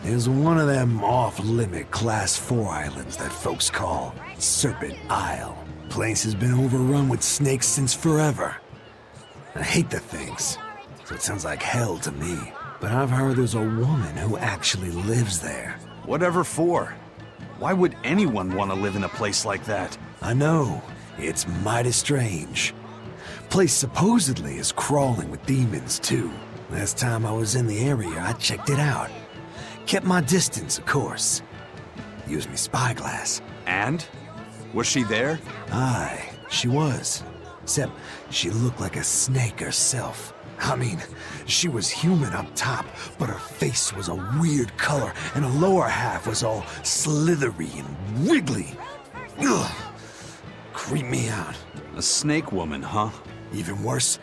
There's one of them off-limit Class 4 islands that folks call Serpent Isle. Place has been overrun with snakes since forever. I hate the things, so it sounds like hell to me. But I've heard there's a woman who actually lives there. Whatever for? Why would anyone want to live in a place like that? I know, it's mighty strange. Place supposedly is crawling with demons too. Last time I was in the area, I checked it out. Kept my distance, of course. Used me spyglass. And? Was she there? Aye, she was. Except she looked like a snake herself. I mean, she was human up top, but her face was a weird color, and her lower half was all slithery and wiggly. Ugh. Creeped me out. A snake woman, huh? Even worse,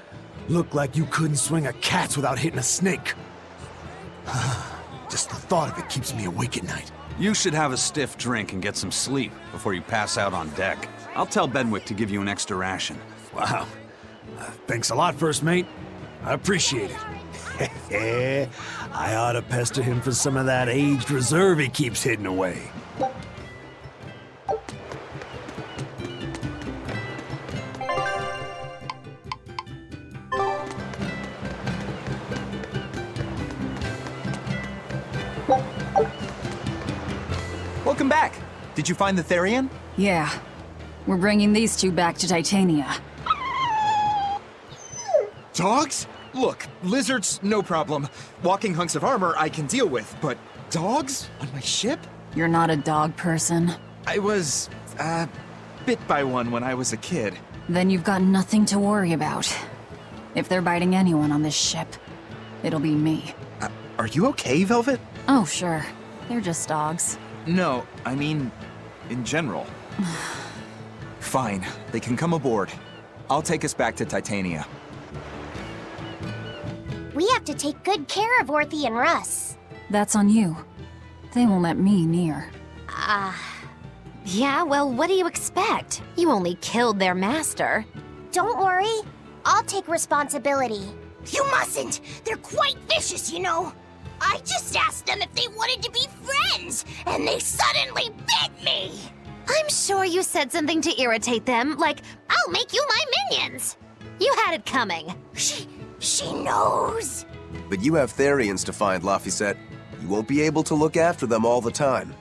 looked like you couldn't swing a cat's without hitting a snake. Just the thought of it keeps me awake at night. You should have a stiff drink and get some sleep before you pass out on deck. I'll tell Benwick to give you an extra ration. Wow. Thanks a lot, First Mate. I appreciate it. I ought to pester him for some of that aged reserve he keeps hidden away. Welcome back. Did you find the Therian? Yeah. We're bringing these two back to Titania. Dogs? Look, lizards, no problem. Walking hunks of armor I can deal with, but dogs? On my ship? You're not a dog person. I was, bit by one when I was a kid. Then you've got nothing to worry about. If they're biting anyone on this ship, it'll be me. Are you okay, Velvet? Oh, sure. They're just dogs. No, I mean, in general. Fine, they can come aboard. I'll take us back to Titania. We have to take good care of Orthy and Russ. That's on you. They won't let me near. Yeah, well, what do you expect? You only killed their master. Don't worry, I'll take responsibility. You mustn't! They're quite vicious, you know! I just asked them if they wanted to be friends, and they suddenly bit me! I'm sure you said something to irritate them, like, I'll make you my minions! You had it coming. She knows! But you have Therians to find, Laphicet. You won't be able to look after them all the time.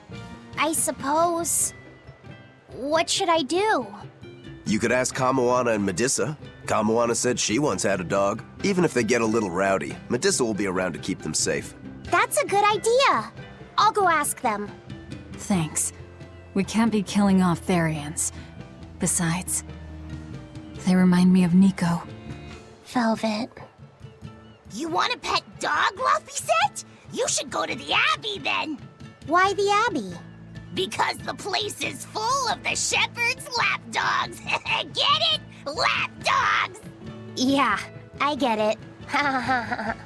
I suppose... What should I do? You could ask Kamoana and Medissa. Kamoana said she once had a dog. Even if they get a little rowdy, Medissa will be around to keep them safe. That's a good idea. I'll go ask them. Thanks. We can't be killing off Therians. Besides, they remind me of Nico. Velvet. You want a pet dog, Laphicet? You should go to the Abbey, then! Why the Abbey? Because the place is full of the shepherd's lapdogs! Get it? Lapdogs! Yeah, I get it. Ha ha ha ha.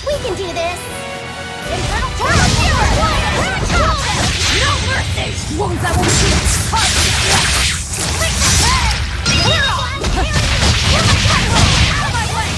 We can do this! No mercy! Wounds that won't heal! Clear off! Out of my way!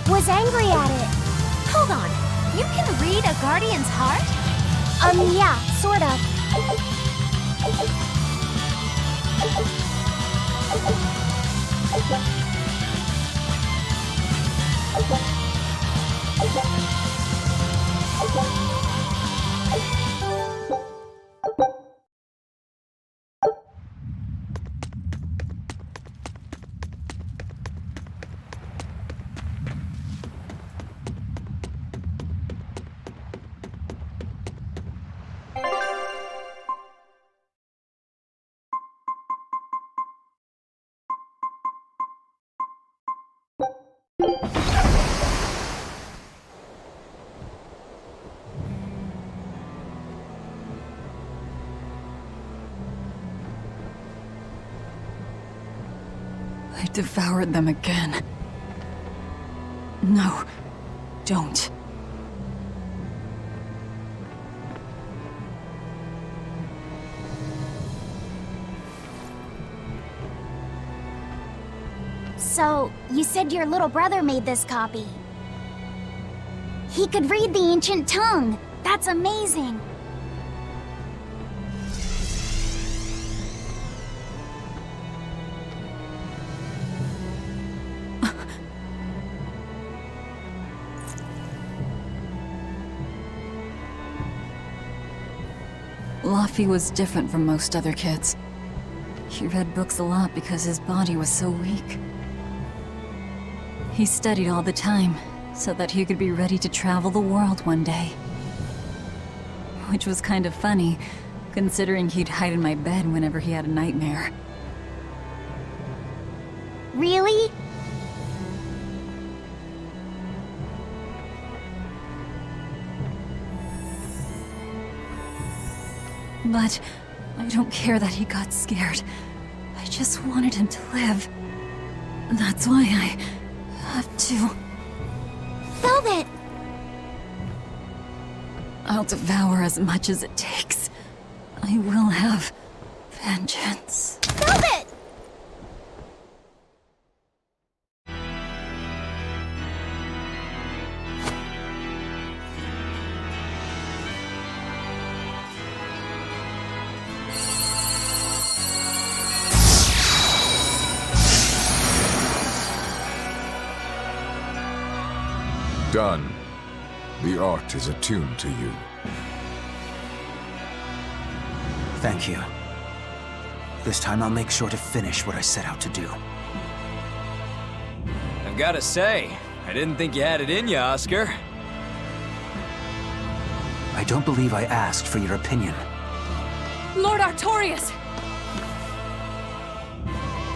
was angry at it. Hold on. You can read a guardian's heart? Yeah, sort of. I devoured them again. No, don't. So, you said your little brother made this copy. He could read the ancient tongue. That's amazing. Laffy was different from most other kids. He read books a lot because his body was so weak. He studied all the time, so that he could be ready to travel the world one day. Which was kind of funny, considering he'd hide in my bed whenever he had a nightmare. Really? But I don't care that he got scared. I just wanted him to live. That's why I have to. Velvet! I'll devour as much as it takes. I will have vengeance. Velvet! Done. The art is attuned to you. Thank you. This time I'll make sure to finish what I set out to do. I've gotta say, I didn't think you had it in you, Oscar. I don't believe I asked for your opinion. Lord Artorias!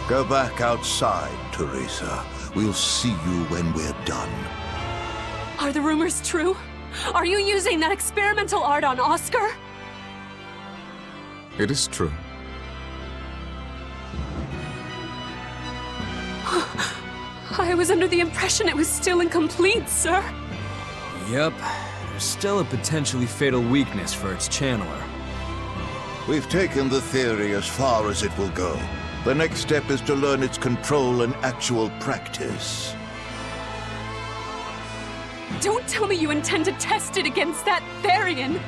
Go back outside, Teresa. We'll see you when we're done. Are the rumors true? Are you using that experimental art on Oscar? It is true. I was under the impression it was still incomplete, sir. Yep, there's still a potentially fatal weakness for its channeler. We've taken the theory as far as it will go. The next step is to learn its control and actual practice. Don't tell me you intend to test it against that Therian!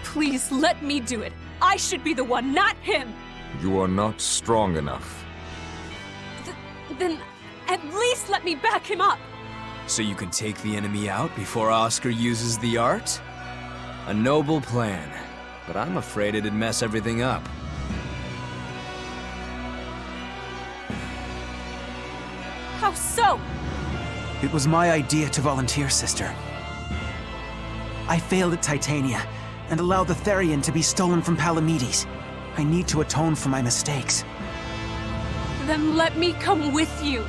Please, let me do it. I should be the one, not him! You are not strong enough. Then, at least let me back him up! So you can take the enemy out before Oscar uses the art? A noble plan, but I'm afraid it'd mess everything up. How so? It was my idea to volunteer, sister. I failed at Titania, and allowed the Therian to be stolen from Palamedes. I need to atone for my mistakes. Then let me come with you.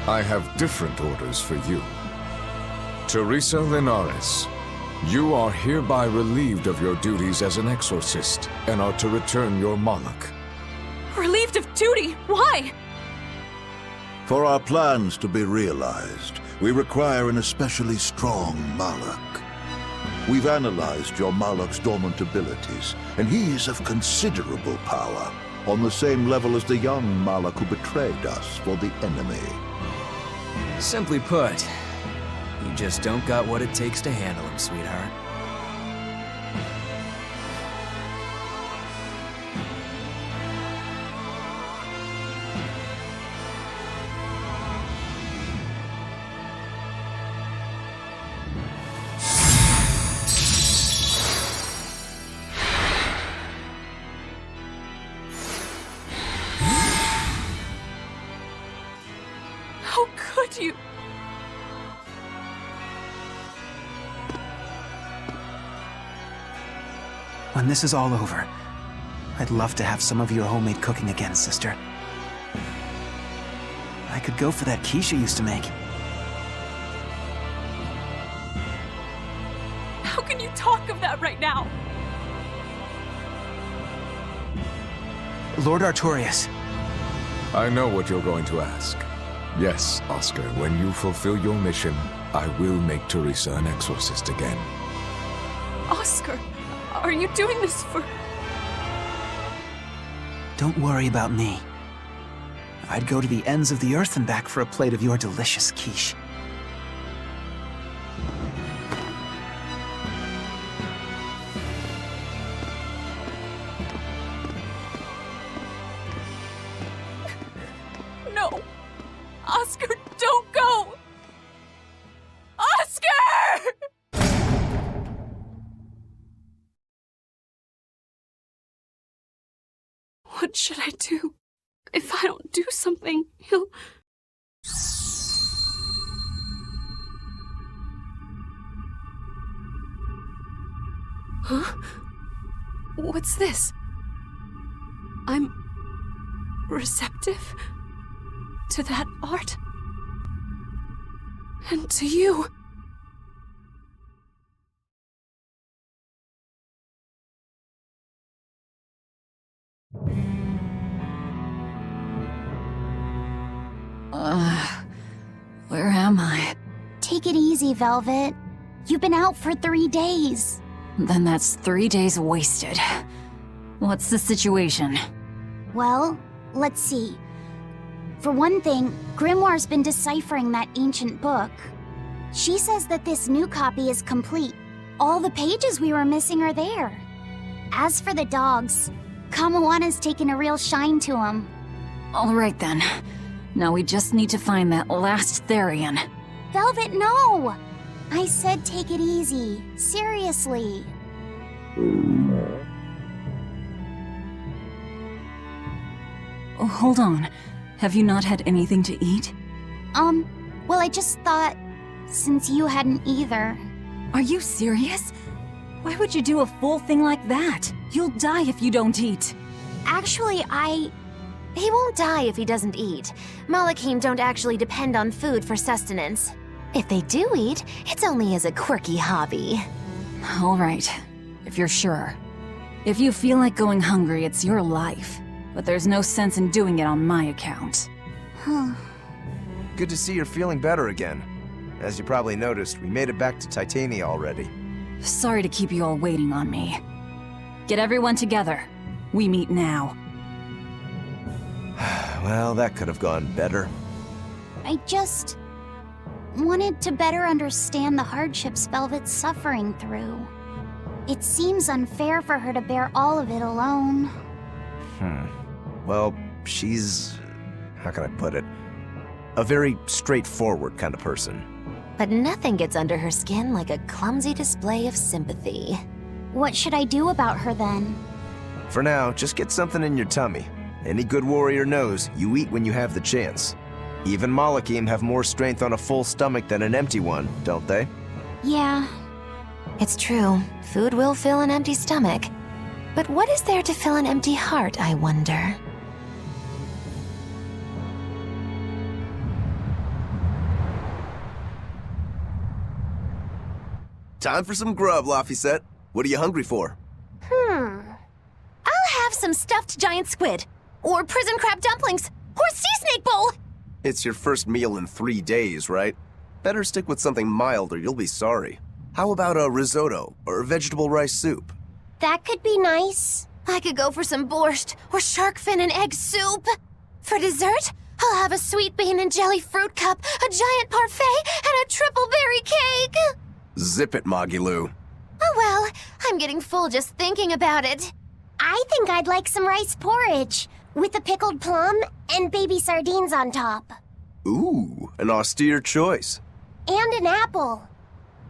I have different orders for you. Teresa Linares, you are hereby relieved of your duties as an exorcist, and are to return your Moloch. Relieved of duty? Why? For our plans to be realized, we require an especially strong Moloch. We've analyzed your Malak's dormant abilities, and he is of considerable power, on the same level as the young Malak who betrayed us for the enemy. Simply put, you just don't got what it takes to handle him, sweetheart. How could you? When this is all over, I'd love to have some of your homemade cooking again, sister. I could go for that quiche you used to make. How can you talk of that right now? Lord Artorias. I know what you're going to ask. Yes, Oscar, when you fulfill your mission, I will make Teresa an exorcist again. Oscar, are you doing this for... Don't worry about me. I'd go to the ends of the earth and back for a plate of your delicious quiche. No! Oscar, don't go! Oscar! What should I do? If I don't do something, he'll... Huh? What's this? I'm... receptive to that art? And to you? Where am I? Take it easy, Velvet. You've been out for 3 days. Then that's 3 days wasted. What's the situation? Well, let's see. For one thing, Grimoire's been deciphering that ancient book. She says that this new copy is complete. All the pages we were missing are there. As for the dogs, Kamoana's taken a real shine to them. All right then. Now we just need to find that last Therian. Velvet, no! I said take it easy. Seriously. Oh, hold on. Have you not had anything to eat? Well, I just thought, since you hadn't either. Are you serious? Why would you do a full thing like that? You'll die if you don't eat. Actually, He won't die if he doesn't eat. Malakim don't actually depend on food for sustenance. If they do eat, it's only as a quirky hobby. All right, if you're sure. If you feel like going hungry, it's your life. But there's no sense in doing it on my account. Huh. Good to see you're feeling better again. As you probably noticed, we made it back to Titania already. Sorry to keep you all waiting on me. Get everyone together. We meet now. Well, that could have gone better. I just wanted to better understand the hardships Velvet's suffering through. It seems unfair for her to bear all of it alone. Well, she's... how can I put it? A very straightforward kind of person. But nothing gets under her skin like a clumsy display of sympathy. What should I do about her then? For now, just get something in your tummy. Any good warrior knows you eat when you have the chance. Even Malakim have more strength on a full stomach than an empty one, don't they? Yeah. It's true. Food will fill an empty stomach. But what is there to fill an empty heart, I wonder? Time for some grub, Laphicet. What are you hungry for? I'll have some stuffed giant squid. Or prison crab dumplings. Or sea snake bowl. It's your first meal in 3 days, right? Better stick with something mild or you'll be sorry. How about a risotto or vegetable rice soup? That could be nice. I could go for some borscht or shark fin and egg soup. For dessert, I'll have a sweet bean and jelly fruit cup, a giant parfait, and a triple berry cake. Zip it, Magilu. Oh well, I'm getting full just thinking about it. I think I'd like some rice porridge with a pickled plum and baby sardines on top. Ooh, an austere choice. And an apple.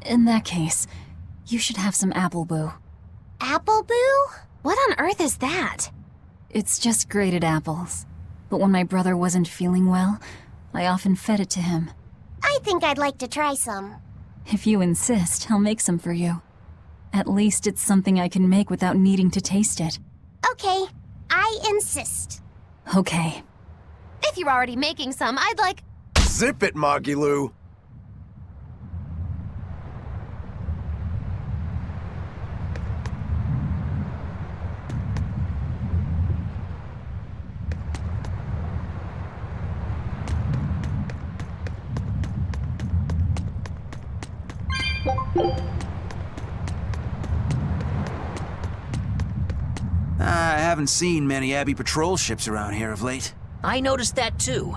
In that case, you should have some apple boo. Apple boo? What on earth is that? It's just grated apples. But when my brother wasn't feeling well, I often fed it to him. I think I'd like to try some. If you insist, I'll make some for you. At least it's something I can make without needing to taste it. Okay, I insist. Okay. If you're already making some, I'd like... Zip it, Magilu. I haven't seen many Abbey patrol ships around here of late. I noticed that too.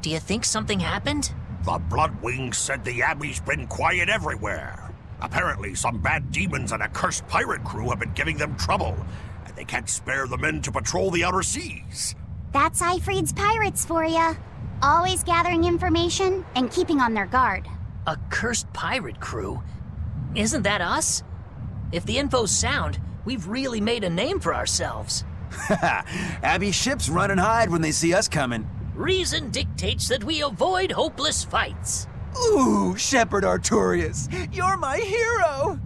Do you think something happened? The Bloodwings said the Abbey's been quiet everywhere. Apparently, some bad demons and a cursed pirate crew have been giving them trouble, and they can't spare the men to patrol the outer seas. That's Eifried's pirates for ya. Always gathering information and keeping on their guard. A cursed pirate crew? Isn't that us? If the info's sound, we've really made a name for ourselves. Abbey ships run and hide when they see us coming. Reason dictates that we avoid hopeless fights. Ooh, Shepherd Artorias, you're my hero!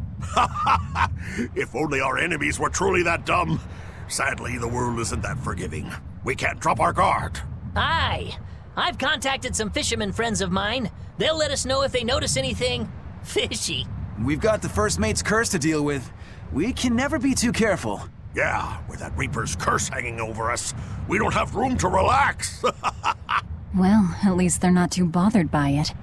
If only our enemies were truly that dumb. Sadly, the world isn't that forgiving. We can't drop our guard. Aye. I've contacted some fishermen friends of mine. They'll let us know if they notice anything fishy. We've got the First Mate's curse to deal with. We can never be too careful. Yeah, with that Reaper's curse hanging over us, we don't have room to relax. Well, at least they're not too bothered by it.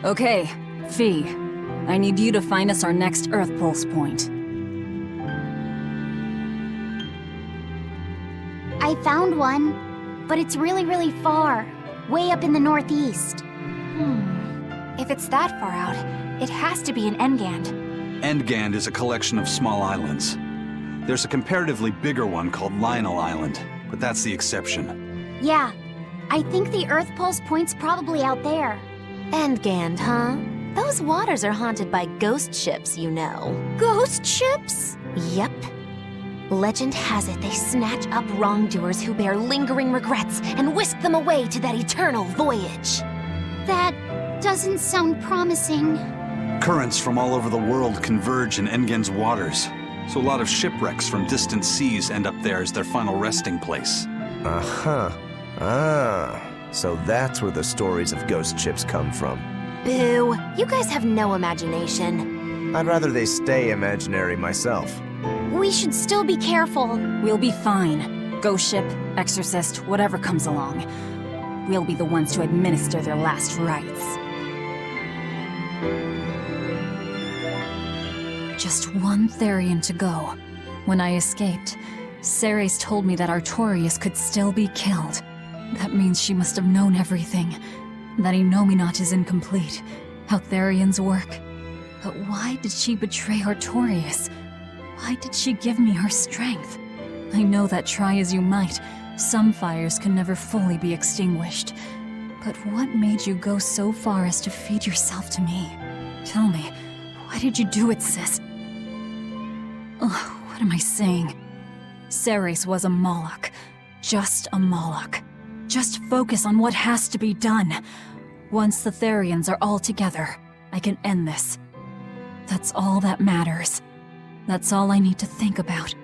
Okay, Fee. I need you to find us our next Earth Pulse point. I found one, but it's really far. Way up in the northeast. If it's that far out, it has to be in Engand. Endgand is a collection of small islands. There's a comparatively bigger one called Lionel Island, but that's the exception. Yeah, I think the Earth Pulse point's probably out there. Engand, huh? Those waters are haunted by ghost ships, you know. Ghost ships? Yep. Legend has it they snatch up wrongdoers who bear lingering regrets and whisk them away to that eternal voyage. That doesn't sound promising. Currents from all over the world converge in Engand's waters, so a lot of shipwrecks from distant seas end up there as their final resting place. Uh-huh. So that's where the stories of ghost ships come from. Boo, you guys have no imagination. I'd rather they stay imaginary myself. We should still be careful. We'll be fine. Ghost ship, exorcist, whatever comes along. We'll be the ones to administer their last rites. Just one Therian to go. When I escaped, Ceres told me that Artorias could still be killed. That means she must have known everything. That Innominat is incomplete. How Therians work. But why did she betray Artorias? Why did she give me her strength? I know that try as you might, some fires can never fully be extinguished. But what made you go so far as to feed yourself to me? Tell me, why did you do it, sis? Ugh, what am I saying? Ceres was a Moloch. Just a Moloch. Just focus on what has to be done. Once the Therians are all together, I can end this. That's all that matters. That's all I need to think about.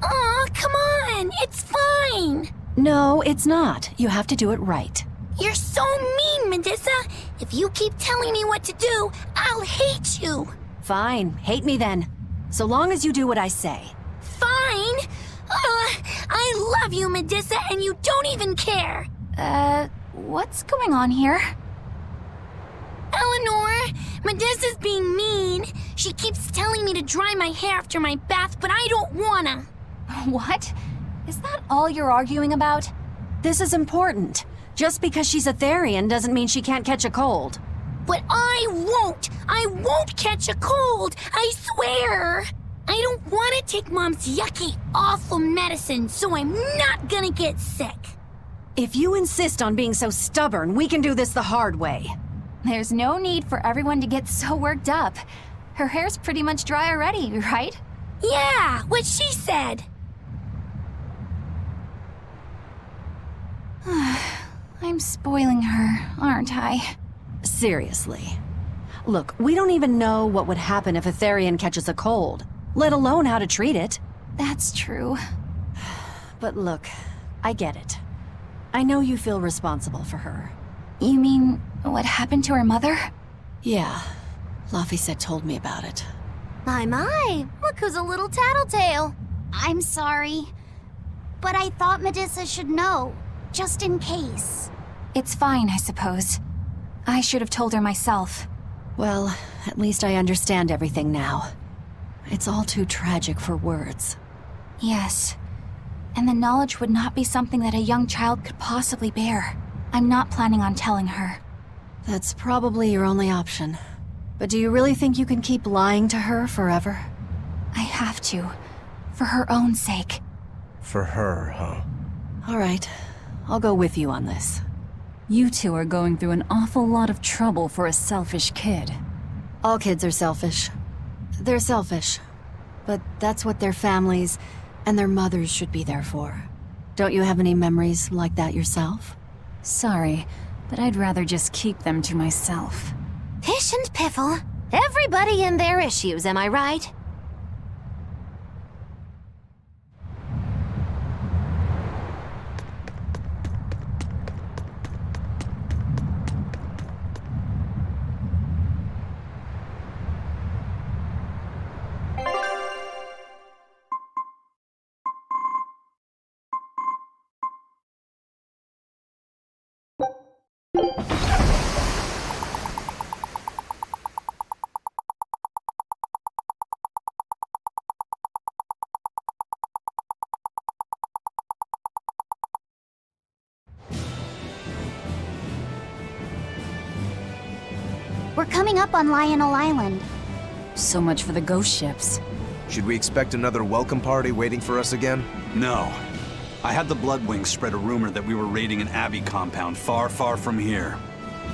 Aw, come on! It's fine! No, it's not. You have to do it right. You're so mean, Medusa! If you keep telling me what to do, I'll hate you! Fine, hate me then. So long as you do what I say. Fine! I love you, Medusa, and you don't even care! What's going on here? Eleanor, Medusa's being mean. She keeps telling me to dry my hair after my bath, but I don't wanna. What? Is that all you're arguing about? This is important. Just because she's a Therian doesn't mean she can't catch a cold. But I won't! I won't catch a cold! I swear! I don't want to take Mom's yucky, awful medicine, so I'm not gonna get sick. If you insist on being so stubborn, we can do this the hard way. There's no need for everyone to get so worked up. Her hair's pretty much dry already, right? Yeah, what she said. I'm spoiling her, aren't I? Seriously. Look, we don't even know what would happen if a Therian catches a cold, let alone how to treat it. That's true. But look, I get it. I know you feel responsible for her. You mean what happened to her mother? Yeah, Laphicet told me about it. My, look who's a little tattletale. I'm sorry, but I thought Medusa should know, just in case. It's fine, I suppose. I should have told her myself. Well, at least I understand everything now. It's all too tragic for words. Yes, and the knowledge would not be something that a young child could possibly bear. I'm not planning on telling her. That's probably your only option. But do you really think you can keep lying to her forever? I have to, for her own sake. For her, huh? All right, I'll go with you on this. You two are going through an awful lot of trouble for a selfish kid. All kids are selfish. They're selfish. But that's what their families and their mothers should be there for. Don't you have any memories like that yourself? Sorry, but I'd rather just keep them to myself. Pish and piffle. Everybody and their issues, am I right? We're coming up on Lionel Island. So much for the ghost ships. Should we expect another welcome party waiting for us again? No. I had the Bloodwings spread a rumor that we were raiding an Abbey compound far, far from here.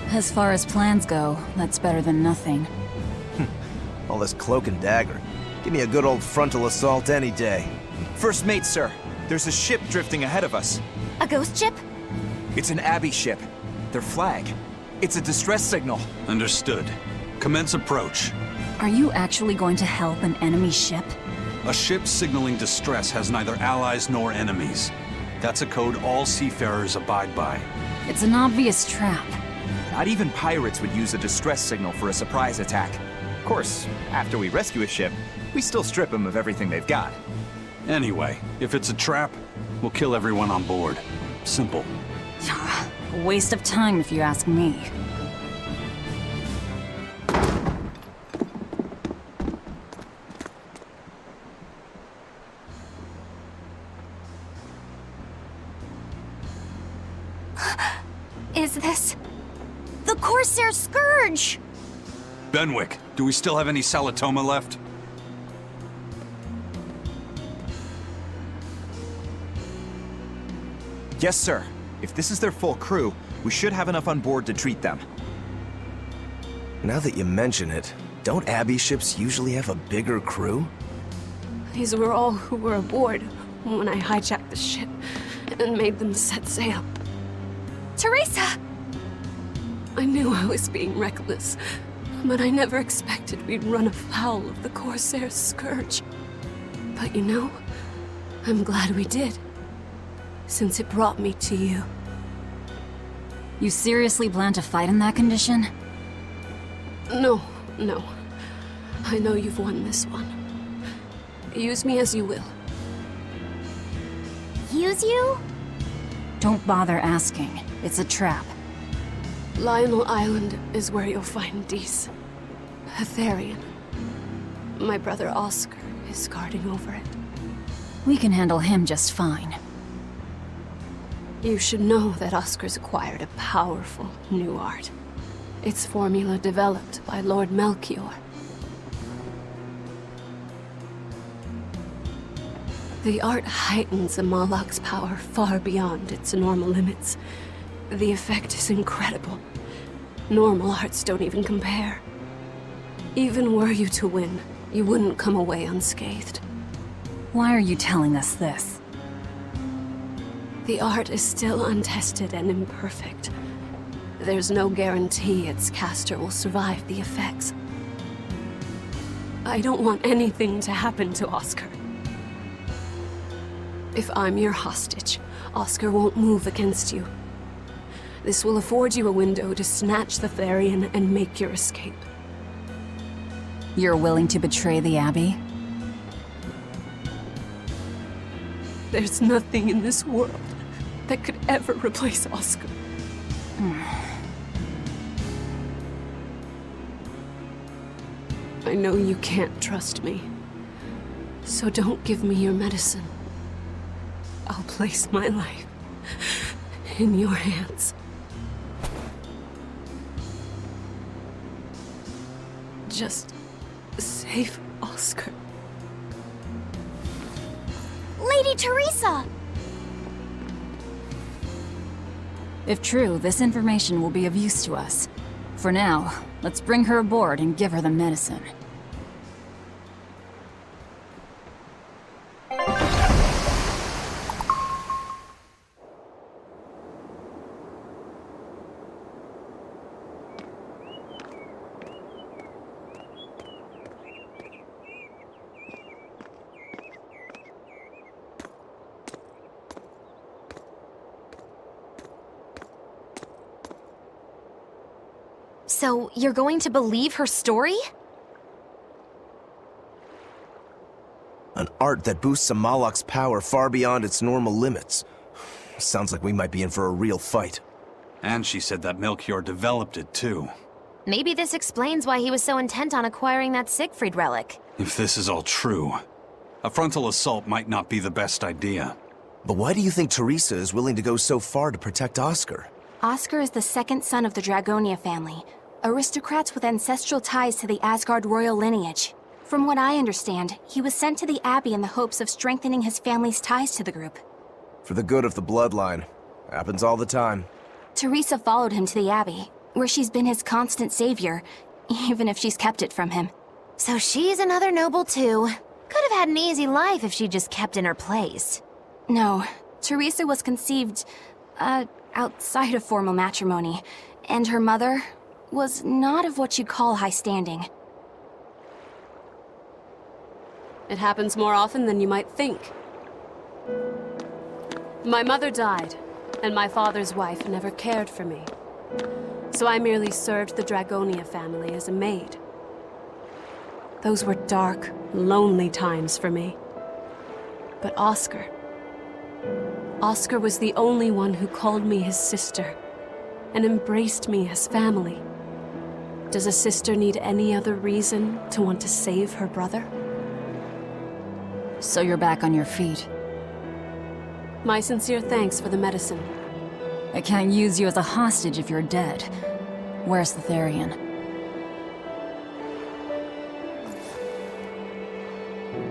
As far as plans go, that's better than nothing. All this cloak and dagger. Give me a good old frontal assault any day. First mate, sir. There's a ship drifting ahead of us. A ghost ship? It's an Abbey ship. Their flag. It's a distress signal. Understood. Commence approach. Are you actually going to help an enemy ship? A ship signaling distress has neither allies nor enemies. That's a code all seafarers abide by. It's an obvious trap. Not even pirates would use a distress signal for a surprise attack. Of course, after we rescue a ship, we still strip them of everything they've got. Anyway, if it's a trap, we'll kill everyone on board. Simple. A waste of time if you ask me. Is this... the Corsair Scourge? Benwick, do we still have any Salatoma left? Yes, sir. If this is their full crew, we should have enough on board to treat them. Now that you mention it, don't Abbey ships usually have a bigger crew? These were all who were aboard when I hijacked the ship and made them set sail. Teresa! I knew I was being reckless, but I never expected we'd run afoul of the Corsair's scourge. But you know, I'm glad we did, since it brought me to you. You seriously plan to fight in that condition? No. I know you've won this one. Use me as you will. Use you? Don't bother asking. It's a trap. Lionel Island is where you'll find Dees. A Therian. My brother Oscar is guarding over it. We can handle him just fine. You should know that Oscar's acquired a powerful new art. Its formula developed by Lord Melchior. The art heightens a Malak's power far beyond its normal limits. The effect is incredible. Normal arts don't even compare. Even were you to win, you wouldn't come away unscathed. Why are you telling us this? The art is still untested and imperfect. There's no guarantee its caster will survive the effects. I don't want anything to happen to Oscar. If I'm your hostage, Oscar won't move against you. This will afford you a window to snatch the Therian and make your escape. You're willing to betray the Abbey? There's nothing in this world that could ever replace Oscar. I know you can't trust me, so don't give me your medicine. I'll place my life in your hands. Just save Oscar. Lady Teresa! If true, this information will be of use to us. For now, let's bring her aboard and give her the medicine. So, you're going to believe her story? An art that boosts a Malak's power far beyond its normal limits. Sounds like we might be in for a real fight. And she said that Melchior developed it too. Maybe this explains why he was so intent on acquiring that Siegfried relic. If this is all true, a frontal assault might not be the best idea. But why do you think Teresa is willing to go so far to protect Oscar? Oscar is the second son of the Dragonia family, aristocrats with ancestral ties to the Asgard royal lineage. From what I understand, he was sent to the Abbey in the hopes of strengthening his family's ties to the group. For the good of the bloodline. Happens all the time. Teresa followed him to the Abbey, where she's been his constant savior, even if she's kept it from him. So she's another noble too. Could have had an easy life if she just kept in her place. No, Teresa was conceived, outside of formal matrimony, and her mother was not of what you'd call high standing. It happens more often than you might think. My mother died, and my father's wife never cared for me. So I merely served the Dragonia family as a maid. Those were dark, lonely times for me. But Oscar was the only one who called me his sister and embraced me as family. Does a sister need any other reason to want to save her brother? So you're back on your feet. My sincere thanks for the medicine. I can't use you as a hostage if you're dead. Where's the Therian?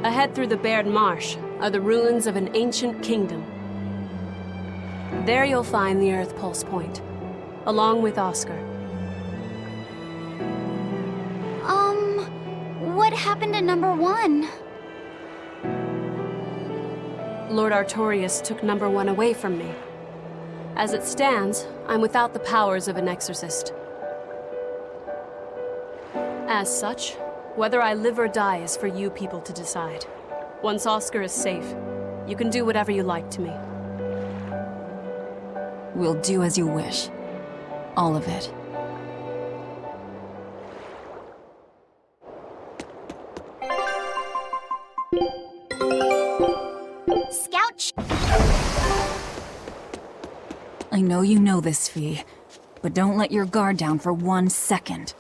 Ahead through the Baird Marsh are the ruins of an ancient kingdom. There you'll find the Earth Pulse Point, along with Oscar. What happened to number 1? Lord Artorius took number 1 away from me. As it stands, I'm without the powers of an exorcist. As such, whether I live or die is for you people to decide. Once Oscar is safe, you can do whatever you like to me. We'll do as you wish. All of it. Scout! I know you know this, Fee, but don't let your guard down for 1 second.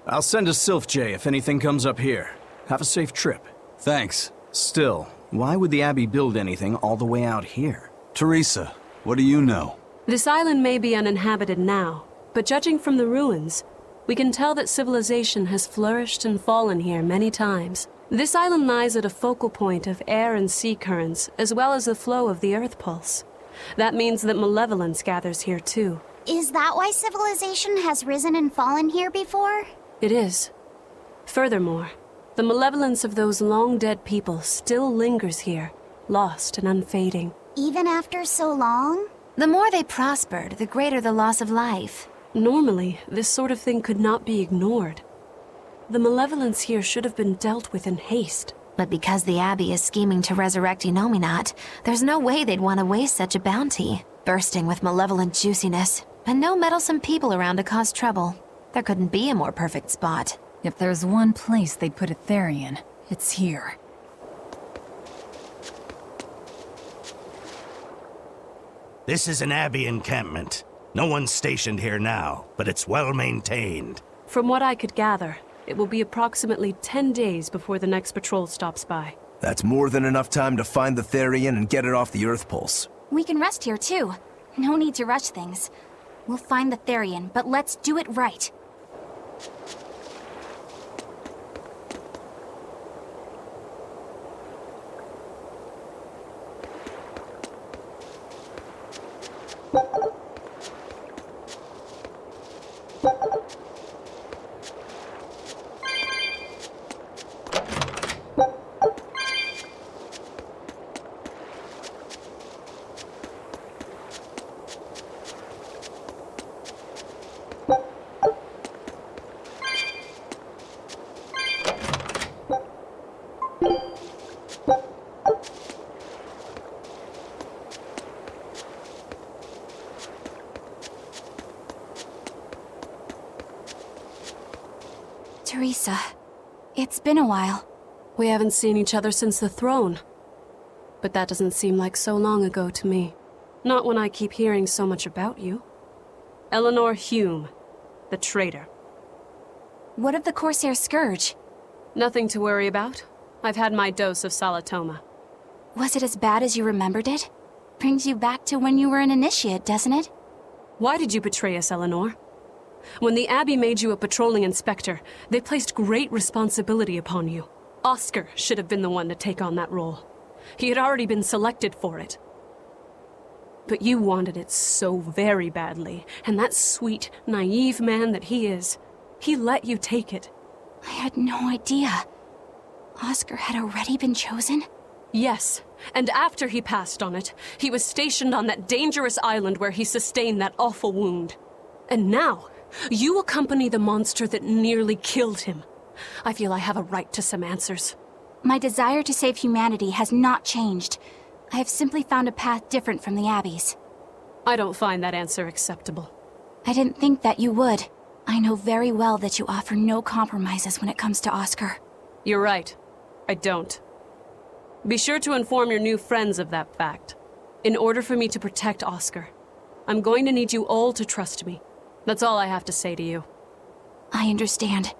I'll send a Sylph J if anything comes up here. Have a safe trip. Thanks. Still, why would the Abbey build anything all the way out here? Teresa, what do you know? This island may be uninhabited now, but judging from the ruins, we can tell that civilization has flourished and fallen here many times. This island lies at a focal point of air and sea currents, as well as the flow of the Earth Pulse. That means that malevolence gathers here too. Is that why civilization has risen and fallen here before? It is. Furthermore, the malevolence of those long-dead people still lingers here, lost and unfading. Even after so long? The more they prospered, the greater the loss of life. Normally, this sort of thing could not be ignored. The malevolence here should have been dealt with in haste. But because the Abbey is scheming to resurrect Inominat, there's no way they'd want to waste such a bounty. Bursting with malevolent juiciness, and no meddlesome people around to cause trouble. There couldn't be a more perfect spot. If there's one place they'd put a Therian, it's here. This is an Abbey encampment. No one's stationed here now, but it's well maintained. From what I could gather, it will be approximately 10 days before the next patrol stops by. That's more than enough time to find the Therian and get it off the Earth Pulse. We can rest here too. No need to rush things. We'll find the Therian, but let's do it right. Teresa, it's been a while. We haven't seen each other since the throne. But that doesn't seem like so long ago to me. Not when I keep hearing so much about you. Eleanor Hume, the traitor. What of the Corsair Scourge? Nothing to worry about. I've had my dose of Salatoma. Was it as bad as you remembered it? Brings you back to when you were an initiate, doesn't it? Why did you betray us, Eleanor? When the Abbey made you a patrolling inspector, they placed great responsibility upon you. Oscar should have been the one to take on that role. He had already been selected for it. But you wanted it so very badly, and that sweet, naive man that he is, he let you take it. I had no idea. Oscar had already been chosen? Yes, and after he passed on it, he was stationed on that dangerous island where he sustained that awful wound. And now, you accompany the monster that nearly killed him. I feel I have a right to some answers. My desire to save humanity has not changed. I have simply found a path different from the Abbey's. I don't find that answer acceptable. I didn't think that you would. I know very well that you offer no compromises when it comes to Oscar. You're right. I don't. Be sure to inform your new friends of that fact. In order for me to protect Oscar, I'm going to need you all to trust me. That's all I have to say to you. I understand.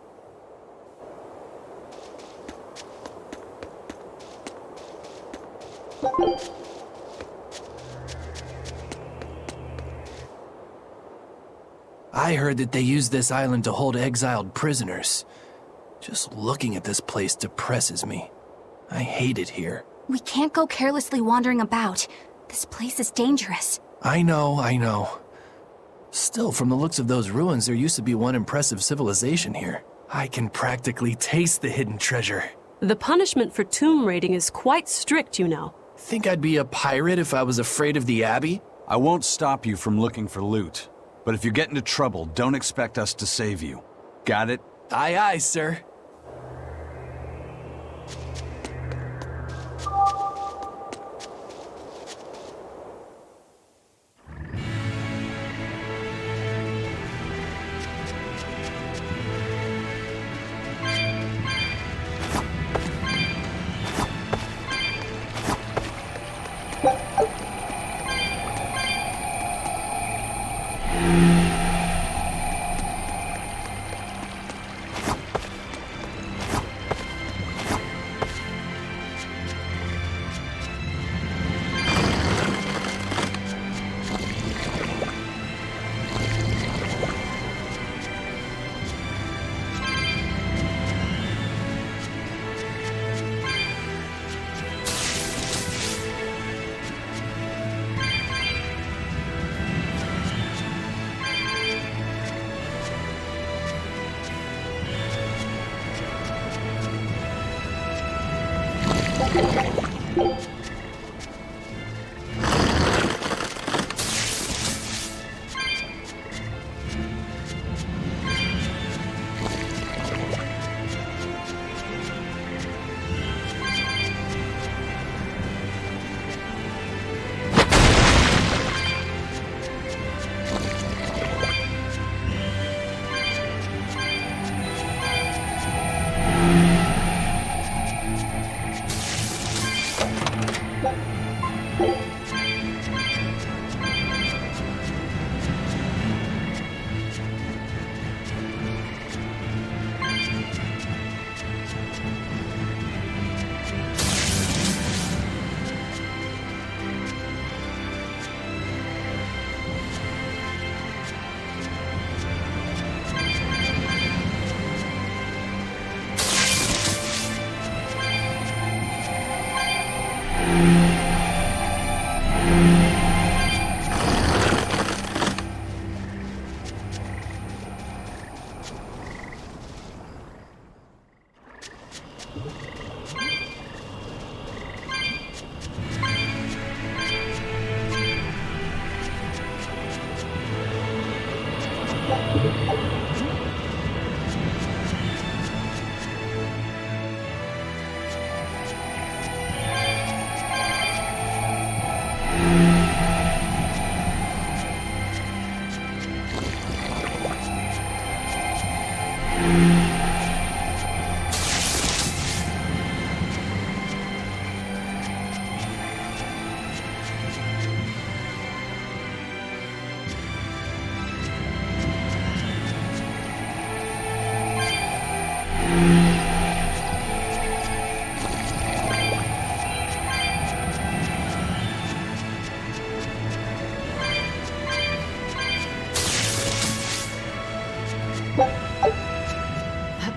I heard that they use this island to hold exiled prisoners. Just looking at this place depresses me. I hate it here. We can't go carelessly wandering about. This place is dangerous. I know. Still, from the looks of those ruins, there used to be one impressive civilization here. I can practically taste the hidden treasure. The punishment for tomb raiding is quite strict, you know. Think I'd be a pirate if I was afraid of the Abbey? I won't stop you from looking for loot. But if you get into trouble, don't expect us to save you. Got it? Aye, aye, sir.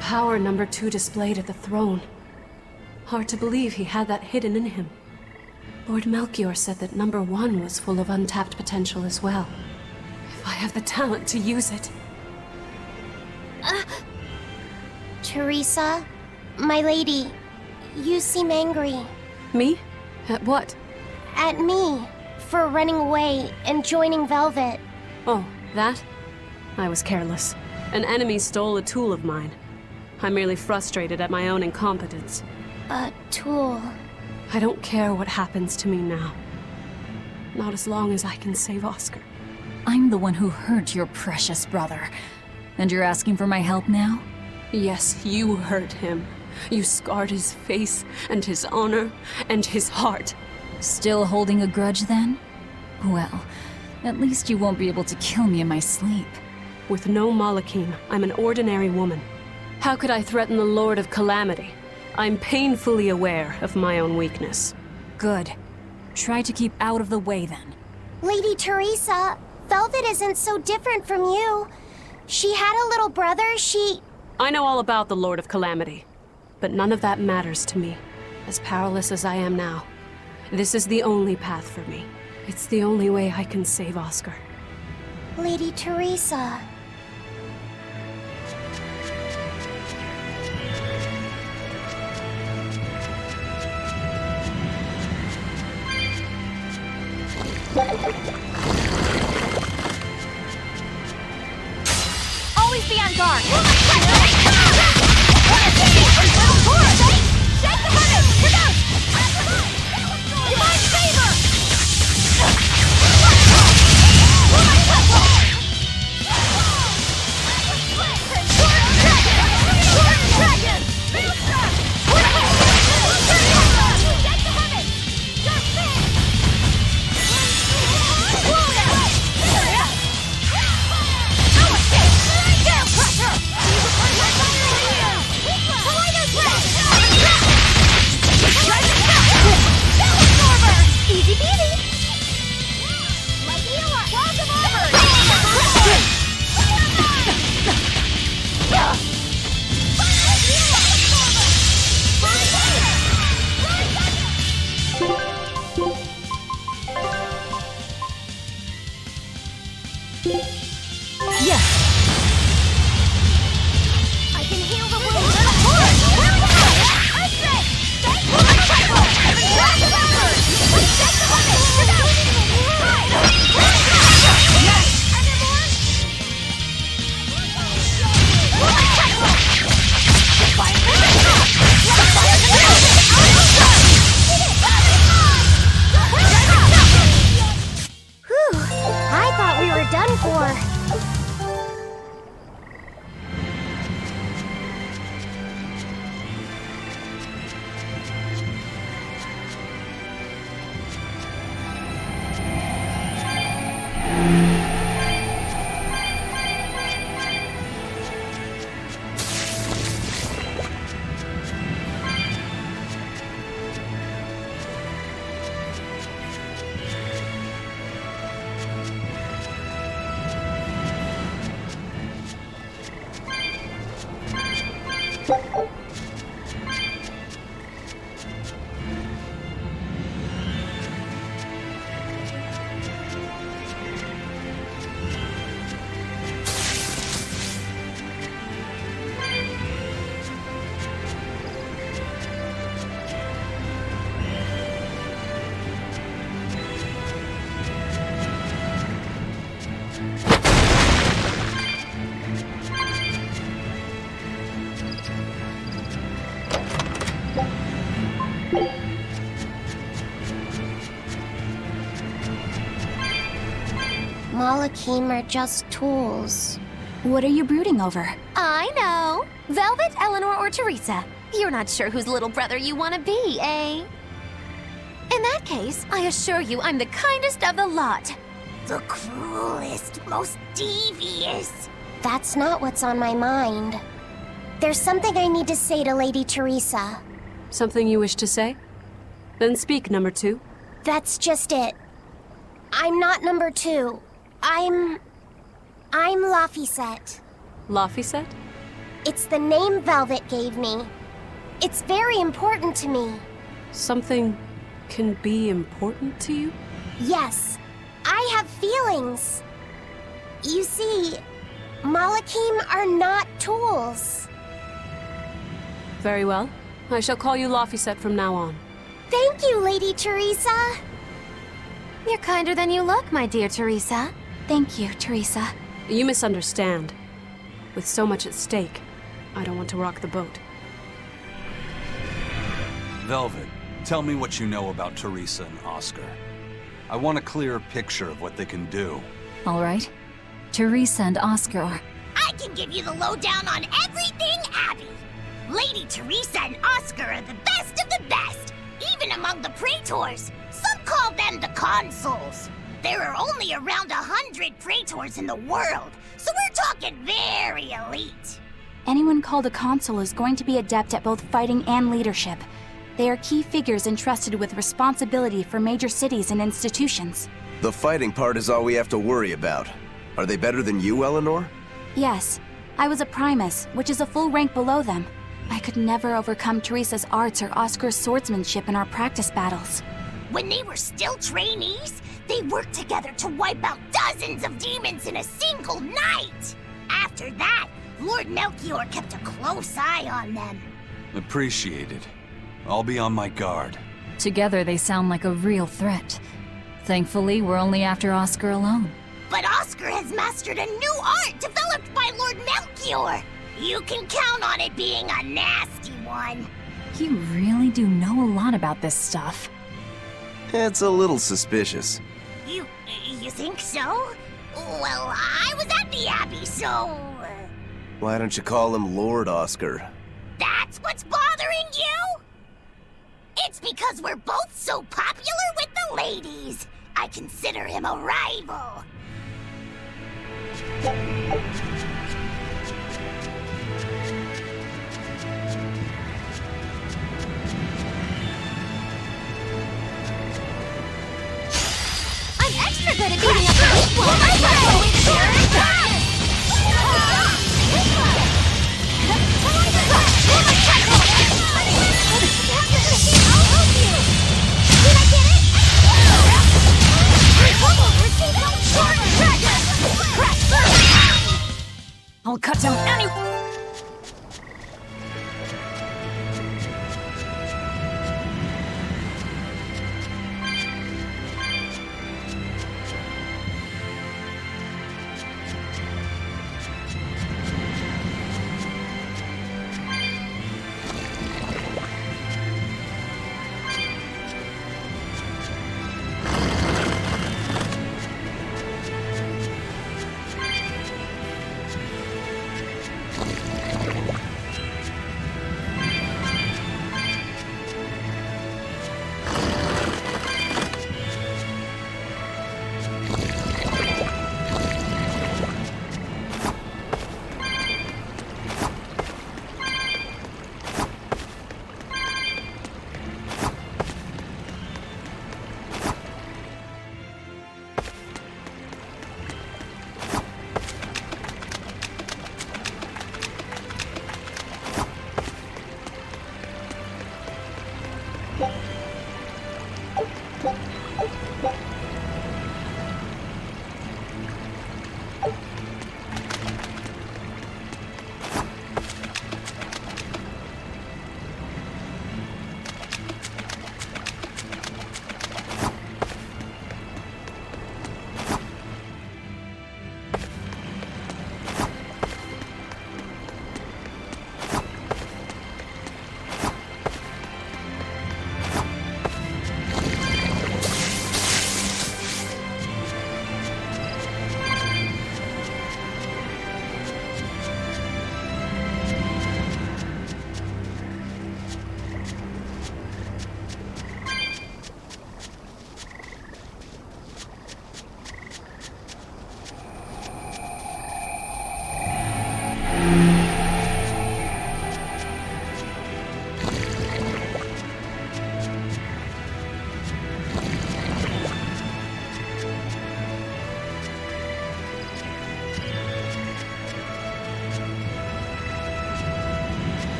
Power number 2 displayed at the throne. Hard to believe he had that hidden in him. Lord Melchior said that number 1 was full of untapped potential as well. If I have the talent to use it. Teresa, my lady, you seem angry. Me? At what? At me, for running away and joining Velvet. Oh, that? I was careless. An enemy stole a tool of mine. I'm merely frustrated at my own incompetence. A tool? I don't care what happens to me now. Not as long as I can save Oscar. I'm the one who hurt your precious brother. And you're asking for my help now? Yes, you hurt him. You scarred his face, and his honor, and his heart. Still holding a grudge then? Well, at least you won't be able to kill me in my sleep. With no Malachim, I'm an ordinary woman. How could I threaten the Lord of Calamity? I'm painfully aware of my own weakness. Good. Try to keep out of the way then. Lady Teresa, Velvet isn't so different from you. She had a little brother, I know all about the Lord of Calamity, but none of that matters to me. As powerless as I am now, this is the only path for me. It's the only way I can save Oscar. Lady Teresa. Always be on guard. Malakim are just tools. What are you brooding over? I know. Velvet, Eleanor, or Teresa. You're not sure whose little brother you want to be, eh? In that case, I assure you I'm the kindest of the lot. The cruelest, most devious. That's not what's on my mind. There's something I need to say to Lady Teresa. Something you wish to say? Then speak, number 2. That's just it. I'm not number 2. I'm Laphicet. Laphicet? It's the name Velvet gave me. It's very important to me. Something can be important to you? Yes, I have feelings. You see, Malakim are not tools. Very well. I shall call you Laphicet from now on. Thank you, Lady Teresa. You're kinder than you look, my dear Teresa. Thank you, Teresa. You misunderstand. With so much at stake, I don't want to rock the boat. Velvet, tell me what you know about Teresa and Oscar. I want a clear picture of what they can do. All right. Teresa and Oscar are... I can give you the lowdown on everything Abby. Lady Teresa and Oscar are the best of the best, even among the praetors. Some call them the consuls. There are only around 100 praetors in the world, so we're talking very elite. Anyone called a consul is going to be adept at both fighting and leadership. They are key figures entrusted with responsibility for major cities and institutions. The fighting part is all we have to worry about. Are they better than you, Eleanor? Yes, I was a Primus, which is a full rank below them. I could never overcome Teresa's arts or Oscar's swordsmanship in our practice battles. When they were still trainees, they worked together to wipe out dozens of demons in a single night. After that, Lord Melchior kept a close eye on them. Appreciated. I'll be on my guard. Together they sound like a real threat. Thankfully, we're only after Oscar alone. But Oscar has mastered a new art developed by Lord Melchior. You can count on it being a nasty one. You really do know a lot about this stuff. It's a little suspicious. You think so? Well, I was at the Abbey, so... Why don't you call him Lord Oscar? That's what's bothering you? It's because we're both so popular with the ladies. I consider him a rival. I'm extra good at beating up the weak ones! I'll cut down any...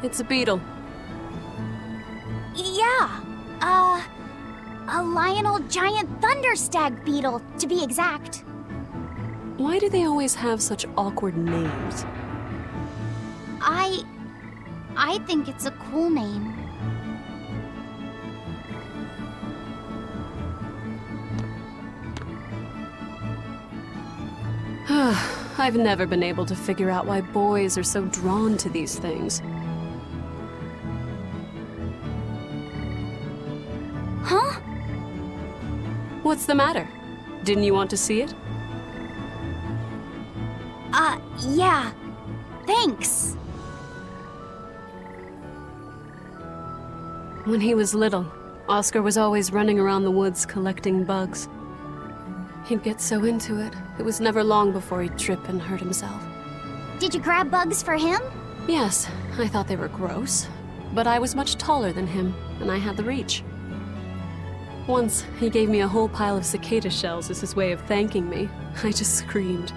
It's a beetle. Yeah. A Lionel giant thunderstag beetle, to be exact. Why do they always have such awkward names? I think it's a cool name. I've never been able to figure out why boys are so drawn to these things. Huh? What's the matter? Didn't you want to see it? Yeah. Thanks. When he was little, Oscar was always running around the woods collecting bugs. He'd get so into it, it was never long before he'd trip and hurt himself. Did you grab bugs for him? Yes, I thought they were gross, but I was much taller than him, and I had the reach. Once, he gave me a whole pile of cicada shells as his way of thanking me. I just screamed.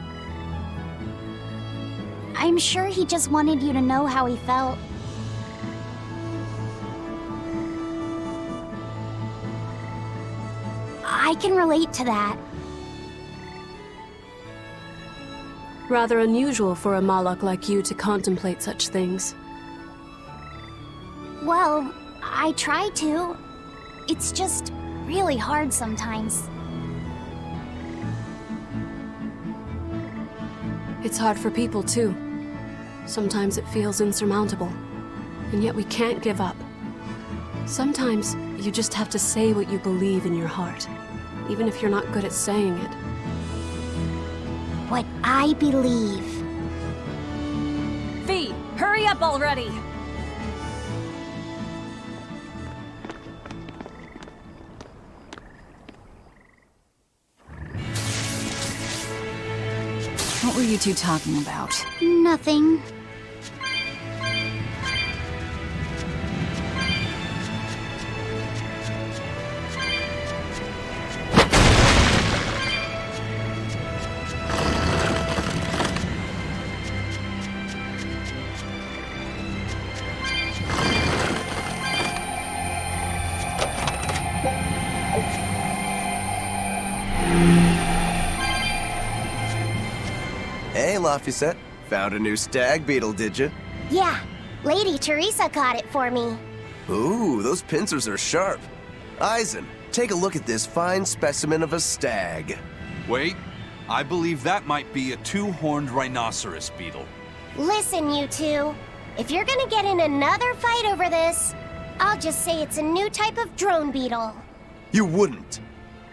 I'm sure he just wanted you to know how he felt. I can relate to that. Rather unusual for a Malak like you to contemplate such things. Well, I try to. It's just really hard sometimes. It's hard for people, too. Sometimes it feels insurmountable, and yet we can't give up. Sometimes you just have to say what you believe in your heart, even if you're not good at saying it. What I believe. V, hurry up already! What were you two talking about? Nothing. Hey, Laphicet. Found a new stag beetle, did you? Yeah, Lady Teresa caught it for me. Ooh, those pincers are sharp. Eisen, take a look at this fine specimen of a stag. Wait, I believe that might be a two-horned rhinoceros beetle. Listen, you two. If you're gonna get in another fight over this, I'll just say it's a new type of drone beetle. You wouldn't.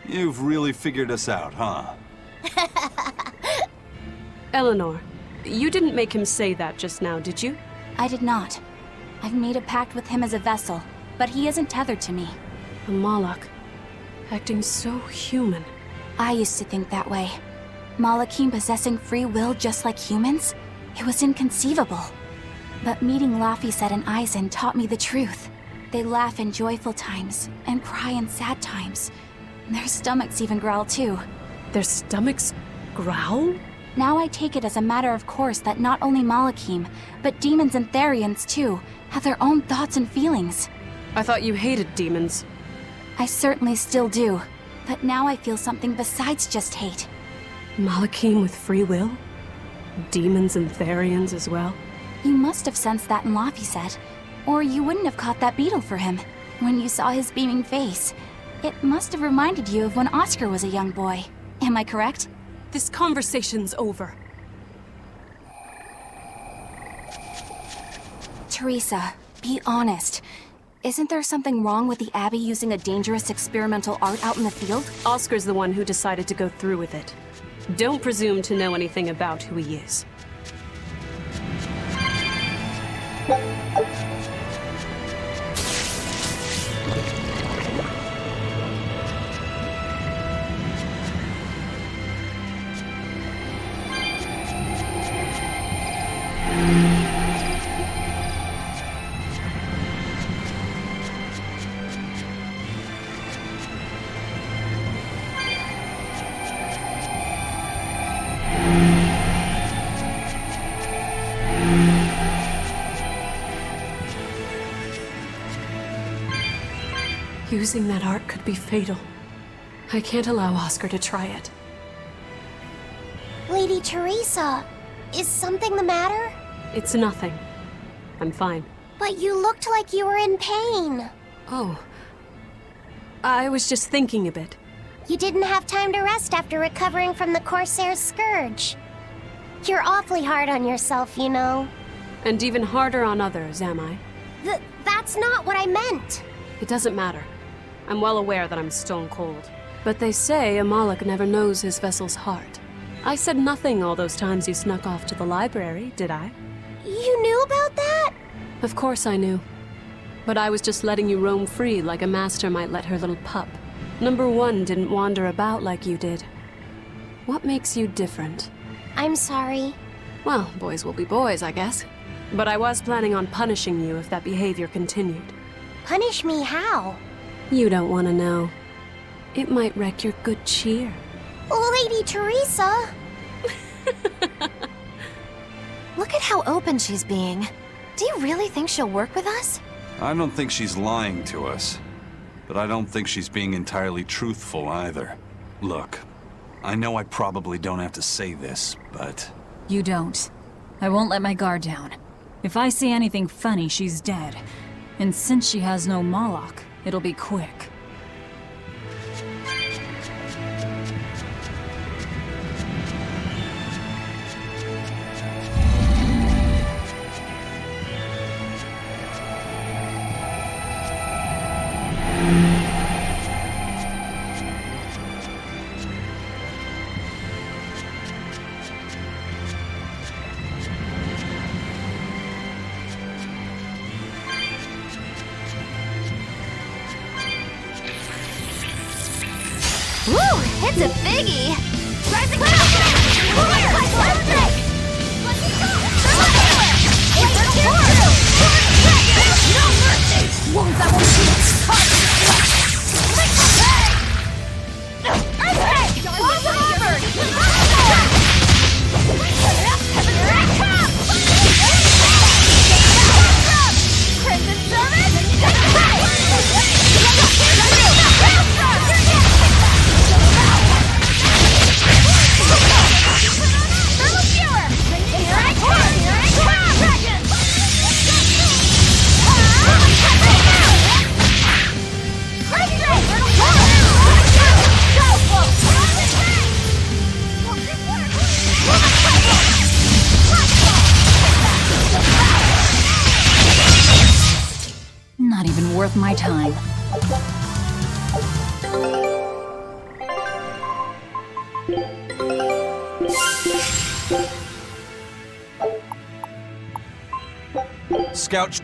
You've really figured us out, huh? Eleanor, you didn't make him say that just now, did you? I did not. I've made a pact with him as a vessel, but he isn't tethered to me. A Malak, acting so human. I used to think that way. Malakim possessing free will just like humans? It was inconceivable. But meeting Laphicet and Eisen taught me the truth. They laugh in joyful times, and cry in sad times. Their stomachs even growl too. Their stomachs growl? Now I take it as a matter of course that not only Malakim, but demons and Therians too, have their own thoughts and feelings. I thought you hated demons. I certainly still do, but now I feel something besides just hate. Malakim with free will? Demons and Therians as well? You must have sensed that in Laphicet, or you wouldn't have caught that beetle for him. When you saw his beaming face, it must have reminded you of when Oscar was a young boy. Am I correct? This conversation's over. Teresa, be honest. Isn't there something wrong with the Abbey using a dangerous experimental art out in the field? Oscar's the one who decided to go through with it. Don't presume to know anything about who he is. Using that art could be fatal. I can't allow Oscar to try it. Lady Teresa, is something the matter? It's nothing. I'm fine. But you looked like you were in pain. Oh. I was just thinking a bit. You didn't have time to rest after recovering from the Corsair's scourge. You're awfully hard on yourself, you know. And even harder on others, am I? That's not what I meant. It doesn't matter. I'm well aware that I'm stone cold. But they say a Malak never knows his vessel's heart. I said nothing all those times you snuck off to the library, did I? You knew about that? Of course I knew. But I was just letting you roam free like a master might let her little pup. Number one didn't wander about like you did. What makes you different? I'm sorry. Well, boys will be boys, I guess. But I was planning on punishing you if that behavior continued. Punish me how? You don't want to know. It might wreck your good cheer. Lady Teresa! Look at how open she's being. Do you really think she'll work with us? I don't think she's lying to us. But I don't think she's being entirely truthful either. Look, I know I probably don't have to say this, but... You don't. I won't let my guard down. If I see anything funny, she's dead. And since she has no Moloch, it'll be quick. Woo! It's a biggie! Rising Clear! No mercy! Wounds that won't Earthquake! Walls of armored! Crimson Not even worth my time. Scout.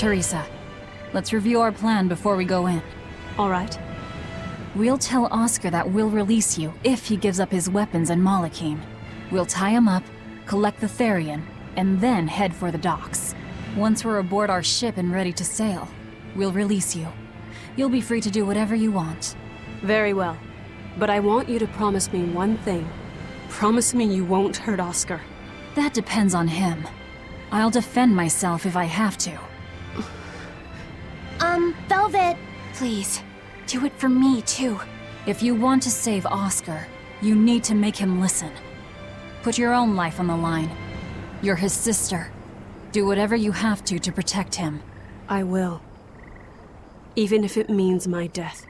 Teresa, let's review our plan before we go in. All right. We'll tell Oscar that we'll release you if he gives up his weapons and Malachim. We'll tie him up, collect the Therian, and then head for the docks. Once we're aboard our ship and ready to sail, we'll release you. You'll be free to do whatever you want. Very well. But I want you to promise me one thing. Promise me you won't hurt Oscar. That depends on him. I'll defend myself if I have to. Velvet. Please, do it for me, too. If you want to save Oscar, you need to make him listen. Put your own life on the line. You're his sister. Do whatever you have to protect him. I will. Even if it means my death.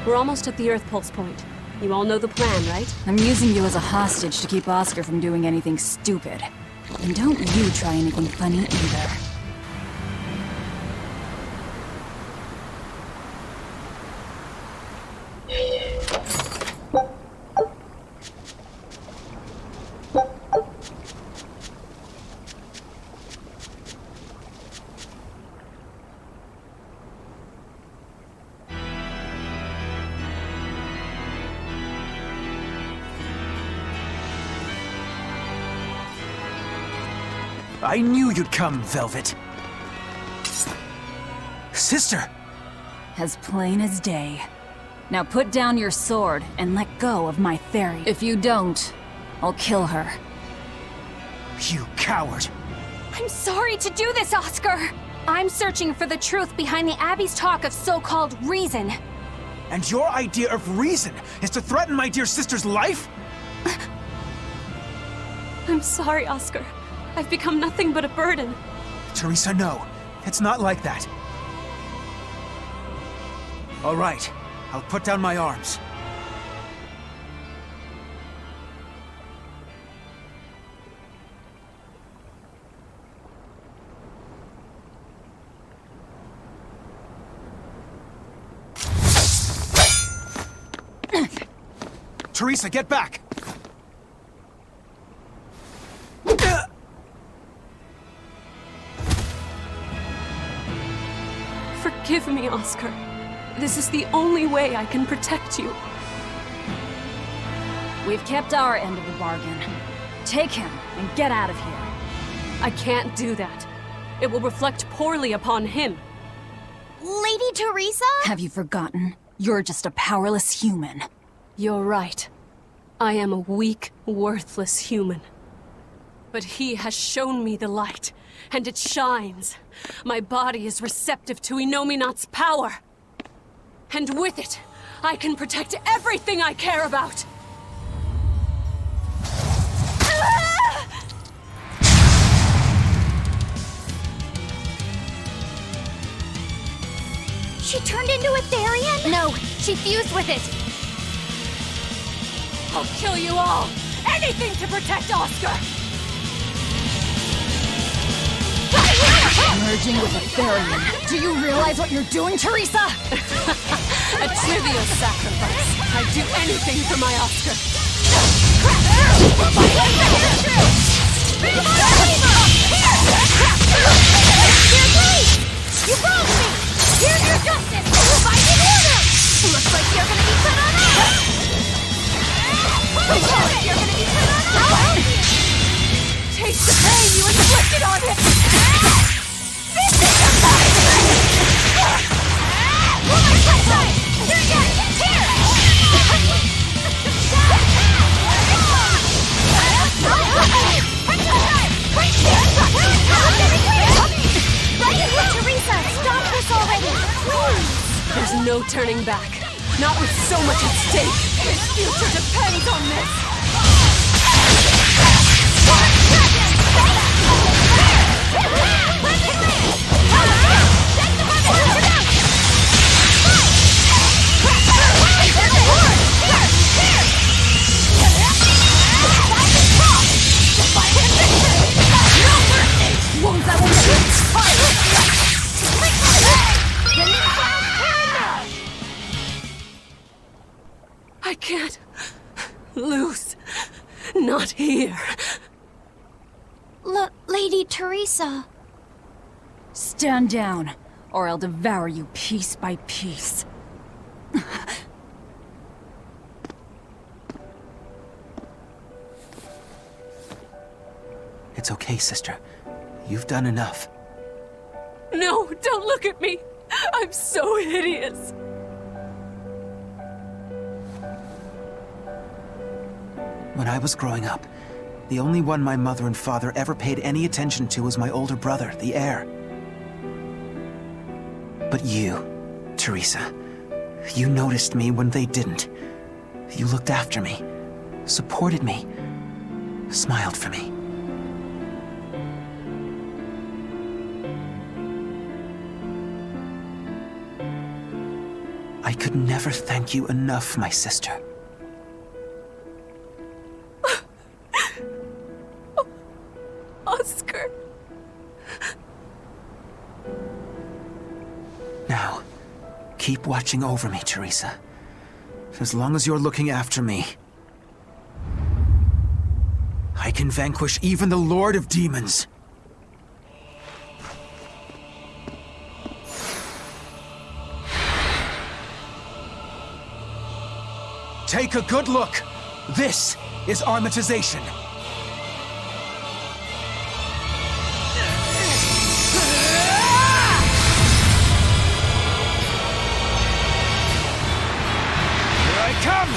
We're almost at the Earth Pulse point. You all know the plan, right? I'm using you as a hostage to keep Oscar from doing anything stupid. And don't you try anything funny either. I knew you'd come, Velvet. Sister! As plain as day. Now put down your sword and let go of my theory. If you don't, I'll kill her. You coward! I'm sorry to do this, Oscar! I'm searching for the truth behind the Abbey's talk of so-called reason. And your idea of reason is to threaten my dear sister's life? I'm sorry, Oscar. I've become nothing but a burden. Teresa, no. It's not like that. All right. I'll put down my arms. Teresa, get back! Forgive me, Oscar. This is the only way I can protect you. We've kept our end of the bargain. Take him and get out of here. I can't do that. It will reflect poorly upon him. Lady Teresa? Have you forgotten? You're just a powerless human. You're right. I am a weak, worthless human. But he has shown me the light, and it shines. My body is receptive to Inominat's power. And with it, I can protect everything I care about. She turned into a Therian? No, she fused with it. I'll kill you all! Anything to protect Oscar! Merging with a Therian. Do you realize what you're doing, Teresa? A trivial sacrifice. I'd do anything for my Oscar. You broke me! Here's your justice! Fight in order! Looks like you're gonna be put on ice! Looks like you're gonna be put on ice! Taste the pain you inflicted on him! This is your fight! One more touch! Here again! Here! Teresa, stop this already! Please! There's no turning back. Not with so much at stake. His future depends on this. I can't lose. Not here. Lady Teresa. Stand down, or I'll devour you piece by piece. It's okay, sister. You've done enough. No, don't look at me. I'm so hideous. When I was growing up, the only one my mother and father ever paid any attention to was my older brother, the heir. But you, Teresa, you noticed me when they didn't. You looked after me, supported me, smiled for me. I could never thank you enough, my sister. Oscar. Now, keep watching over me, Teresa. As long as you're looking after me, I can vanquish even the Lord of Demons. Take a good look. This is armatization. Here I come!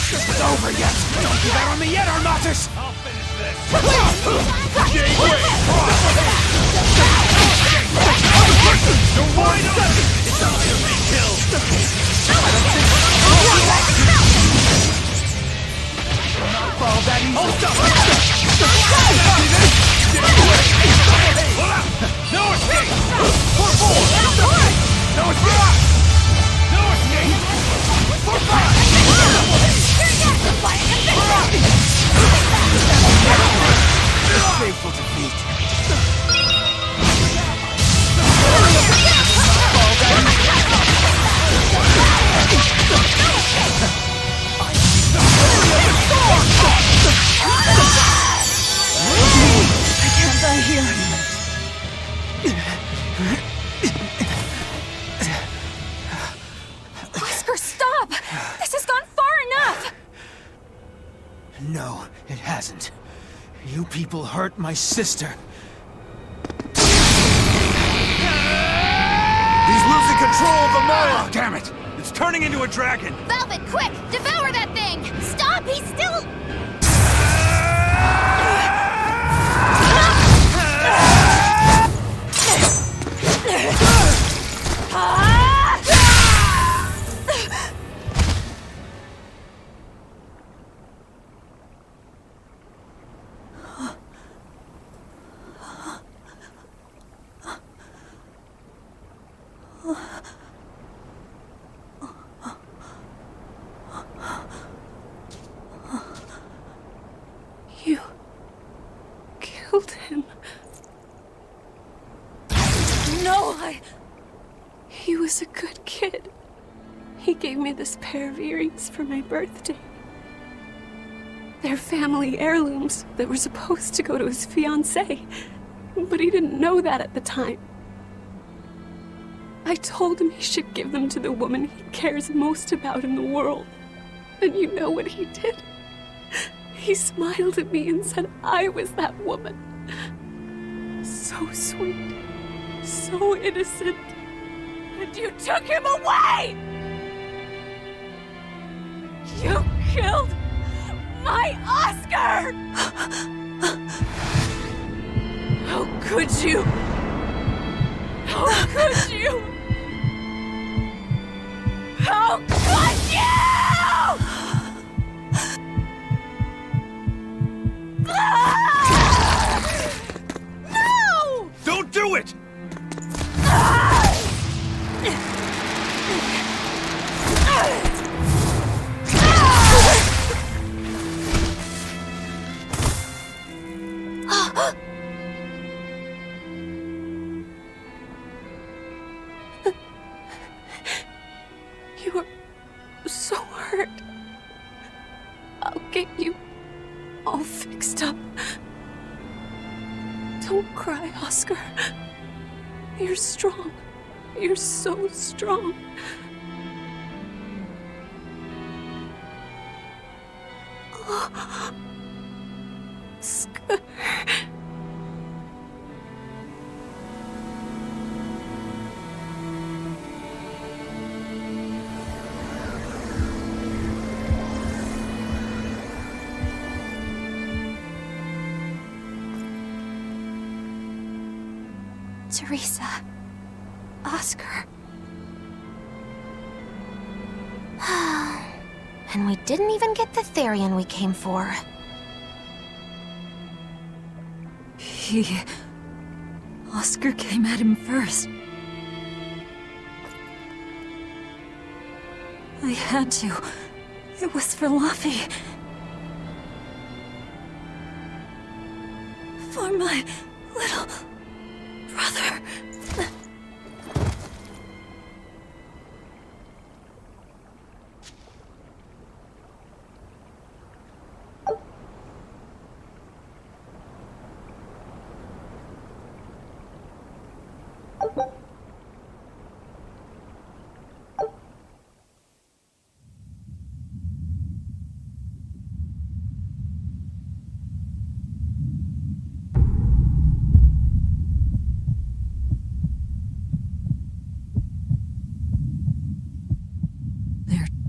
This is over yet! Don't give out on me yet, Armatus! I'll finish this! Don't worry, it's up to me, kill! Not fall that easy! Hold up! No escape! For four! No escape! No escape! For five! Shameful defeat. I can't die here. Oscar, stop! This has gone far enough! No, it hasn't. You people hurt my sister. He's losing control of the Moloch! Oh, damn it! It's turning into a dragon! Velvet, quick! Devour that thing! Stop! He's still... You killed him. No, He was a good kid. He gave me this pair of earrings for my birthday. They're family heirlooms that were supposed to go to his fiancée, but he didn't know that at the time. I told him he should give them to the woman he cares most about in the world. And you know what he did? He smiled at me and said I was that woman. So sweet, so innocent. And you took him away! You killed my Oscar! How could you? How could you? How could you? No! Don't do it! You were so hurt. I'll get you all fixed up. Don't cry, Oscar. You're strong. You're so strong. Oscar. Teresa. Oscar. And we didn't even get the Therian we came for. Oscar came at him first. I had to. It was for Luffy. For my little brother.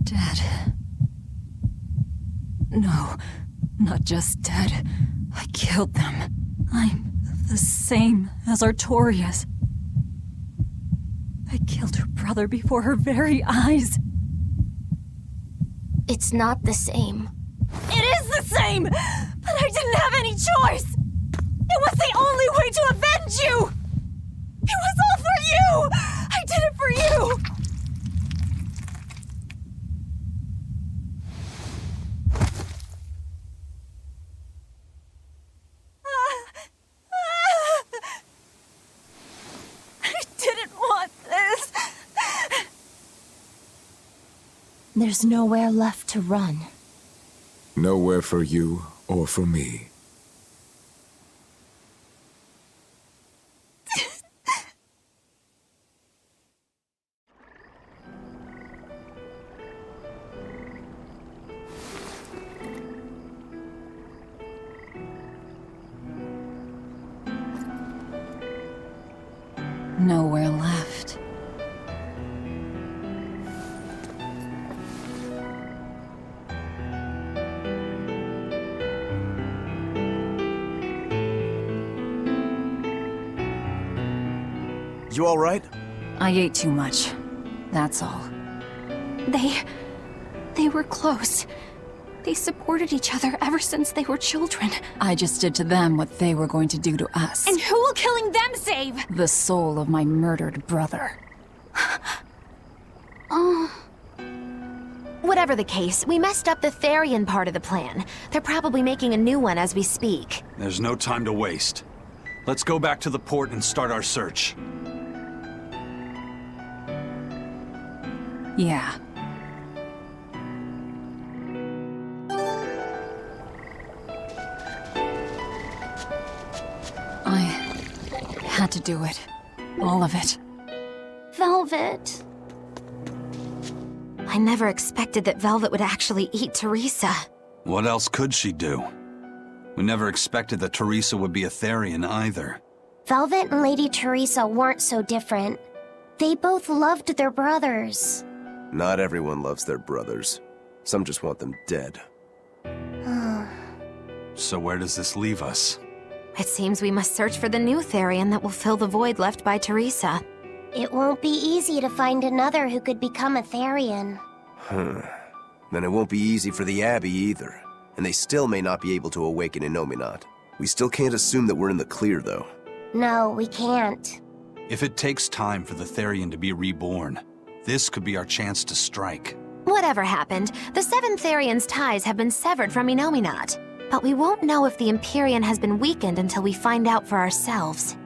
Dead. No, not just dead. I killed them. I'm the same as Artorias. I killed her brother before her very eyes. It's not the same. It is the same! But I didn't have any choice! It was the only way to avenge you! It was all for you! I did it for you! There's nowhere left to run. Nowhere for you or for me. Nowhere left. You all right? I ate too much. That's all. They were close. They supported each other ever since they were children. I just did to them what they were going to do to us. And who will killing them save? The soul of my murdered brother. Whatever the case, we messed up the Therian part of the plan. They're probably making a new one as we speak. There's no time to waste. Let's go back to the port and start our search. Yeah. I had to do it. All of it. Velvet. I never expected that Velvet would actually eat Teresa. What else could she do? We never expected that Teresa would be a Therian either. Velvet and Lady Teresa weren't so different. They both loved their brothers. Not everyone loves their brothers. Some just want them dead. So where does this leave us? It seems we must search for the new Therian that will fill the void left by Teresa. It won't be easy to find another who could become a Therian. Then it won't be easy for the Abbey either. And they still may not be able to awaken Innominat. We still can't assume that we're in the clear, though. No, we can't. If it takes time for the Therian to be reborn, this could be our chance to strike. Whatever happened, the seven Therian's ties have been severed from Innominat. But we won't know if the Empyrean has been weakened until we find out for ourselves.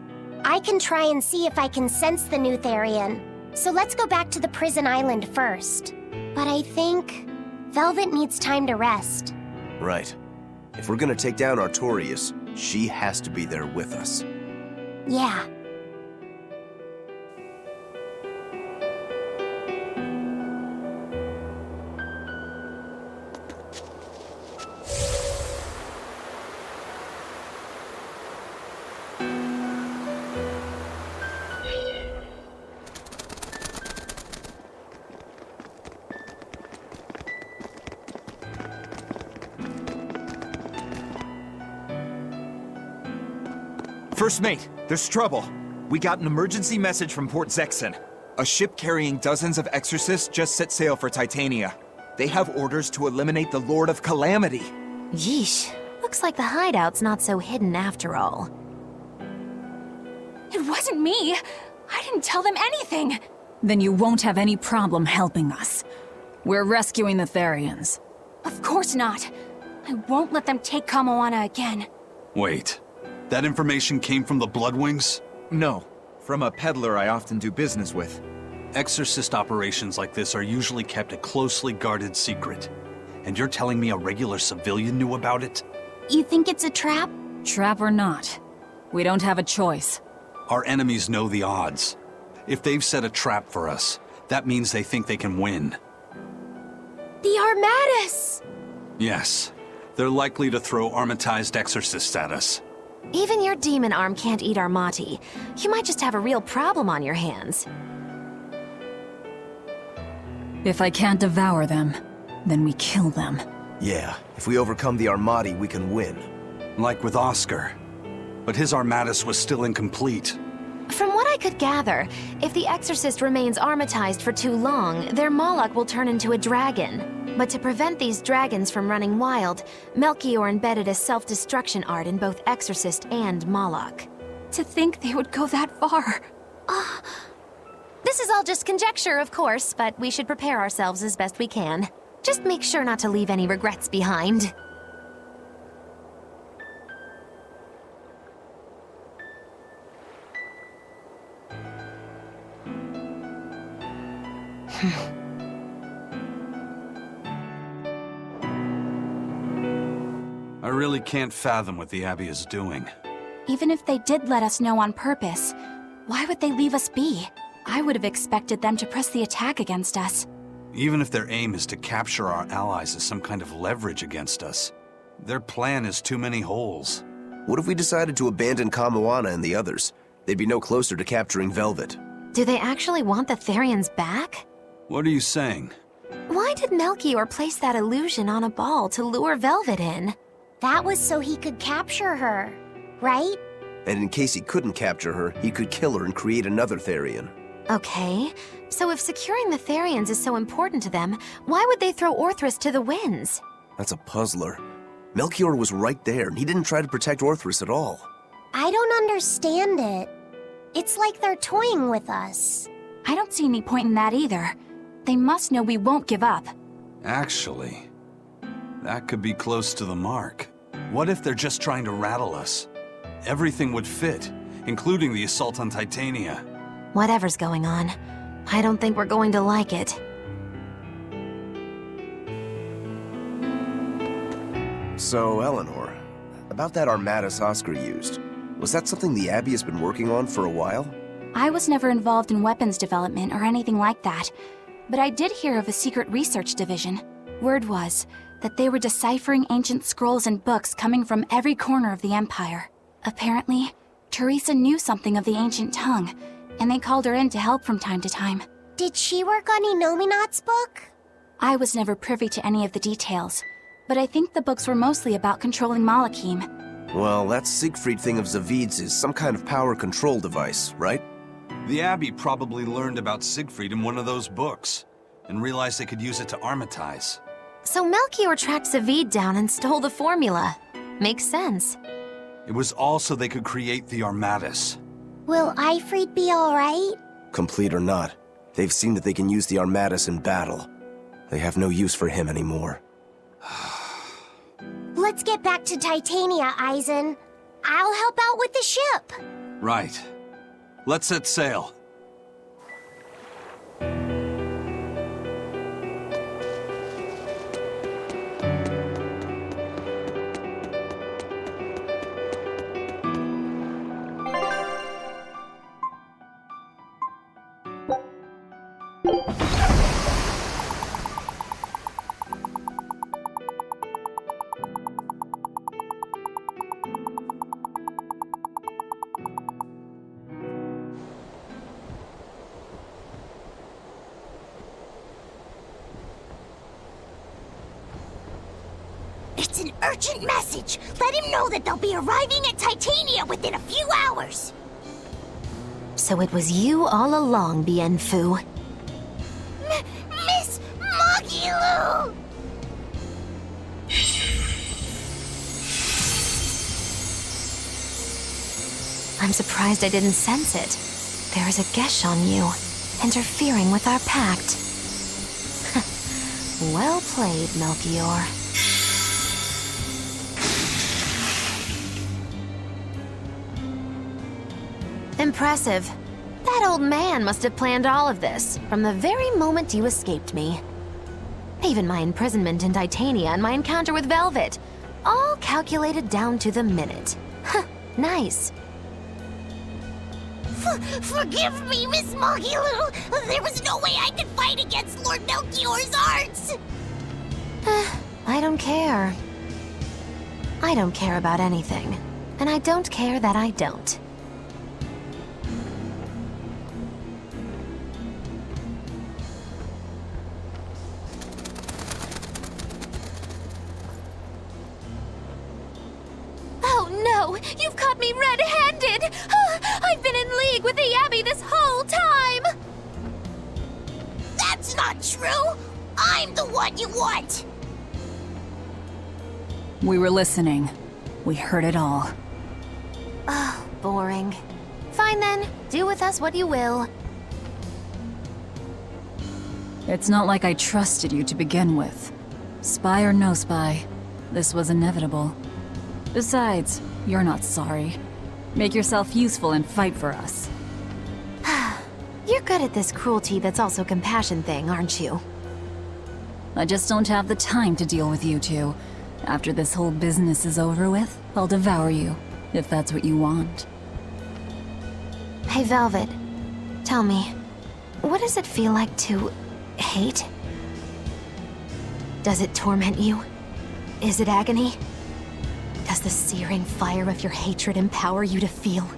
I can try and see if I can sense the new Therian. So let's go back to the prison island first. But I think Velvet needs time to rest. Right. If we're gonna take down Artorias, she has to be there with us. Yeah. First mate, there's trouble. We got an emergency message from Port Zexon. A ship carrying dozens of exorcists just set sail for Titania. They have orders to eliminate the Lord of Calamity. Yeesh. Looks like the hideout's not so hidden after all. It wasn't me. I didn't tell them anything. Then you won't have any problem helping us. We're rescuing the Therians. Of course not. I won't let them take Kamoana again. Wait. That information came from the Bloodwings? No. From a peddler I often do business with. Exorcist operations like this are usually kept a closely guarded secret. And you're telling me a regular civilian knew about it? You think it's a trap? Trap or not, we don't have a choice. Our enemies know the odds. If they've set a trap for us, that means they think they can win. The Armatus! Yes. They're likely to throw armatized exorcists at us. Even your demon arm can't eat Armati. You might just have a real problem on your hands. If I can't devour them, then we kill them. Yeah, if we overcome the Armati, we can win. Like with Oscar. But his Armatus was still incomplete. From what I could gather, if the Exorcist remains armatized for too long, their Moloch will turn into a dragon. But to prevent these dragons from running wild, Melchior embedded a self-destruction art in both Exorcist and Moloch. To think they would go that far. This is all just conjecture, of course, but we should prepare ourselves as best we can. Just make sure not to leave any regrets behind. I really can't fathom what the Abbey is doing. Even if they did let us know on purpose, why would they leave us be? I would have expected them to press the attack against us. Even if their aim is to capture our allies as some kind of leverage against us, their plan has too many holes. What if we decided to abandon Kamoana and the others? They'd be no closer to capturing Velvet. Do they actually want the Therians back? What are you saying? Why did Melchior place that illusion on a ball to lure Velvet in? That was so he could capture her, right? And in case he couldn't capture her, he could kill her and create another Therian. Okay, so if securing the Therians is so important to them, why would they throw Orthrus to the winds? That's a puzzler. Melchior was right there, and he didn't try to protect Orthrus at all. I don't understand it. It's like they're toying with us. I don't see any point in that either. They must know we won't give up. Actually, that could be close to the mark. What if they're just trying to rattle us? Everything would fit, including the assault on Titania. Whatever's going on, I don't think we're going to like it. So, Eleanor, about that Armatus Oscar used, was that something the Abbey has been working on for a while? I was never involved in weapons development or anything like that, but I did hear of a secret research division. Word was that they were deciphering ancient scrolls and books coming from every corner of the Empire. Apparently, Teresa knew something of the ancient tongue, and they called her in to help from time to time. Did she work on Inominat's book? I was never privy to any of the details, but I think the books were mostly about controlling Malachim. Well, that Siegfried thing of Zavid's is some kind of power control device, right? The Abbey probably learned about Siegfried in one of those books, and realized they could use it to armatize. So Melchior tracked Zavid down and stole the formula. Makes sense. It was all so they could create the Armatus. Will Ifrid be alright? Complete or not, they've seen that they can use the Armatus in battle. They have no use for him anymore. Let's get back to Titania, Eisen. I'll help out with the ship. Right. Let's set sail. It's an urgent message. Let him know that they'll be arriving at Titania within a few hours. So it was you all along, Bien Phu. Miss Magilu! I'm surprised I didn't sense it. There is a gesh on you, interfering with our pact. Well played, Melchior. Impressive. That old man must have planned all of this from the very moment you escaped me. Even my imprisonment in Titania and my encounter with Velvet, all calculated down to the minute. Nice. Forgive me, Miss Magilu. There was no way I could fight against Lord Melchior's arts. I don't care. I don't care about anything. And I don't care that I don't. Oh no! You've caught me red-handed! I've been in league with the Abbey this whole time! That's not true! I'm the one you want! We were listening. We heard it all. Oh, boring. Fine then, do with us what you will. It's not like I trusted you to begin with. Spy or no spy, this was inevitable. Besides, you're not sorry. Make yourself useful and fight for us. You're good at this cruelty that's also compassion thing, aren't you? I just don't have the time to deal with you two. After this whole business is over with, I'll devour you, if that's what you want. Hey, Velvet. Tell me, what does it feel like to hate? Does it torment you? Is it agony? Does the searing fire of your hatred empower you to feel?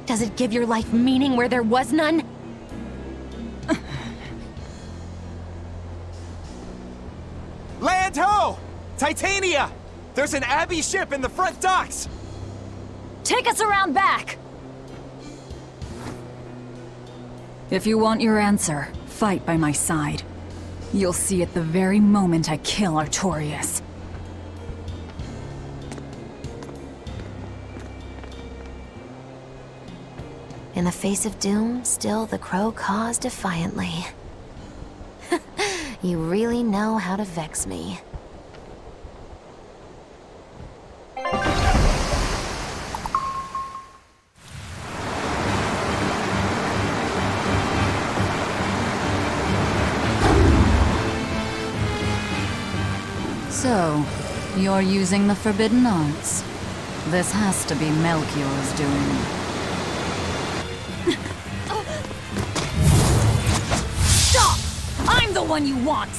Does it give your life meaning where there was none? Land ho! Titania! There's an Abbey ship in the front docks! Take us around back! If you want your answer, fight by my side. You'll see it the very moment I kill Artorias. In the face of doom, still the crow caws defiantly. You really know how to vex me. So, you're using the Forbidden Arts. This has to be Melchior's doing. Stop! I'm the one you want!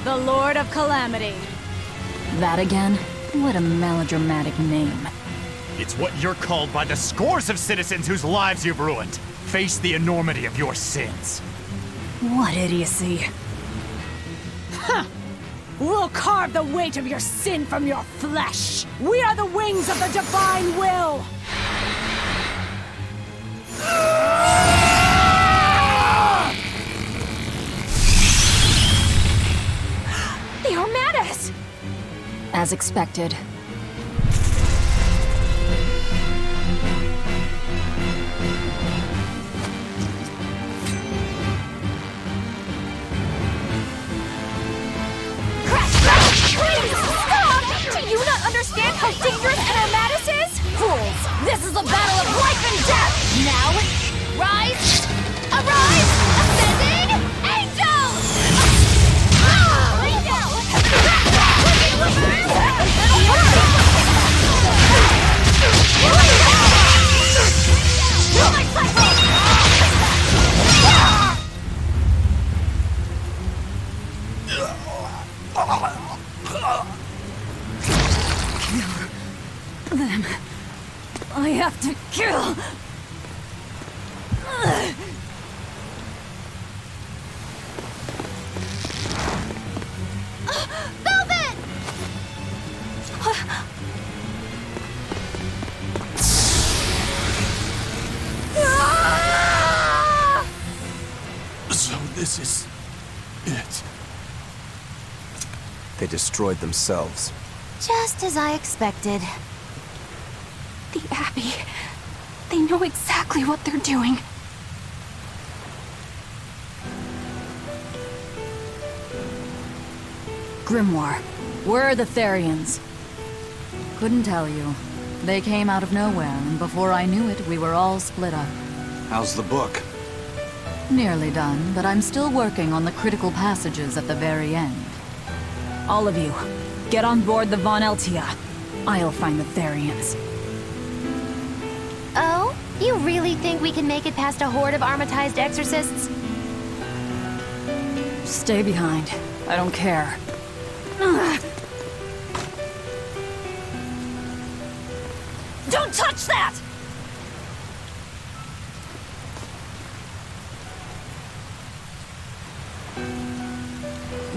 The Lord of Calamity. That again? What a melodramatic name. It's what you're called by the scores of citizens whose lives you've ruined. Face the enormity of your sins. What idiocy. Huh! We'll carve the weight of your sin from your flesh! We are the wings of the divine will! They are mad at us! As expected. Do you not understand how dangerous an Armatus is? Fools! This is a battle of life and death! Now, rise! Arise! Ascending! Angels! This is it. They destroyed themselves. Just as I expected. The Abbey. They know exactly what they're doing. Grimoire, where are the Therians? Couldn't tell you. They came out of nowhere, and before I knew it, we were all split up. How's the book? Nearly done, but I'm still working on the critical passages at the very end. All of you, get on board the Von Eltia. I'll find the Therians. Oh? You really think we can make it past a horde of armatized exorcists? Stay behind. I don't care. Don't touch that!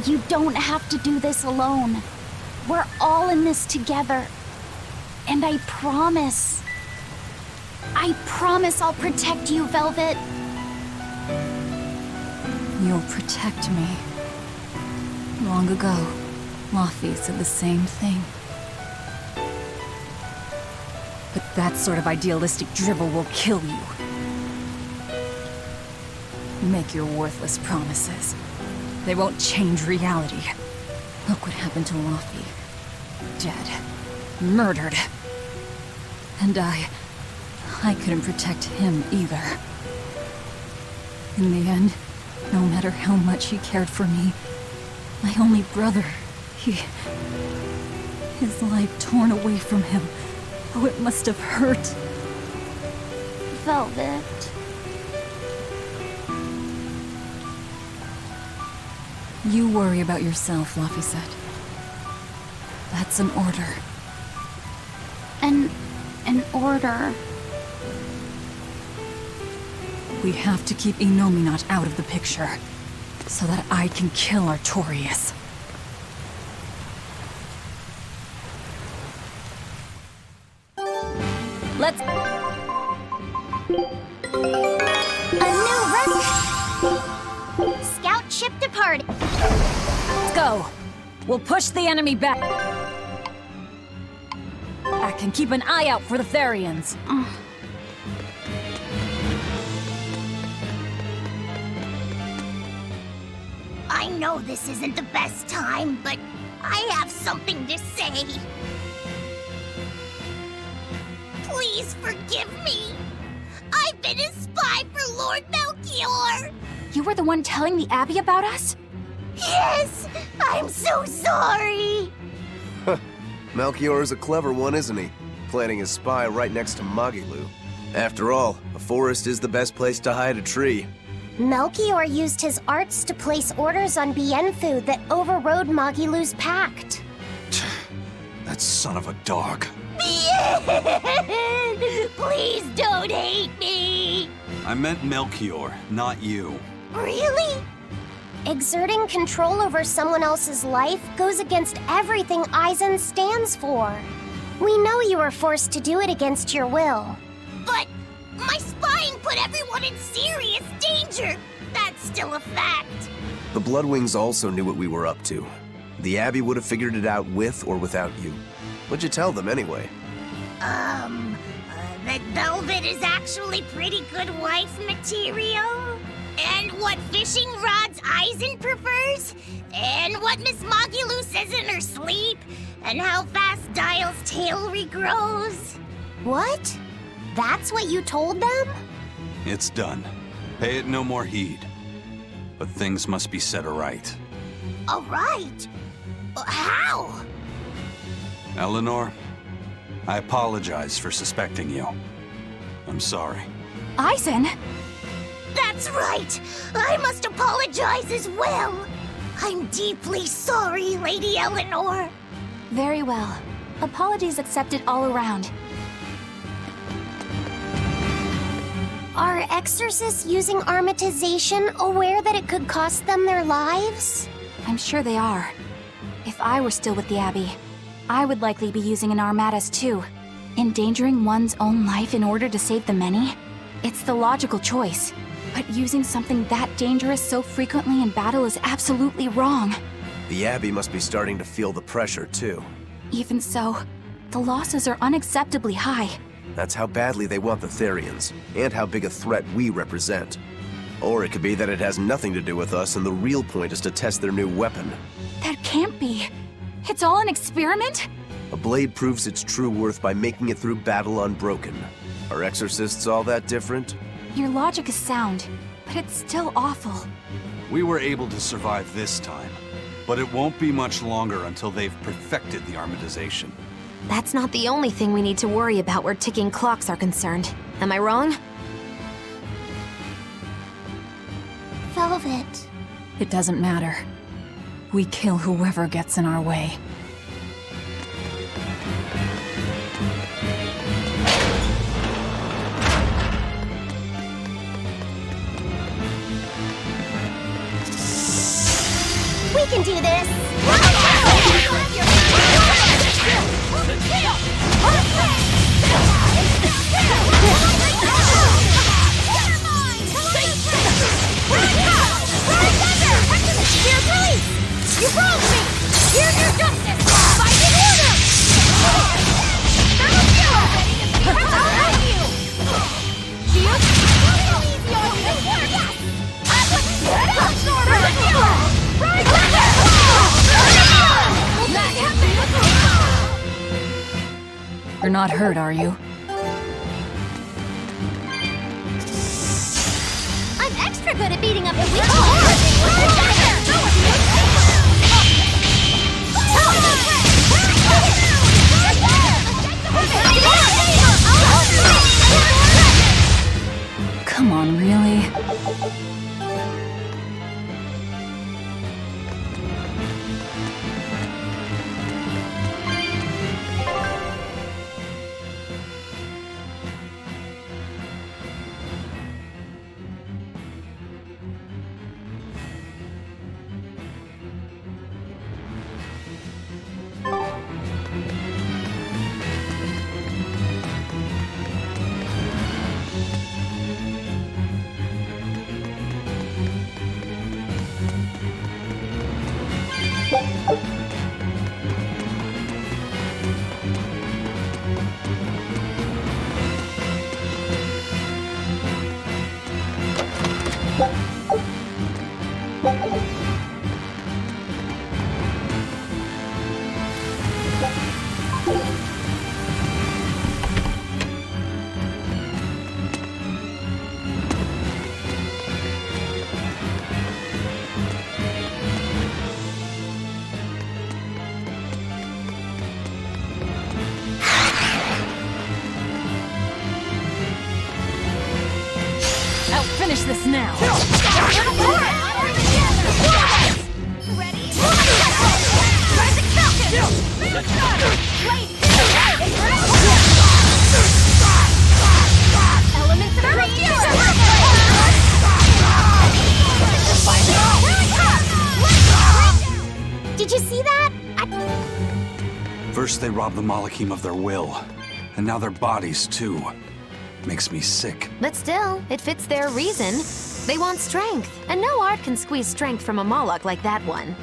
You don't have to do this alone. We're all in this together. And I promise I'll protect you, Velvet. You'll protect me. Long ago, Laufey said the same thing. But that sort of idealistic drivel will kill you. Make your worthless promises. They won't change reality. Look what happened to Laufey. Dead. Murdered. And I couldn't protect him either. In the end, no matter how much he cared for me, my only brother, his life torn away from him. Oh, it must have hurt. Velvet. You worry about yourself, Laufey said. That's an order. An order. We have to keep Inominat out of the picture, so that I can kill Artorias. Let's... A new scout ship departed. Let's go. We'll push the enemy back. I can keep an eye out for the Therians. I know this isn't the best time, but I have something to say. Please forgive me. I've been a spy for Lord Melchior. You were the one telling the Abbey about us? Yes, I'm so sorry. Melchior is a clever one, isn't he? Planting his spy right next to Magilu. After all, a forest is the best place to hide a tree. Melchior used his arts to place orders on Bienfu that overrode Magilu's pact. That son of a dog. Please don't hate me. I meant Melchior, not you. Really? Exerting control over someone else's life goes against everything Eisen stands for. We know you were forced to do it against your will. But my spying put everyone in serious danger. That's still a fact. The Bloodwings also knew what we were up to. The Abbey would have figured it out with or without you. What'd you tell them anyway? That Velvet is actually pretty good wife material. And what fishing rods Eisen prefers. And what Miss Magilu says in her sleep. And how fast Dial's tail regrows. What? That's what you told them? It's done. Pay it no more heed. But things must be set aright. All right. How? Eleanor, I apologize for suspecting you. I'm sorry. Eisen? That's right! I must apologize as well! I'm deeply sorry, Lady Eleanor. Very well. Apologies accepted all around. Are exorcists using armatization aware that it could cost them their lives? I'm sure they are. If I were still with the Abbey, I would likely be using an armatus too. Endangering one's own life in order to save the many? It's the logical choice. But using something that dangerous so frequently in battle is absolutely wrong. The Abbey must be starting to feel the pressure, too. Even so, the losses are unacceptably high. That's how badly they want the Therians, and how big a threat we represent. Or it could be that it has nothing to do with us and the real point is to test their new weapon. That can't be. It's all an experiment? A blade proves its true worth by making it through battle unbroken. Are exorcists all that different? Your logic is sound, but it's still awful. We were able to survive this time, but it won't be much longer until they've perfected the armatization. That's not the only thing we need to worry about where ticking clocks are concerned. Am I wrong? Velvet. It doesn't matter. We kill whoever gets in our way. We can do this! You broke me! Here's your justice! Fighting order! I'll help you! Shield? Easy on you! Yes! You're not hurt, are you? I'm extra good at beating up the weak Come on, really? Finish this now. Did you see that? First they robbed the Malachim of their will, and now their bodies too. Makes me sick. But still, it fits their reason. They want strength, and no art can squeeze strength from a Moloch like that one.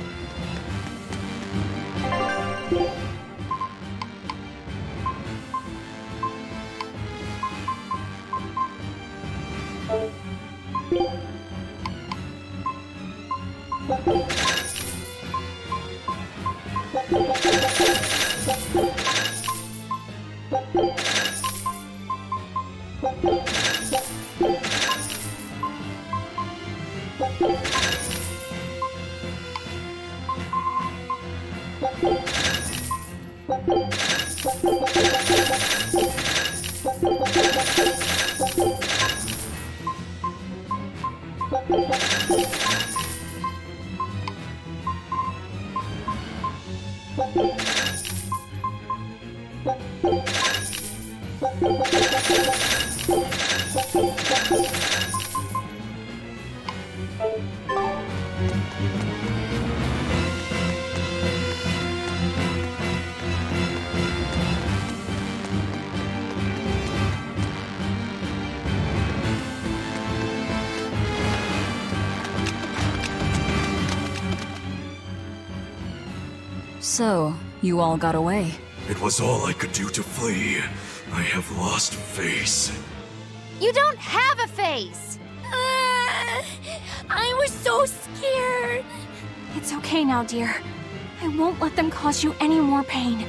So, you all got away. It was all I could do to flee. I have lost face. You don't have a face! I was so scared. It's okay now, dear. I won't let them cause you any more pain.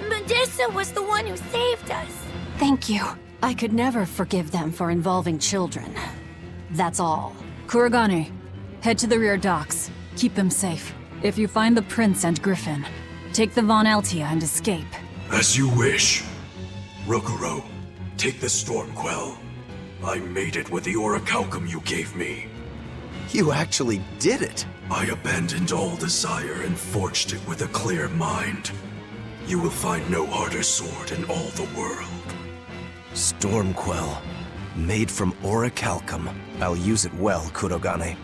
Medusa was the one who saved us. Thank you. I could never forgive them for involving children. That's all. Kurogane, head to the rear docks. Keep them safe. If you find the prince and Griffin, take the Von Altia and escape. As you wish. Rokuro, take the Stormquell. I made it with the orichalcum you gave me. You actually did it! I abandoned all desire and forged it with a clear mind. You will find no harder sword in all the world. Stormquell. Made from orichalcum. I'll use it well, Kurogane.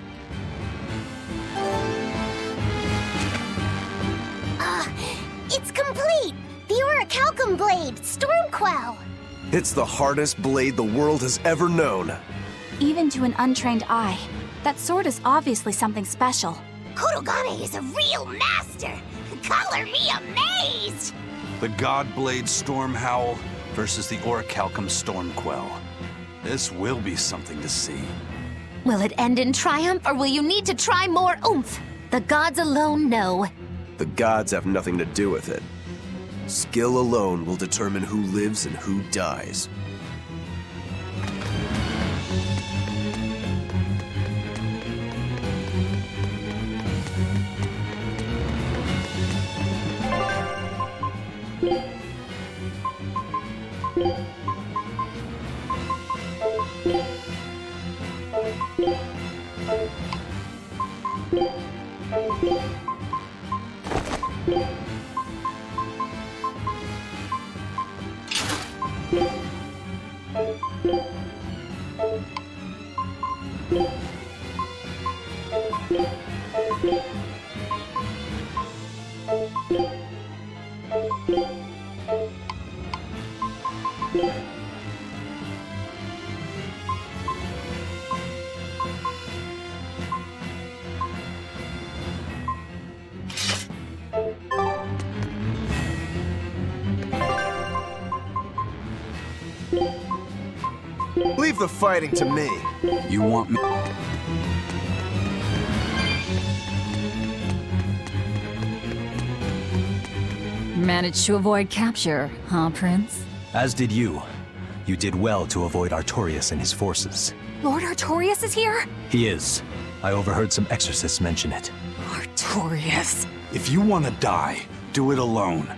It's complete! The orichalcum blade, Stormquell! It's the hardest blade the world has ever known. Even to an untrained eye, that sword is obviously something special. Kurogane is a real master! Color me amazed! The God Blade Storm Howl versus the Orichalcum Stormquell. This will be something to see. Will it end in triumph, or will you need to try more oomph? The gods alone know. The gods have nothing to do with it. Skill alone will determine who lives and who dies. Leave the fighting to me. You want me? Managed to avoid capture, huh, Prince? As did you. You did well to avoid Artorias and his forces. Lord Artorias is here? He is. I overheard some exorcists mention it. Artorias. If you want to die, do it alone.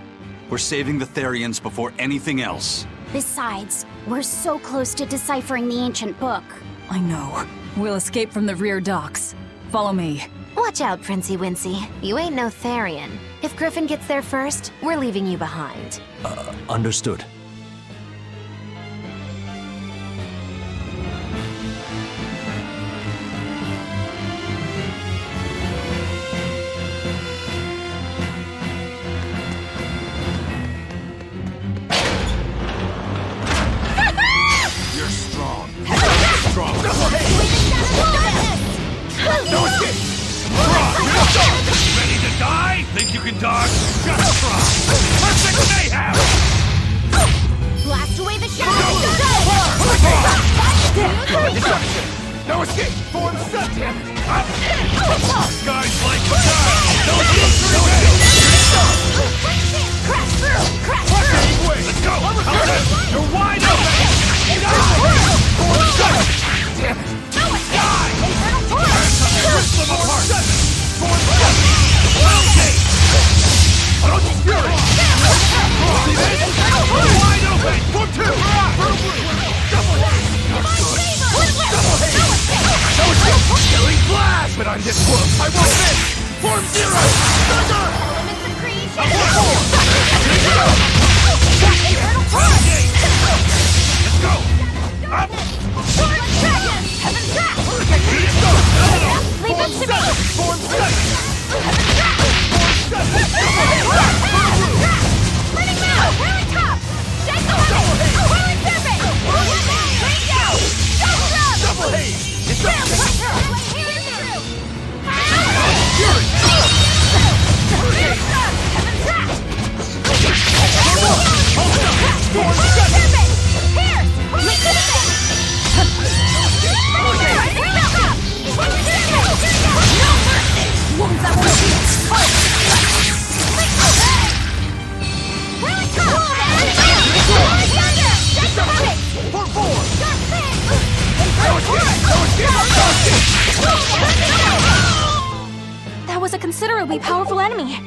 We're saving the Therians before anything else. Besides, we're so close to deciphering the ancient book. I know. We'll escape from the rear docks. Follow me. Watch out, Princey Wincy. You ain't no Therian. If Griffin gets there first, we're leaving you behind. Understood. You're strong. Strong. No escape! Ready to die? Think you can dodge? Just try! Perfect mayhem! Blast away the shadows! No escape! Form set! Guys like the no escape! Crash through! Crash through! Let's go! You're wide open! Form set! Damn it! Die! Rip them apart! Form set! Okay! Fury! Wide open! Form two! Double killing flash! But I'm this close! I won't miss! Form zero! Elements of creation! Let's go! Up! Sword dragon! Heaven trap! Leave it to me! Form set! Heaven trap! Letting go! We're on top! Shake the weapon! We're in serpent! Rain down! Double rub! Double haze! It's up! Healing through! Fury! That was a considerably powerful enemy.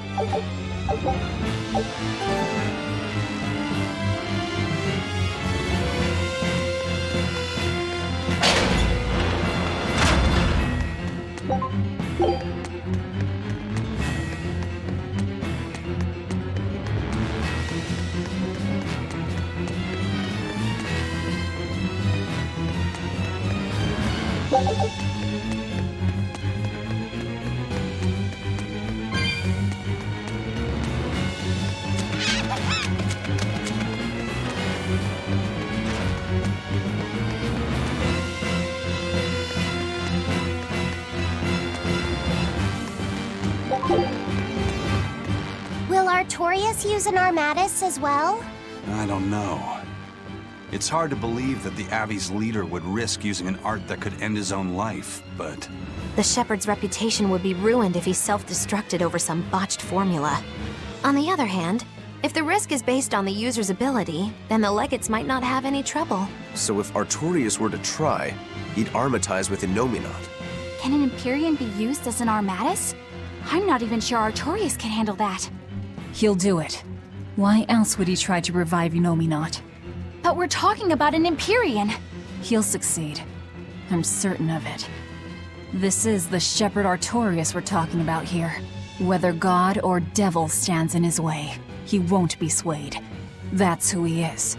Will Artorias use an Armatus as well? I don't know. It's hard to believe that the Abbey's leader would risk using an art that could end his own life, but... The Shepherd's reputation would be ruined if he self-destructed over some botched formula. On the other hand, if the risk is based on the user's ability, then the Legates might not have any trouble. So if Artorias were to try, he'd armatize with Innominat. Can an Empyrean be used as an Armatus? I'm not even sure Artorias can handle that. He'll do it. Why else would he try to revive Innominat? But we're talking about an Empyrean. He'll succeed. I'm certain of it. This is the Shepherd Artorias we're talking about here. Whether God or devil stands in his way, he won't be swayed. That's who he is.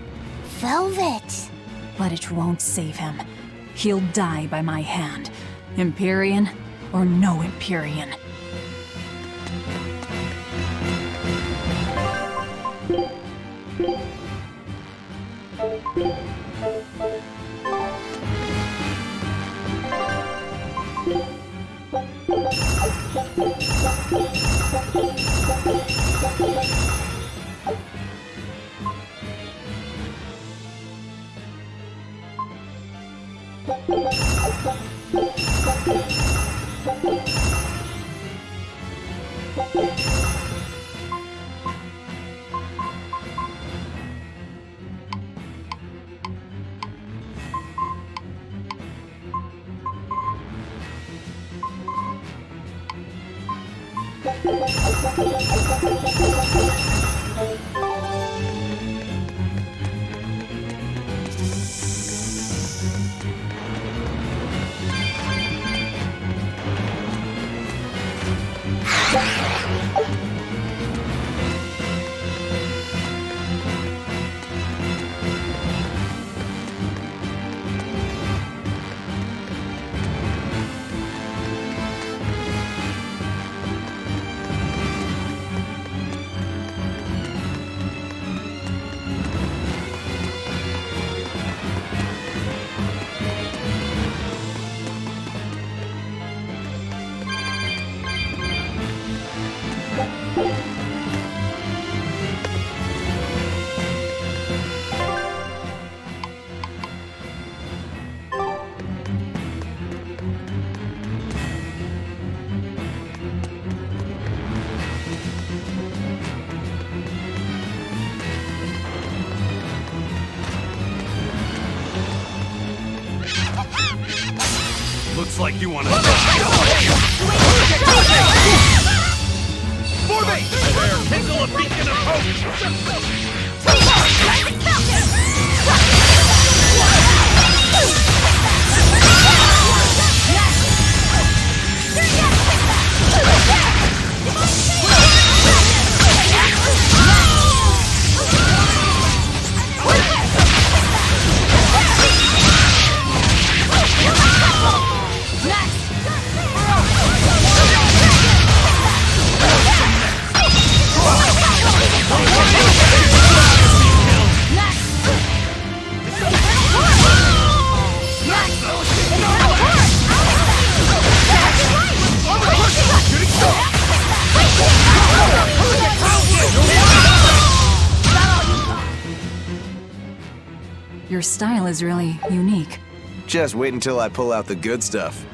Velvet! But it won't save him. He'll die by my hand. Empyrean or no Empyrean. Looks like you want to For me! There, kindle a beacon of hope! Your style is really unique. Just wait until I pull out the good stuff.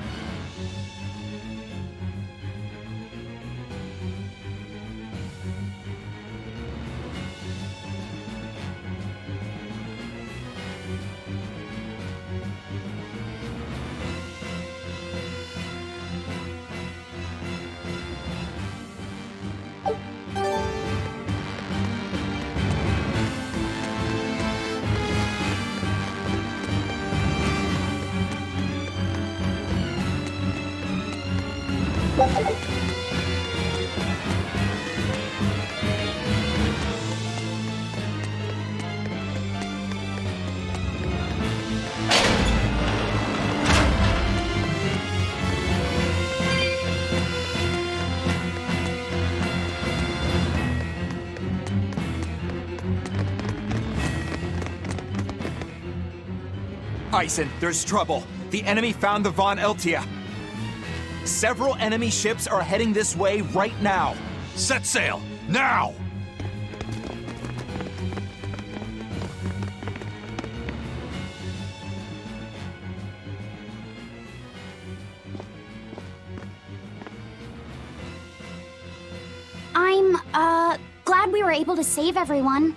Ison, there's trouble. The enemy found the Von Eltia. Several enemy ships are heading this way right now. Set sail, now! I'm, glad we were able to save everyone.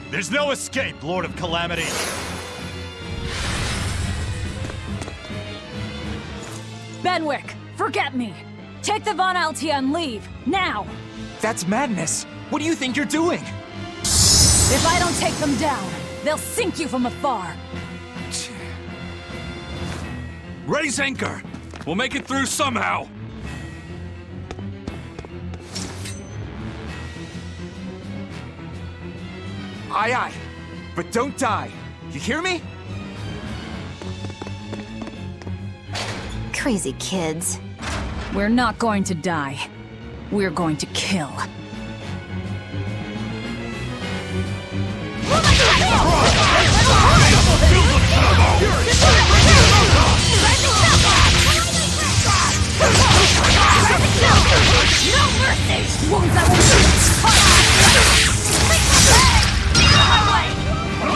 There's no escape, Lord of Calamity! Benwick, forget me! Take the Von Altia and leave, now! That's madness! What do you think you're doing? If I don't take them down, they'll sink you from afar! Raise anchor! We'll make it through somehow! Aye, aye. But don't die. You hear me? Crazy kids. We're not going to die. We're going to kill. No mercy! Wounds that will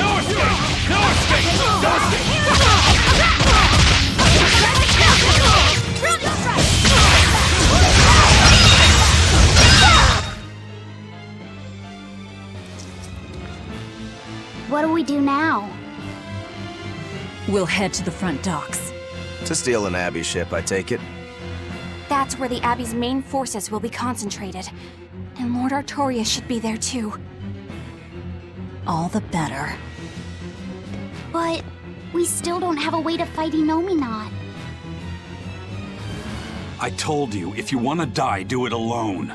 No escape! No escape! No escape! What do we do now? We'll head to the front docks. To steal an Abbey ship, I take it. That's where the Abbey's main forces will be concentrated. And Lord Artorias should be there too. All the better. But we still don't have a way to fight Inominat. I told you, if you want to die, do it alone.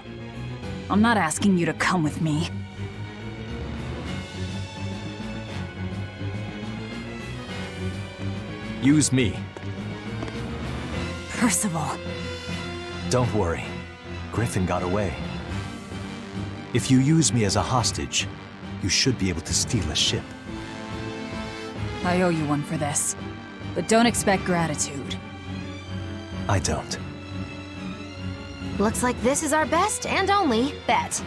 I'm not asking you to come with me. Use me. Percival. Don't worry. Griffin got away. If you use me as a hostage, you should be able to steal a ship. I owe you one for this. But don't expect gratitude. I don't. Looks like this is our best and only bet.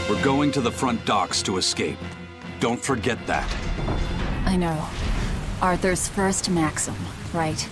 We're going to the front docks to escape. Don't forget that. I know. Arthur's first maxim, right?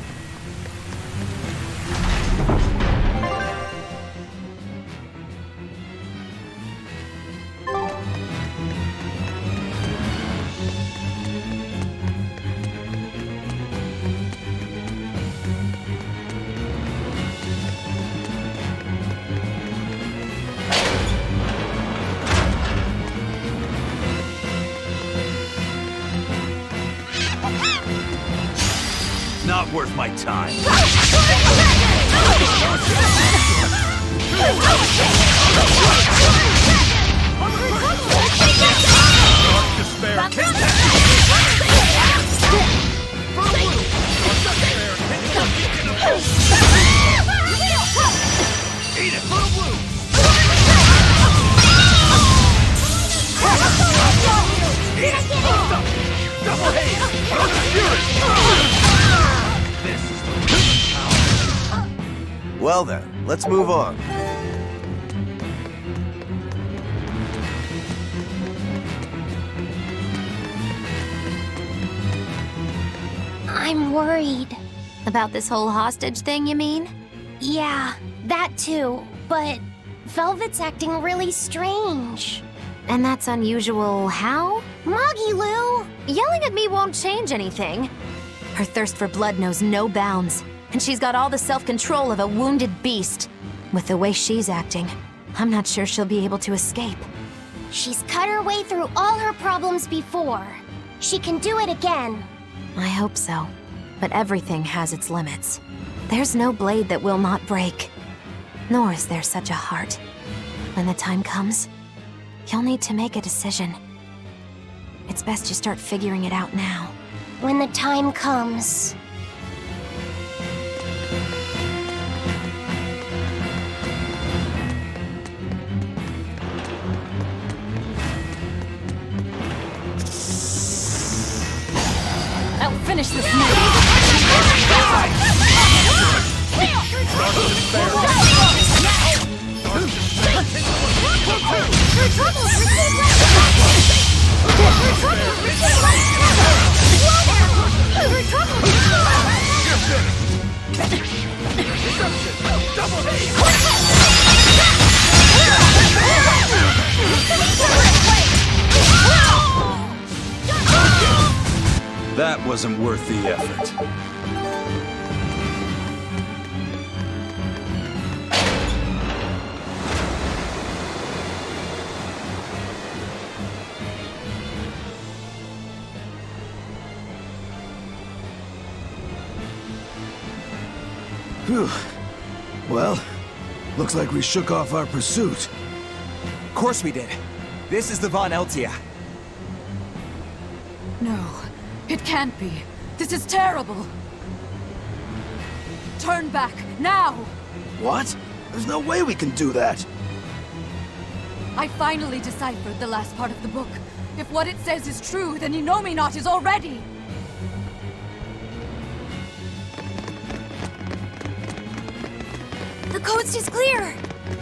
Not worth my time. Well then, let's move on. I'm worried. About this whole hostage thing, you mean? Yeah, that too. But Velvet's acting really strange. And that's unusual how? Moggy Lou! Yelling at me won't change anything. Her thirst for blood knows no bounds, and she's got all the self-control of a wounded beast. With the way she's acting, I'm not sure she'll be able to escape. She's cut her way through all her problems before. She can do it again. I hope so, but everything has its limits. There's no blade that will not break, nor is there such a heart. When the time comes, you'll need to make a decision. It's best you start figuring it out now. When the time comes. I'll finish this now. That wasn't worth the effort. Phew. Well, looks like we shook off our pursuit. Of course we did. This is the Von Eltia. No, it can't be. This is terrible. Turn back, now! What? There's no way we can do that. I finally deciphered the last part of the book. If what it says is true, then Innominat is already... The coast is clear!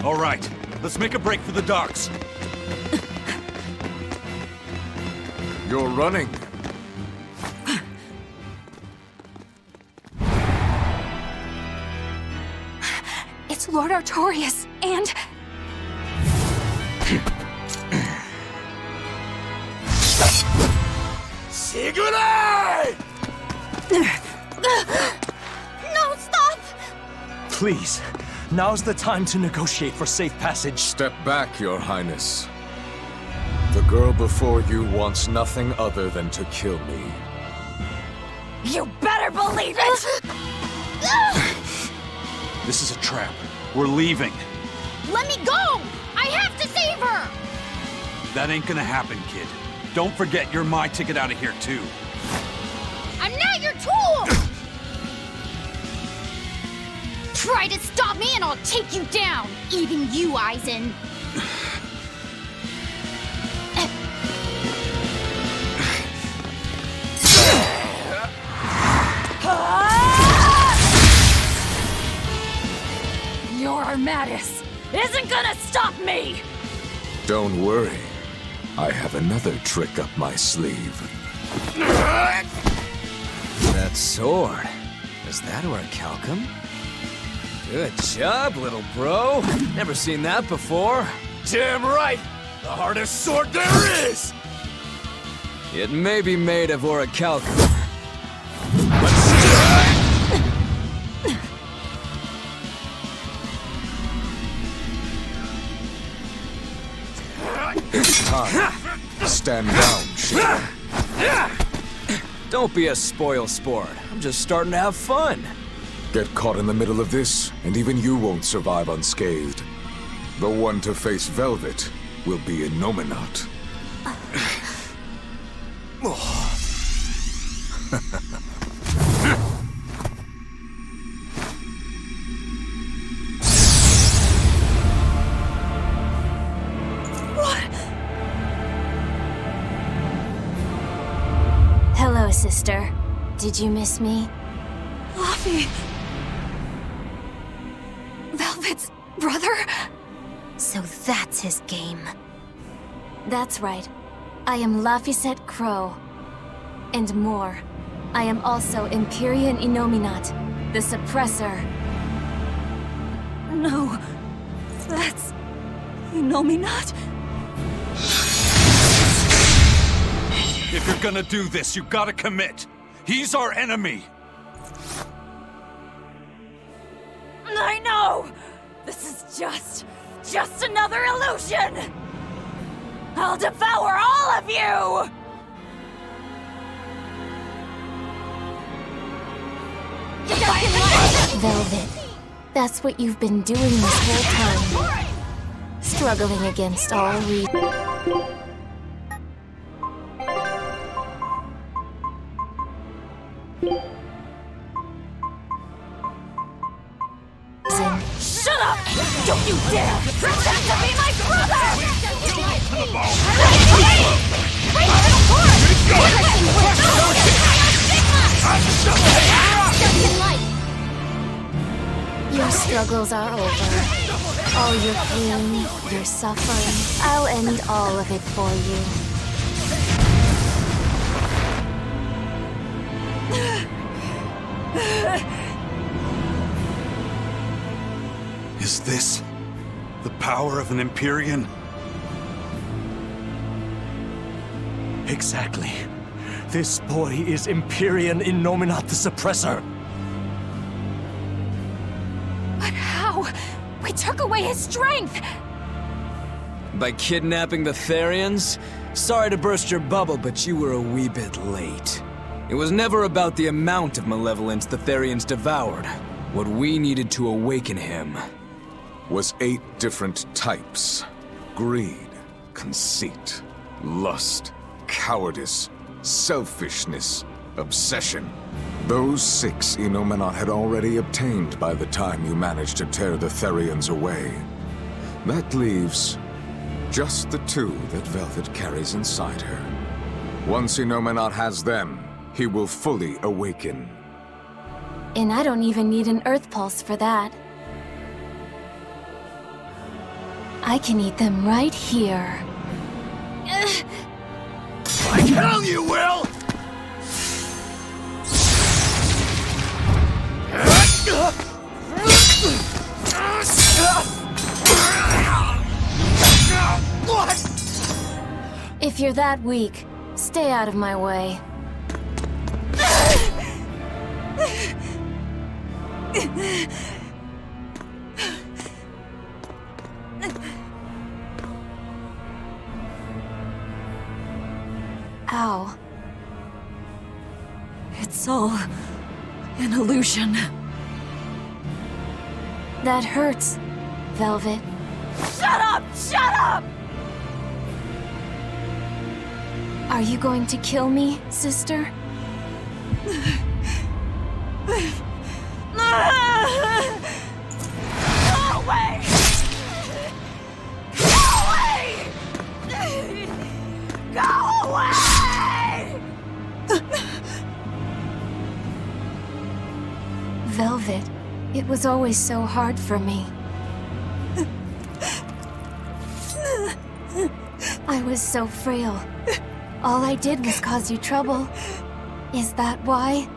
All right, let's make a break for the docks. You're running. It's Lord Artorias, and... Sigurd! No, stop! Please, now's the time to negotiate for safe passage. Step back, Your Highness. The girl before you wants nothing other than to kill me. You better believe it! This is a trap. We're leaving. Let me go! I have to save her! That ain't gonna happen, kid. Don't forget you're my ticket out of here, too. I'm not your tool! Try to stop me and I'll take you down! Even you, Eisen. Your Armatus isn't gonna stop me! Don't worry. I have another trick up my sleeve. That sword. Is that orichalcum? Good job, little bro. Never seen that before. Damn right! The hardest sword there is! It may be made of orichalcum. It's time. Stand down, Shadow. Don't be a spoil sport. I'm just starting to have fun. Get caught in the middle of this, and even you won't survive unscathed. The one to face Velvet will be Innominat. Hello, sister. Did you miss me? Laffy... Velvet's brother? So that's his game. That's right. I am Laphicet Crow. And more. I am also Empyrean Innominat, the Suppressor. No, that's... Innominat? If If you're gonna do this, you gotta commit. He's our enemy. I know! This is just another illusion! I'll devour all of you! Velvet, that's what you've been doing this whole time. Struggling against all reason. Shut up! Don't you dare pretend to be my brother! Your struggles are over. All your pain, your suffering, I'll end all of it for you. Is this the power of an Empyrean? Exactly. This boy is Empyrean Innominat the Suppressor. But how? We took away his strength! By kidnapping the Therians? Sorry to burst your bubble, but you were a wee bit late. It was never about the amount of malevolence the Therians devoured. What we needed to awaken him was 8 different types. Greed, conceit, lust, cowardice, selfishness, obsession. Those 6 Innominat had already obtained by the time you managed to tear the Therians away. That leaves just the 2 that Velvet carries inside her. Once Innominat has them, he will fully awaken. And I don't even need an Earth Pulse for that. I can eat them right here. Like hell you will! What? If you're that weak, stay out of my way. Ow. It's all an illusion. That hurts, Velvet. Shut up! Shut up! Are you going to kill me, sister? Go away! Go away! Go away! Velvet, it was always so hard for me. I was so frail. All I did was cause you trouble. Is that why?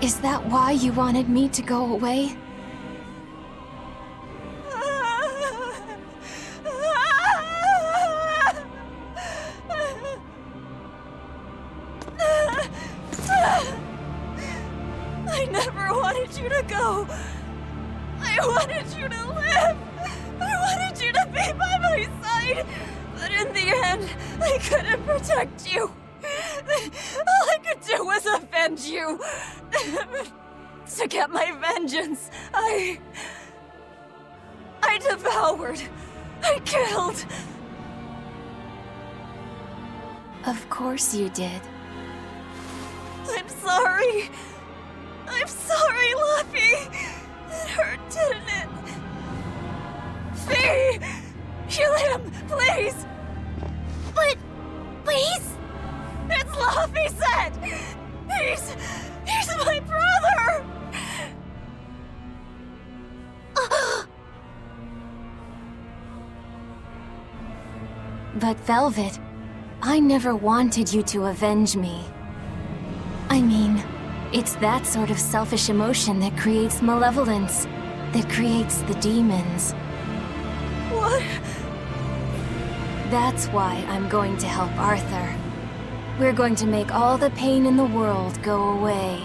Is that why you wanted me to go away? I never wanted you to go. I wanted you to live. I wanted you to be by my side. But in the end, I couldn't protect you. All I could do was avenge you. To get my vengeance, I devoured. I killed. Of course you did. I'm sorry. I'm sorry, Luffy. It hurt, didn't it? Fee! Kill him, please! But... please? It's Luffy said! He's my brother! But Velvet, I never wanted you to avenge me. I mean, it's that sort of selfish emotion that creates malevolence, that creates the demons. What? That's why I'm going to help Arthur. We're going to make all the pain in the world go away.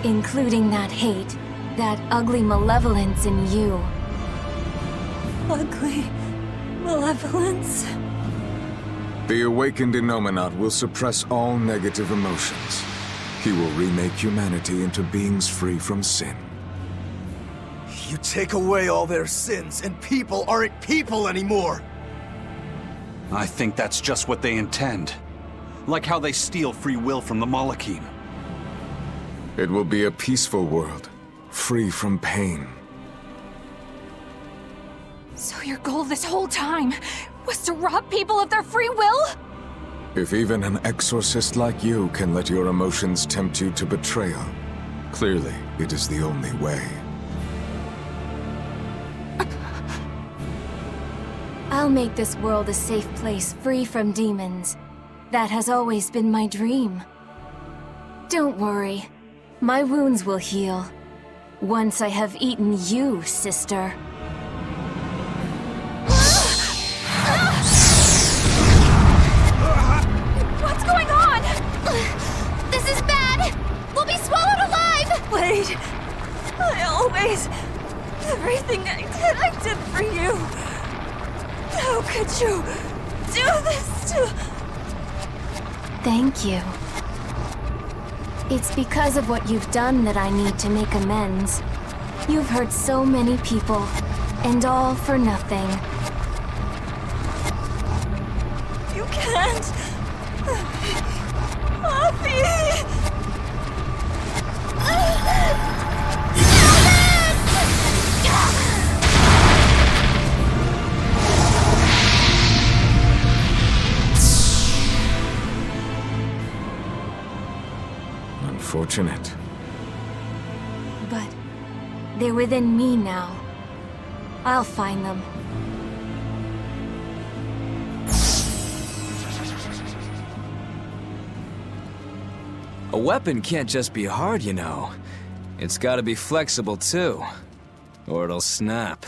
Including that hate, that ugly malevolence in you. Ugly malevolence? The awakened Innominat will suppress all negative emotions. He will remake humanity into beings free from sin. You take away all their sins, and people aren't people anymore! I think that's just what they intend. Like how they steal free will from the Malachim. It will be a peaceful world, free from pain. So your goal this whole time was to rob people of their free will? If even an exorcist like you can let your emotions tempt you to betrayal, clearly it is the only way. I'll make this world a safe place free from demons. That has always been my dream. Don't worry. My wounds will heal. Once I have eaten you, sister. What's going on? This is bad! We'll be swallowed alive! Wait. Everything I did for you. How could you do this to... Thank you. It's because of what you've done that I need to make amends. You've hurt so many people, and all for nothing. You can't... Avi! Unfortunate. But they're within me now. I'll find them. A weapon can't just be hard, you know. It's gotta be flexible, too. Or it'll snap.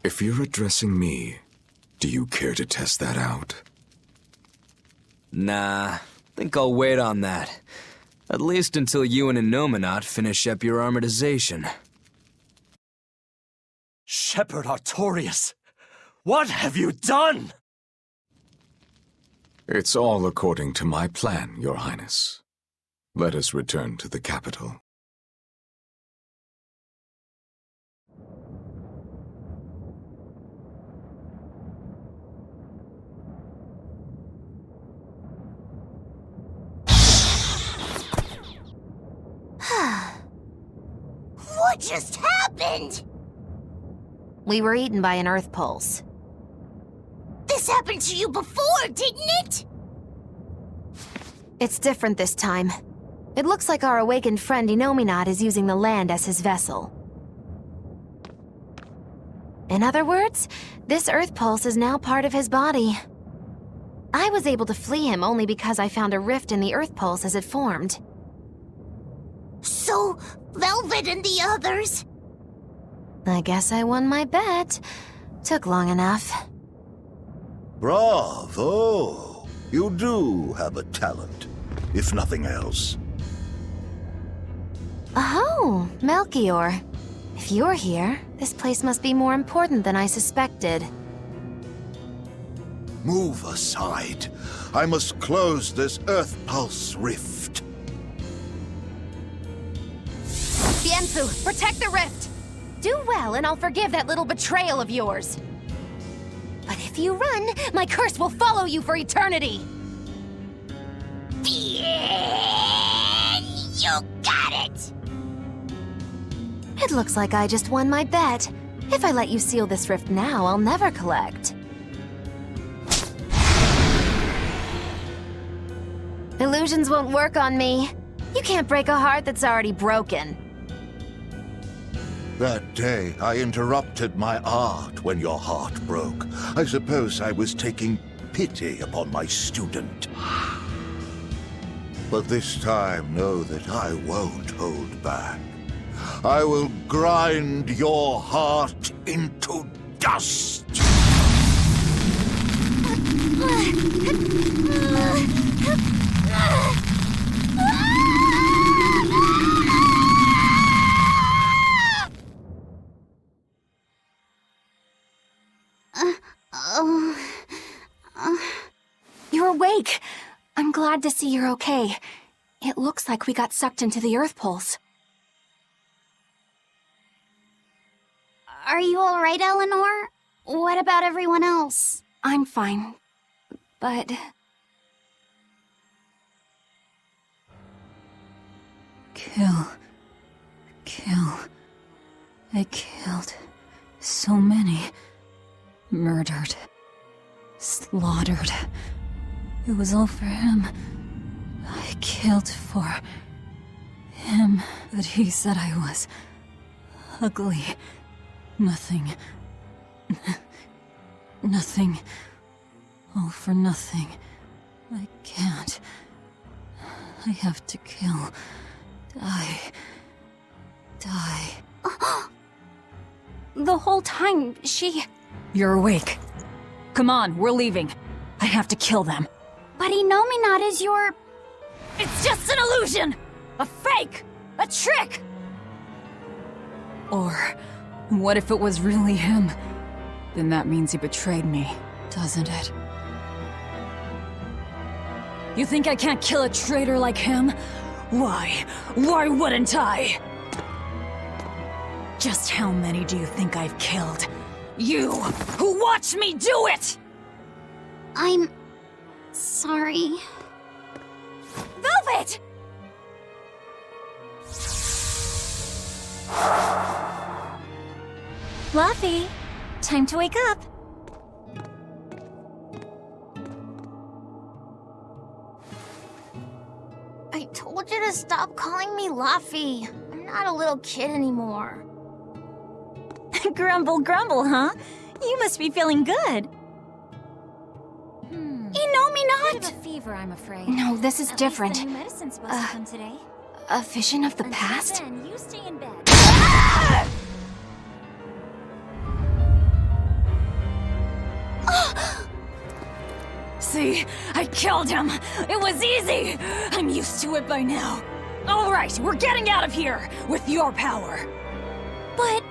If you're addressing me, do you care to test that out? Nah, think I'll wait on that. At least until you and Innominat finish up your armorization. Shepherd Artorius, what have you done? It's all according to my plan, Your Highness. Let us return to the capital. What just happened? We were eaten by an Earth Pulse. This happened to you before, didn't it? It's different this time. It looks like our awakened friend Innominat is using the land as his vessel. In other words, this Earth Pulse is now part of his body. I was able to flee him only because I found a rift in the Earth Pulse as it formed. So, Velvet and the others? I guess I won my bet. Took long enough. Bravo! You do have a talent, if nothing else. Oh, Melchior. If you're here, this place must be more important than I suspected. Move aside. I must close this Earth Pulse rift. Bienfu, protect the rift! Do well, and I'll forgive that little betrayal of yours. But if you run, my curse will follow you for eternity! Bien! You got it! It looks like I just won my bet. If I let you seal this rift now, I'll never collect. Illusions won't work on me. You can't break a heart that's already broken. That day, I interrupted my art when your heart broke. I suppose I was taking pity upon my student. But this time, know that I won't hold back. I will grind your heart into dust! You're awake. I'm glad to see you're okay. It looks like we got sucked into the Earth Pulse. Are you alright, Eleanor? What about everyone else? I'm fine, but... Kill. I killed so many. Murdered. Slaughtered. It was all for him. I killed for him, but he said I was ugly. Nothing. Nothing. All for nothing. I can't. I have to kill. Die. The whole time, she... You're awake. Come on, we're leaving. I have to kill them. But Innominat is your... It's just an illusion! A fake! A trick! Or, what if it was really him? Then that means he betrayed me, doesn't it? You think I can't kill a traitor like him? Why? Why wouldn't I? Just how many do you think I've killed? You, who watched me do it! I'm... sorry. Velvet! Fluffy, time to wake up. I told you to stop calling me Luffy. I'm not a little kid anymore. Grumble, grumble, huh? You must be feeling good. Innominat! Bit of a fever, I'm afraid. No, this is different. The new medicine's supposed to come today. A vision of the past? Then you stay in bed. See? I killed him! It was easy! I'm used to it by now. Alright, we're getting out of here! With your power! But...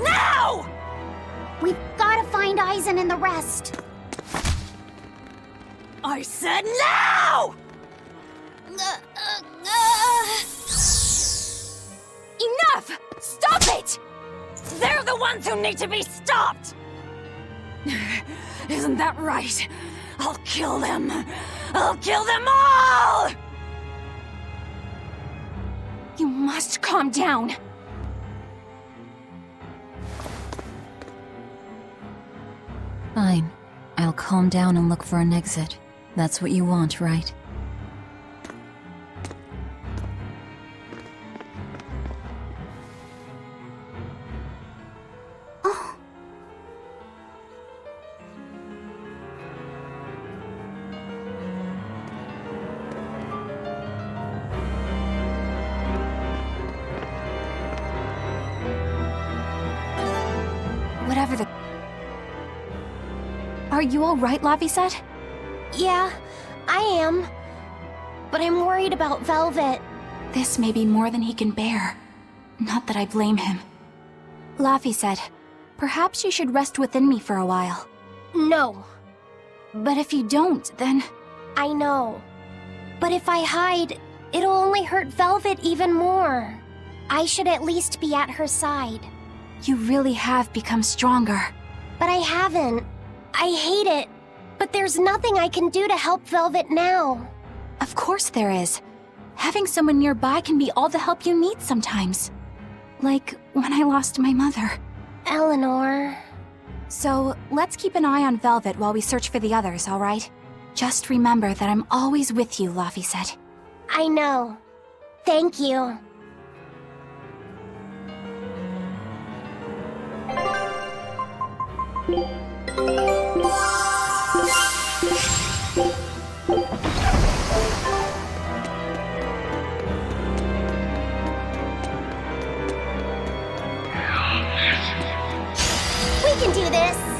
Now! We've gotta find Aizen and the rest. I said now! Enough! Stop it! They're the ones who need to be stopped! Isn't that right? I'll kill them! I'll kill them all! You must calm down. Fine. I'll calm down and look for an exit. That's what you want, right? Whatever the... Are you alright, Laphicet? Yeah, I am. But I'm worried about Velvet. This may be more than he can bear. Not that I blame him. Laphicet, perhaps you should rest within me for a while. No. But if you don't, then... I know. But if I hide, it'll only hurt Velvet even more. I should at least be at her side. You really have become stronger. But I haven't. I hate it. But there's nothing I can do to help Velvet now. Of course there is. Having someone nearby can be all the help you need sometimes. Like when I lost my mother. Eleanor... So, let's keep an eye on Velvet while we search for the others, alright? Just remember that I'm always with you, Laphicet. I know. Thank you. We can do this!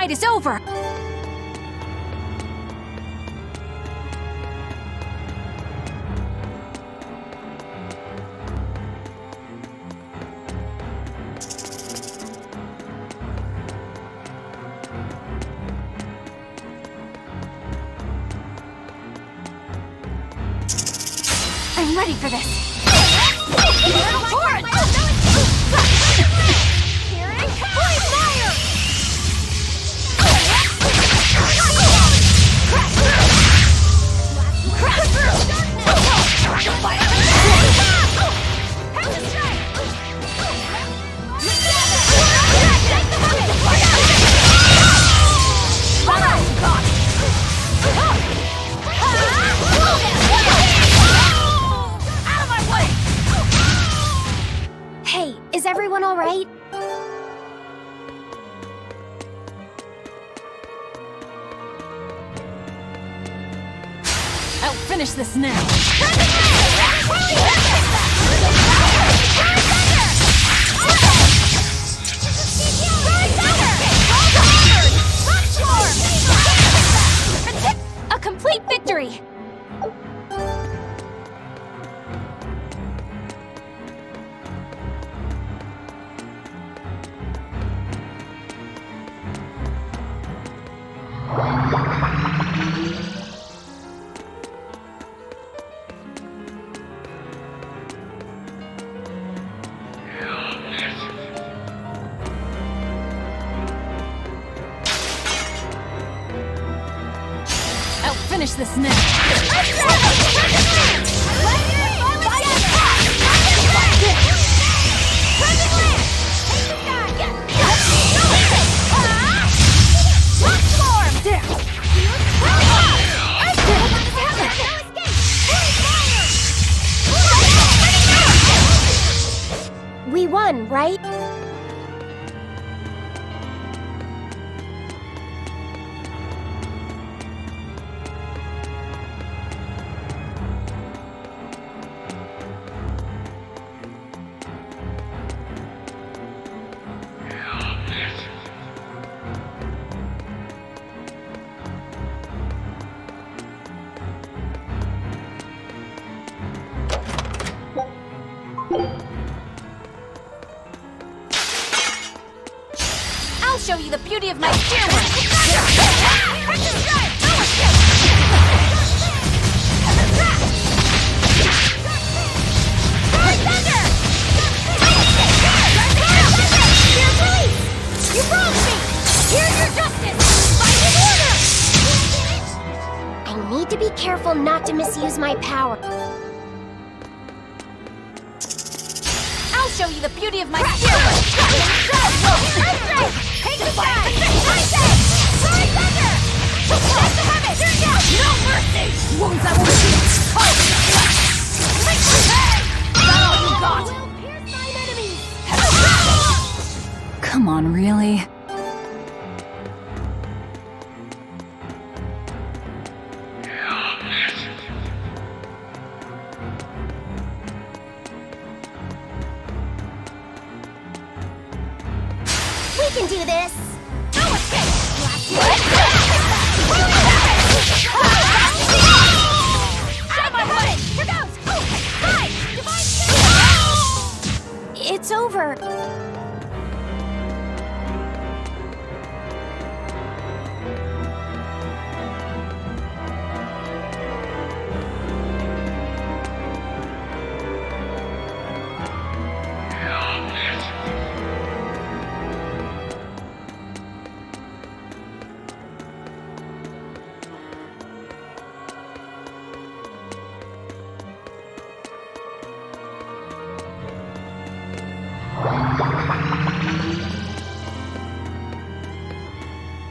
fight is over! I'm ready for this. Hey, is everyone all right? I'll finish this now. A complete victory! I'll finish this now. We won, right? I'll show you the beauty of my spearwork! You wronged me! Here's your justice! Fight in order! I need to be careful not to misuse my power. I'll show you the beauty of my spearwork! Take the fight! No mercy! Wounds I won't heal! Is that all you got? Come on, really? We can do this! Out of my way! Here goes! Hi! It's over.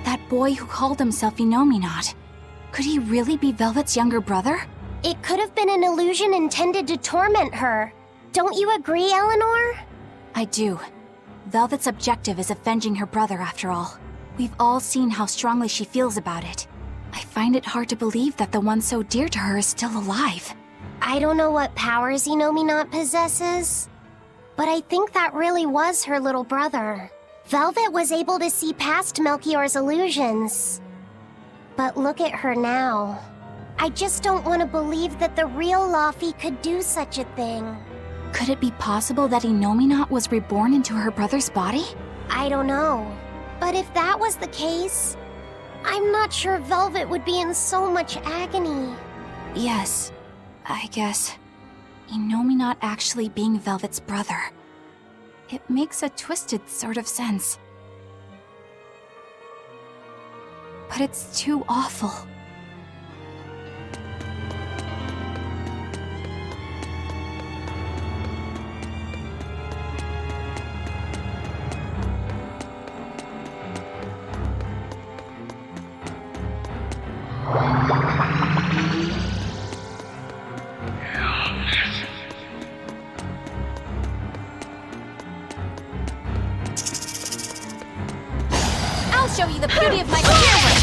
That boy who called himself Inominat. Could he really be Velvet's younger brother? It could have been an illusion intended to torment her. Don't you agree, Eleanor? I do. Velvet's objective is avenging her brother, after all. We've all seen how strongly she feels about it. I find it hard to believe that the one so dear to her is still alive. I don't know what powers Inominat possesses, but I think that really was her little brother. Velvet was able to see past Melchior's illusions. But look at her now. I just don't want to believe that the real Laufey could do such a thing. Could it be possible that Innominat was reborn into her brother's body? I don't know. But if that was the case, I'm not sure Velvet would be in so much agony. Yes, I guess. Innominat actually being Velvet's brother. It makes a twisted sort of sense. But it's too awful. I'll show you the beauty of my spear work!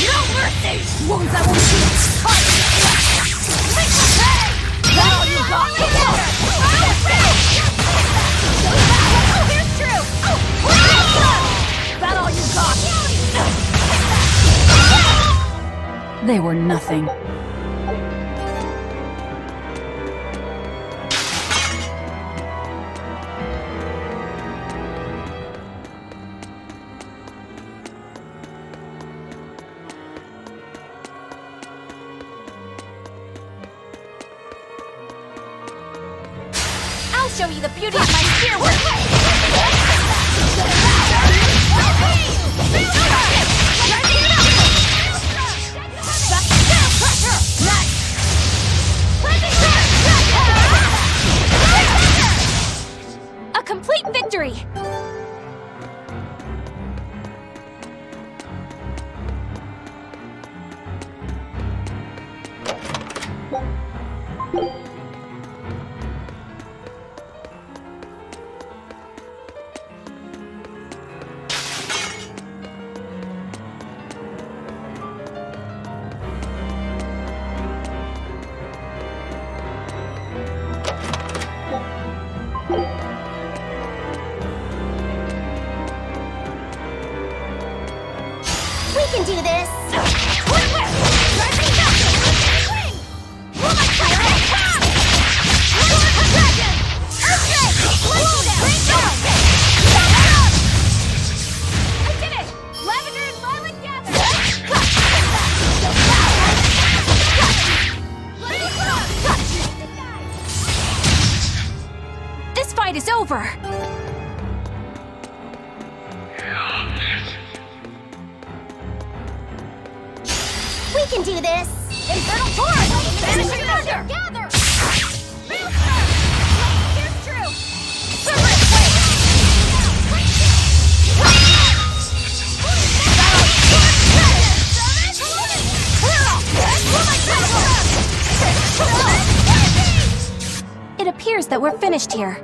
No mercy! Wounds I won't heal! That's all you got! Here's true! That all you got? They were nothing. I'll show you the beauty of my spear work! A complete victory! We can do this! This fight is over! We can do this! Infernal Torrent! Vanishing Thunder! Gather! Here's true! Fervent Flame! It appears that we're finished here.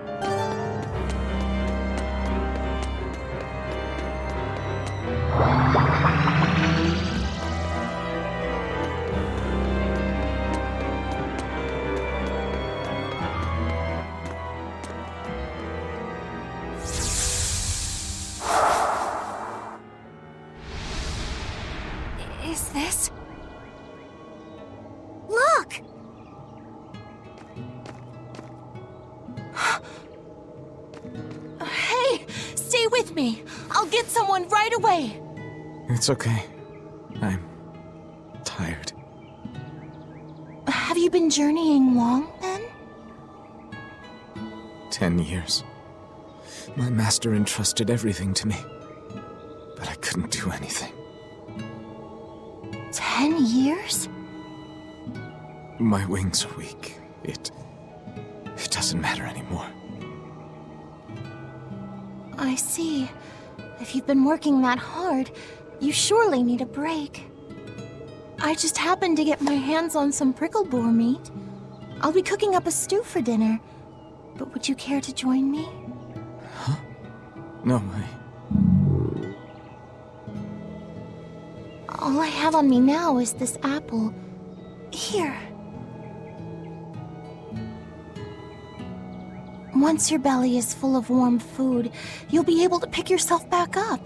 Is this? Look! Hey! Stay with me! I'll get someone right away! It's okay. I'm tired. Have you been journeying long, then? 10 years. My master entrusted everything to me, but I couldn't do anything. 10 years? My wings are weak. It doesn't matter anymore. I see. If you've been working that hard, you surely need a break. I just happened to get my hands on some prickle boar meat. I'll be cooking up a stew for dinner. But would you care to join me? No, All I have on me now is this apple. Here. Once your belly is full of warm food, you'll be able to pick yourself back up.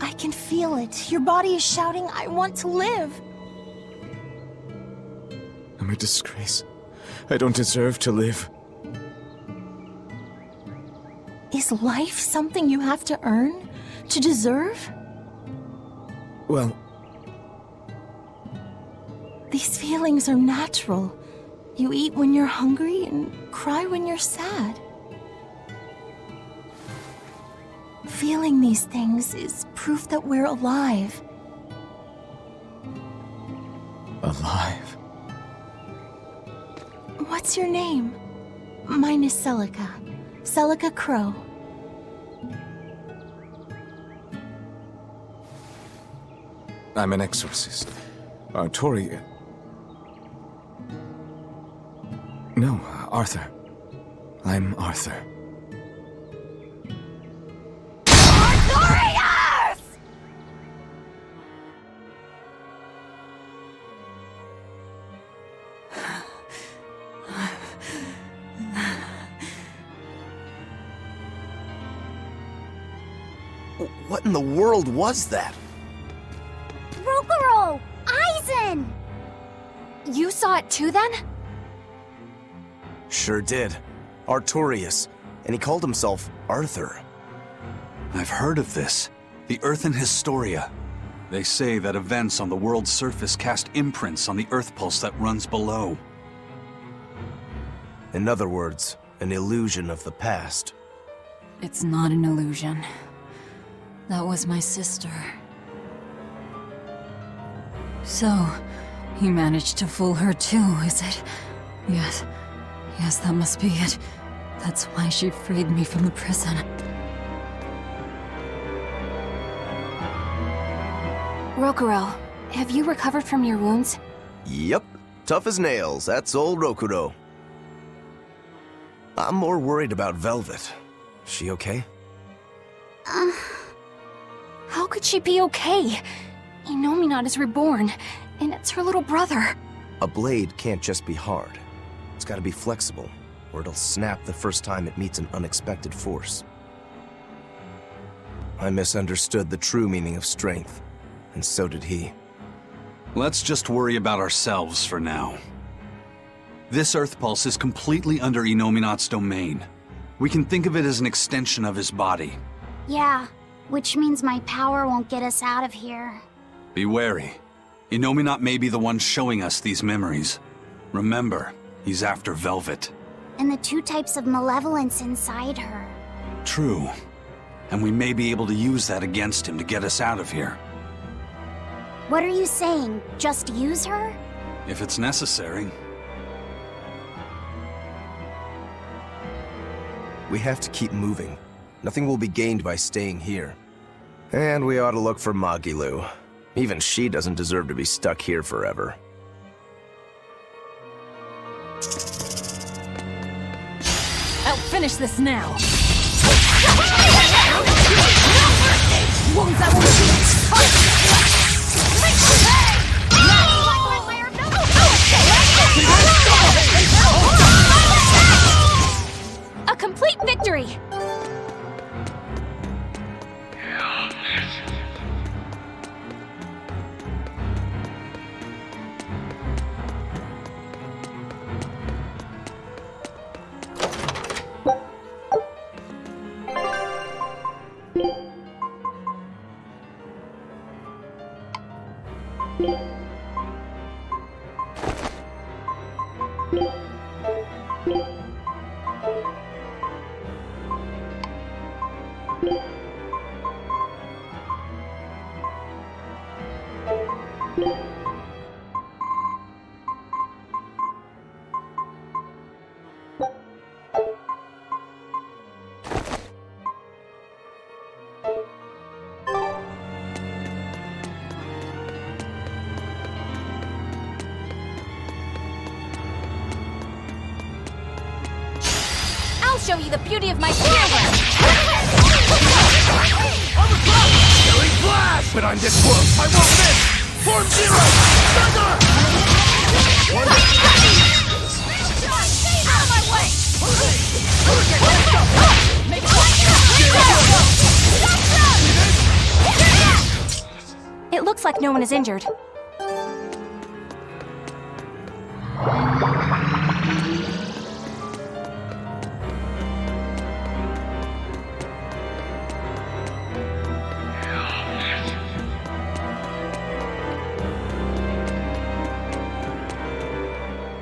I can feel it. Your body is shouting, I want to live. I'm a disgrace. I don't deserve to live. Is life something you have to earn? To deserve? Well, these feelings are natural. You eat when you're hungry and cry when you're sad. Feeling these things is proof that we're alive. Alive? What's your name? Mine is Celica. Celica Crow. I'm an exorcist. Tori... No, Arthur. I'm Arthur. Arthurius! What in the world was that? Rokuro! Aizen! You saw it too, then? Sure did. Artorius. And he called himself Arthur. I've heard of this. The Earthen Historia. They say that events on the world's surface cast imprints on the Earth pulse that runs below. In other words, an illusion of the past. It's not an illusion. That was my sister. So, he managed to fool her too, is it? Yes. Yes, that must be it. That's why she freed me from the prison. Rokuro, have you recovered from your wounds? Yep. Tough as nails. That's old Rokuro. I'm more worried about Velvet. She okay? How could she be okay? Inominat is reborn, and it's her little brother. A blade can't just be hard. It's gotta be flexible, or it'll snap the first time it meets an unexpected force. I misunderstood the true meaning of strength, and so did he. Let's just worry about ourselves for now. This Earth Pulse is completely under Inominat's domain. We can think of it as an extension of his body. Yeah, which means my power won't get us out of here. Be wary. Inominat may be the one showing us these memories. Remember, he's after Velvet. And the two types of malevolence inside her. True. And we may be able to use that against him to get us out of here. What are you saying? Just use her? If it's necessary. We have to keep moving. Nothing will be gained by staying here. And we ought to look for Magilu. Even she doesn't deserve to be stuck here forever. I'll finish this now. Wounds that A complete victory! I'll show you the beauty of my spear. But I'm this close, I won't miss! Form Zero! Thunder! Out of my way! It looks like no one is injured.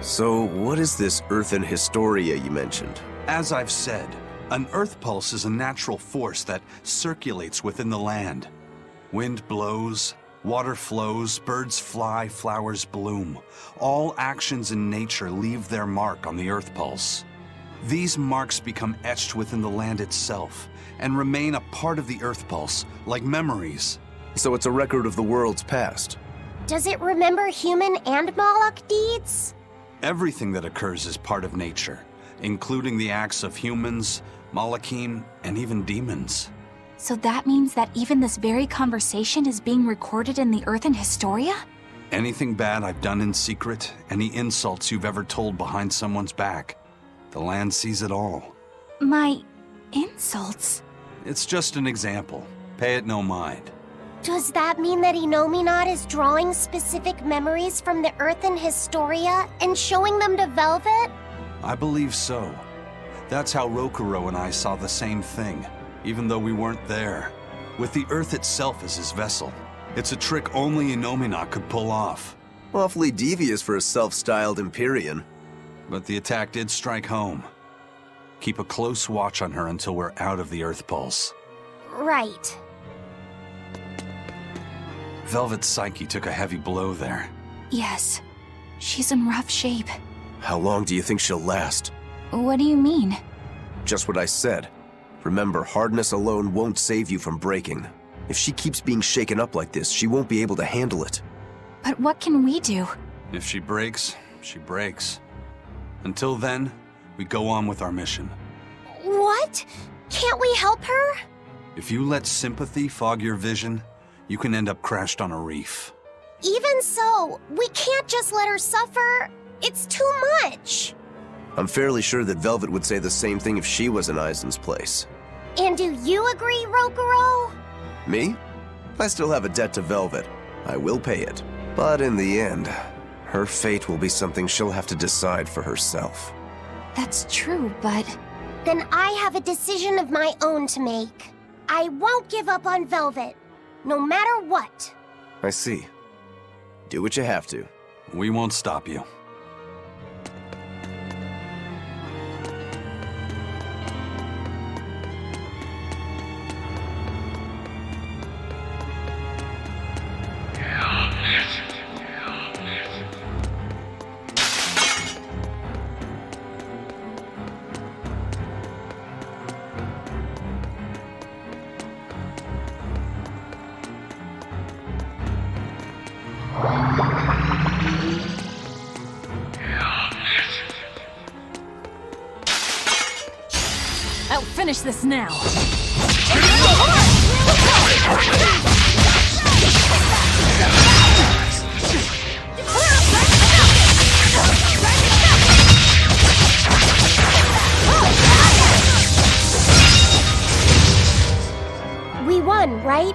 So, what is this Earthen Historia you mentioned? As I've said, an earth pulse is a natural force that circulates within the land. Wind blows, water flows, birds fly, flowers bloom. All actions in nature leave their mark on the earth pulse. These marks become etched within the land itself and remain a part of the earth pulse, like memories. So it's a record of the world's past. Does it remember human and Moloch deeds? Everything that occurs is part of nature, including the acts of humans, Malachim, and even demons. So that means that even this very conversation is being recorded in the Earthen Historia? Anything bad I've done in secret, any insults you've ever told behind someone's back, the land sees it all. My insults? It's just an example. Pay it no mind. Does that mean that Inominat is drawing specific memories from the Earthen Historia and showing them to Velvet? I believe so. That's how Rokuro and I saw the same thing, even though we weren't there. With the Earth itself as his vessel. It's a trick only Inominat could pull off. Awfully devious for a self-styled Empyrean. But the attack did strike home. Keep a close watch on her until we're out of the Earth Pulse. Right. Velvet's psyche took a heavy blow there. Yes. She's in rough shape. How long do you think she'll last? What do you mean? Just what I said. Remember, hardness alone won't save you from breaking. If she keeps being shaken up like this, she won't be able to handle it. But what can we do? If she breaks, she breaks. Until then, we go on with our mission. What? Can't we help her? If you let sympathy fog your vision, you can end up crashed on a reef. Even so, we can't just let her suffer. It's too much. I'm fairly sure that Velvet would say the same thing if she was in Aizen's place. And do you agree, Rokuro? Me? I still have a debt to Velvet. I will pay it. But in the end, her fate will be something she'll have to decide for herself. That's true, but... Then I have a decision of my own to make. I won't give up on Velvet, no matter what. I see. Do what you have to. We won't stop you. I'll finish this now. We won, right?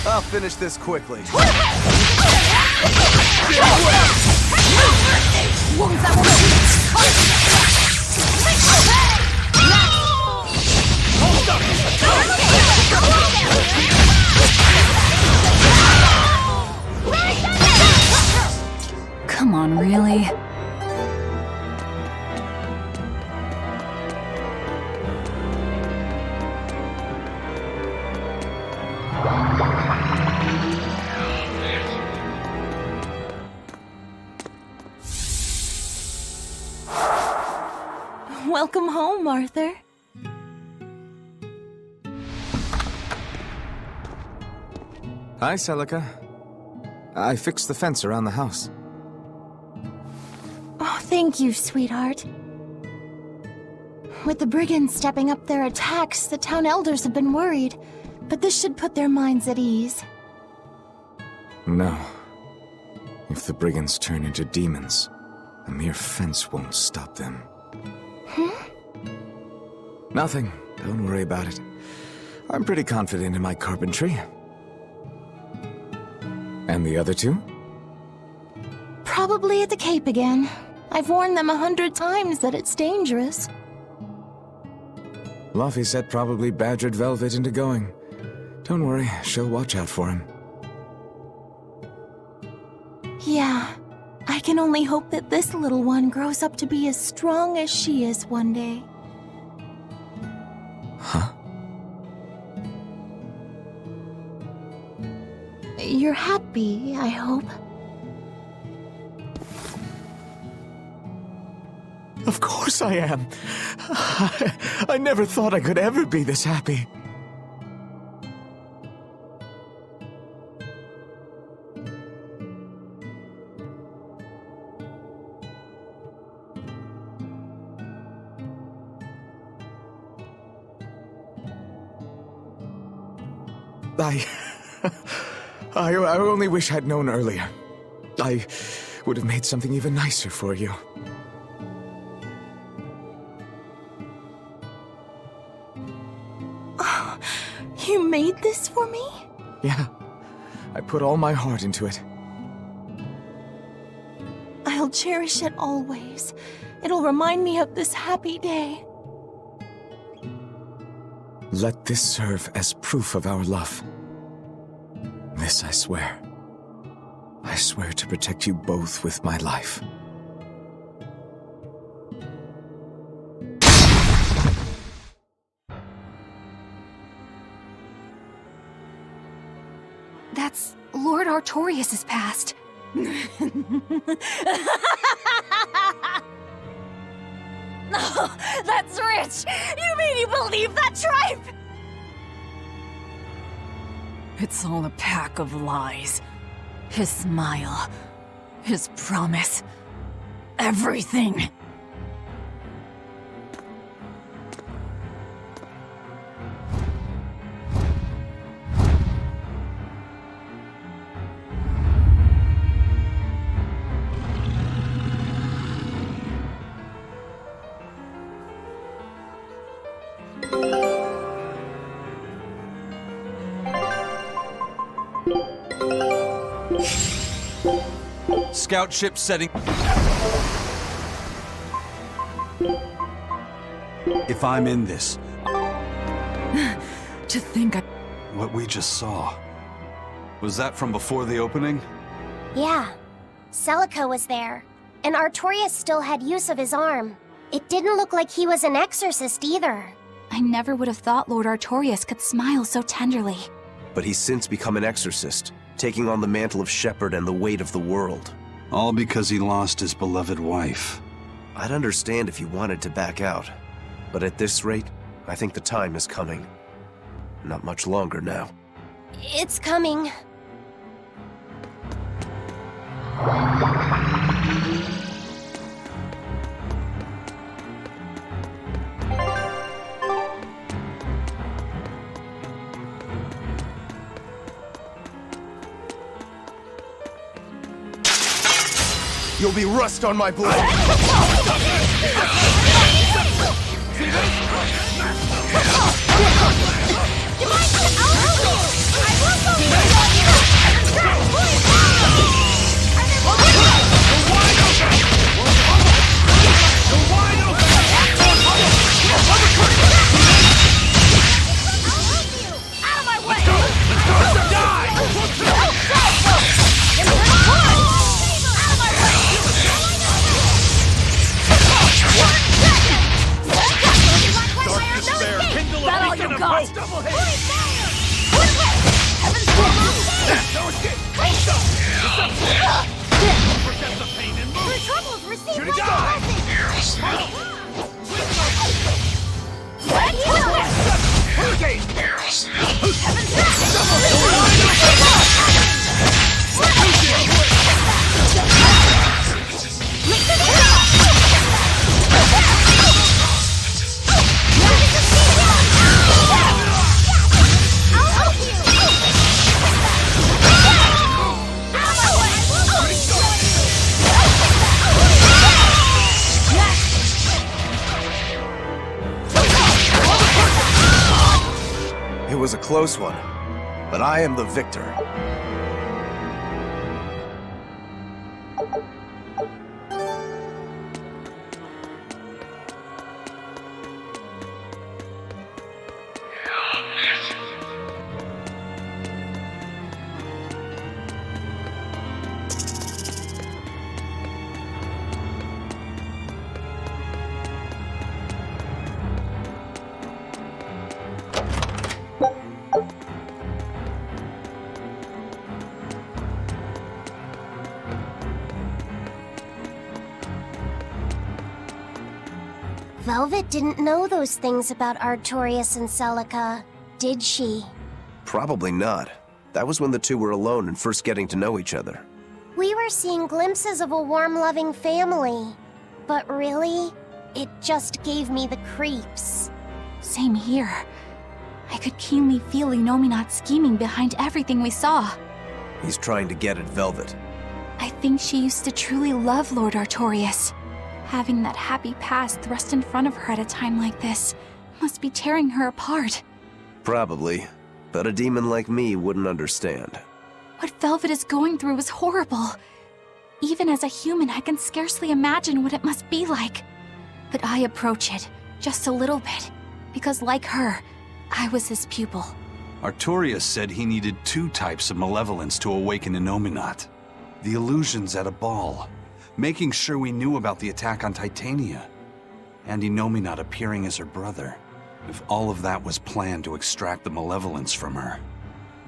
I'll finish this quickly. Come on, really? Welcome home, Arthur. Hi, Celica. I fixed the fence around the house. Oh, thank you, sweetheart. With the brigands stepping up their attacks, the town elders have been worried. But this should put their minds at ease. No. If the brigands turn into demons, a mere fence won't stop them. Nothing. Don't worry about it. I'm pretty confident in my carpentry. And the other two? Probably at the Cape again. I've warned them 100 times that it's dangerous. Luffy said probably badgered Velvet into going. Don't worry, she'll watch out for him. Yeah. I can only hope that this little one grows up to be as strong as she is one day. Huh? You're happy, I hope. Of course I am. I never thought I could ever be this happy. I only wish I'd known earlier. I would have made something even nicer for you. Oh, you made this for me? Yeah, I put all my heart into it. I'll cherish it always. It'll remind me of this happy day. Let this serve as proof of our love. This I swear. I swear to protect you both with my life. That's Lord Artorias' past. Oh, that's rich! You mean you believe that tripe? It's all a pack of lies. His smile, his promise, everything. Scout ship setting. If I'm in this... To think I... What we just saw... Was that from before the opening? Yeah. Celica was there. And Artorias still had use of his arm. It didn't look like he was an exorcist either. I never would have thought Lord Artorias could smile so tenderly. But he's since become an exorcist, taking on the mantle of shepherd and the weight of the world. All because he lost his beloved wife. I'd understand if you wanted to back out. But at this rate, I think the time is coming. Not much longer now. It's coming. You'll be rust on my blade! was a close one, but I am the victor. Velvet didn't know those things about Artorias and Celica, did she? Probably not. That was when the two were alone and first getting to know each other. We were seeing glimpses of a warm, loving family. But really, it just gave me the creeps. Same here. I could keenly feel Inominat scheming behind everything we saw. He's trying to get at Velvet. I think she used to truly love Lord Artorias. Having that happy past thrust in front of her at a time like this must be tearing her apart. Probably, but a demon like me wouldn't understand. What Velvet is going through is horrible. Even as a human, I can scarcely imagine what it must be like. But I approach it, just a little bit, because like her, I was his pupil. Artorias said he needed 2 types of malevolence to awaken Inominat. The illusions at a ball, making sure we knew about the attack on Titania, and Inominat appearing as her brother. If all of that was planned to extract the malevolence from her,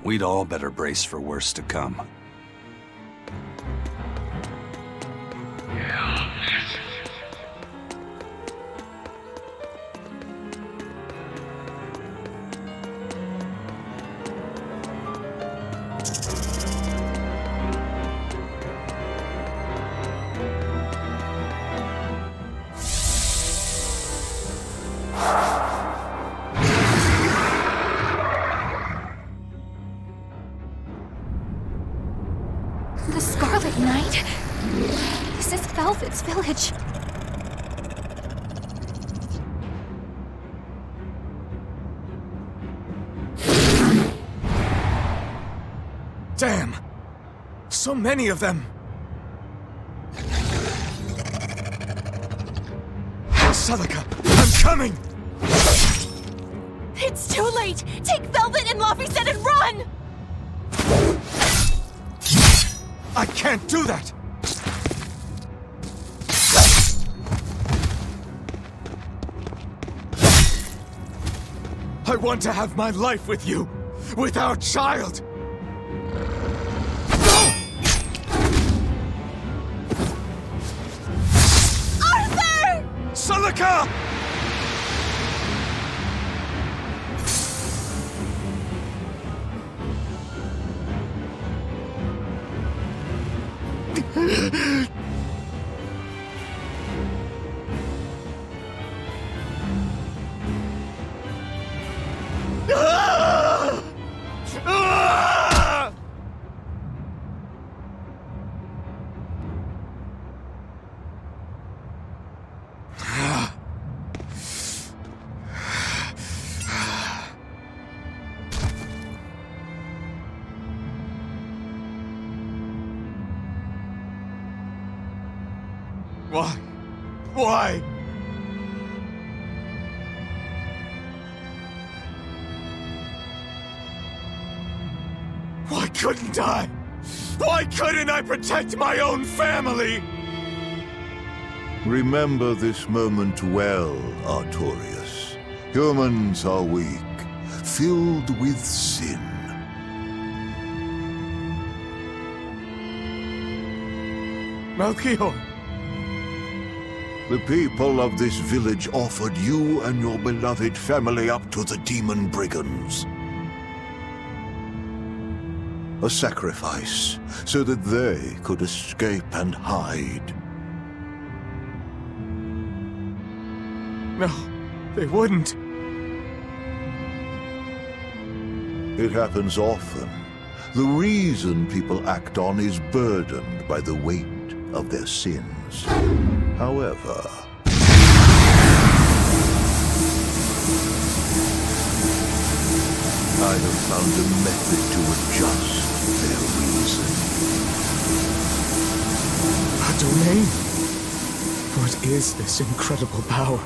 we'd all better brace for worse to come. The Scarlet Knight? This is Velvet's village. Damn! So many of them! Celica, I'm coming! It's too late! Take Velvet and Laphicet and run! I can't do that! I want to have my life with you, with our child! Arthur! Celica! Why? Why? Why couldn't I? Why couldn't I protect my own family? Remember this moment well, Artorias. Humans are weak, filled with sin. Melchior! The people of this village offered you and your beloved family up to the demon brigands. A sacrifice, so that they could escape and hide. No, they wouldn't. It happens often. The reason people act on is burdened by the weight of their sins. However, I might have found a method to adjust their reason. A domain? What is this incredible power?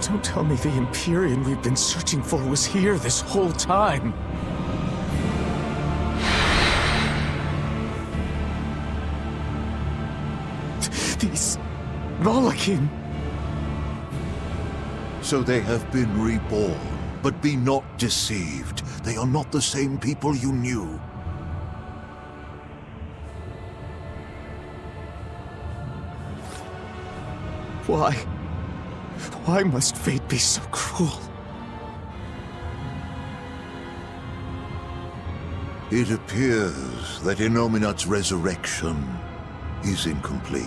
Don't tell me the Empyrean we've been searching for was here this whole time. These Malakim. So they have been reborn, but be not deceived. They are not the same people you knew. Why? Why must fate be so cruel? It appears that Innominat's resurrection is incomplete.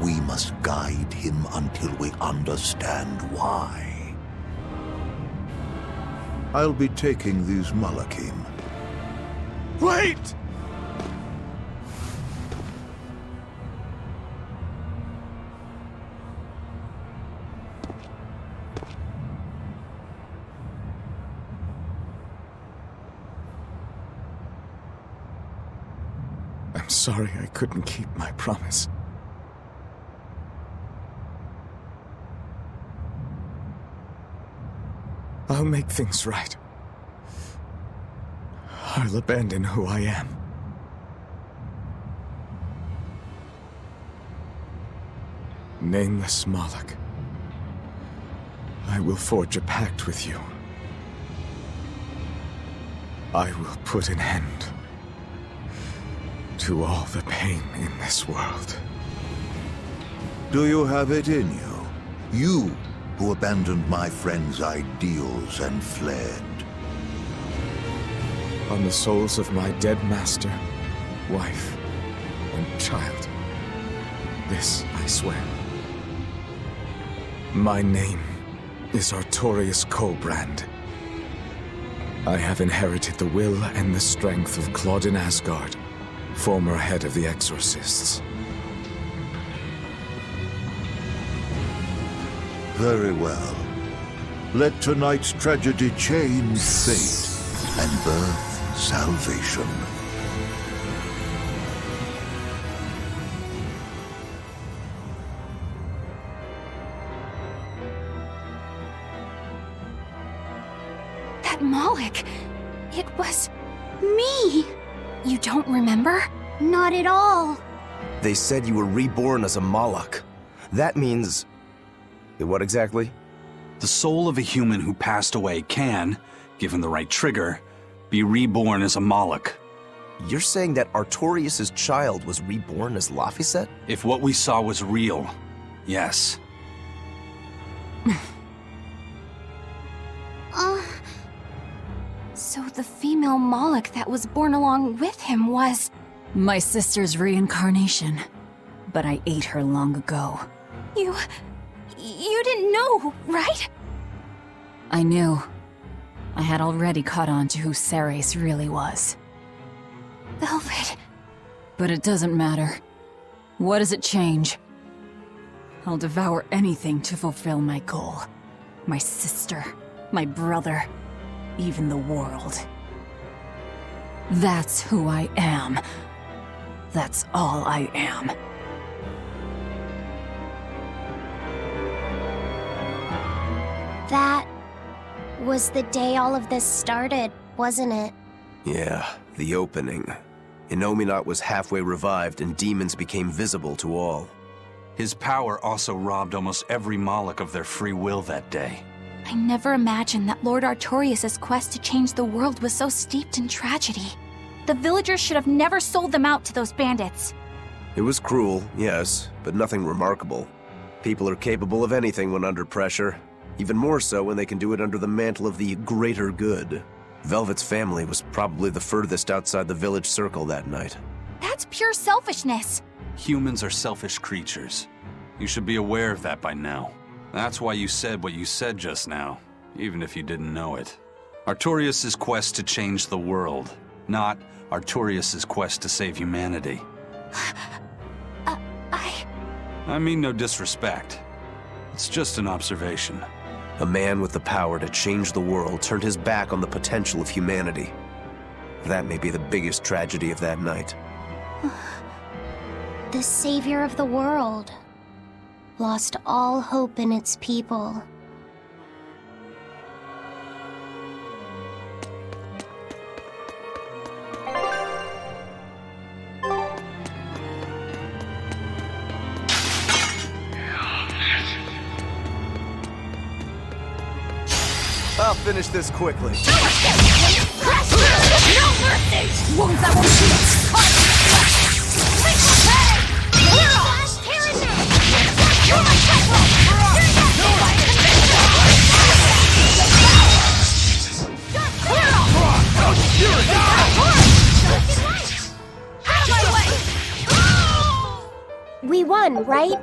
We must guide him until we understand why. I'll be taking these Malakim. Wait! I'm sorry I couldn't keep my promise. I'll make things right. I'll abandon who I am. Nameless Moloch, I will forge a pact with you. I will put an end to all the pain in this world. Do you have it in you? You who abandoned my friend's ideals and fled. On the souls of my dead master, wife, and child. This I swear. My name is Artorius Colbrand. I have inherited the will and the strength of Claudin Asgard, former head of the Exorcists. Very well. Let tonight's tragedy change fate and birth salvation. That Moloch, it was me. You don't remember? Not at all. They said you were reborn as a Moloch. That means... what exactly? The soul of a human who passed away can, given the right trigger, be reborn as a Moloch. You're saying that Artorius' child was reborn as Laphicet? If what we saw was real, yes. So the female Moloch that was born along with him was... My sister's reincarnation. But I ate her long ago. You didn't know, right? I knew. I had already caught on to who Ceres really was. Velvet. But it doesn't matter. What does it change? I'll devour anything to fulfill my goal. My sister, my brother, even the world. That's who I am. That's all I am. That was the day all of this started, wasn't it? Yeah, the opening. Innominat was halfway revived and demons became visible to all. His power also robbed almost every Moloch of their free will that day. I never imagined that Lord Artorius' quest to change the world was so steeped in tragedy. The villagers should have never sold them out to those bandits. It was cruel, yes, but nothing remarkable. People are capable of anything when under pressure. Even more so when they can do it under the mantle of the greater good. Velvet's family was probably the furthest outside the village circle that night. That's pure selfishness. Humans are selfish creatures. You should be aware of that by now. That's why you said what you said just now, even if you didn't know it. Artorius' quest to change the world, not Artorius' quest to save humanity. I mean no disrespect. It's just an observation. A man with the power to change the world turned his back on the potential of humanity. That may be the biggest tragedy of that night. The savior of the world lost all hope in its people. I'll finish this quickly. No mercy! Wounds that will shield! Make my pay! Clear off! You're my temple! Clear off! Out of my way! We won, right?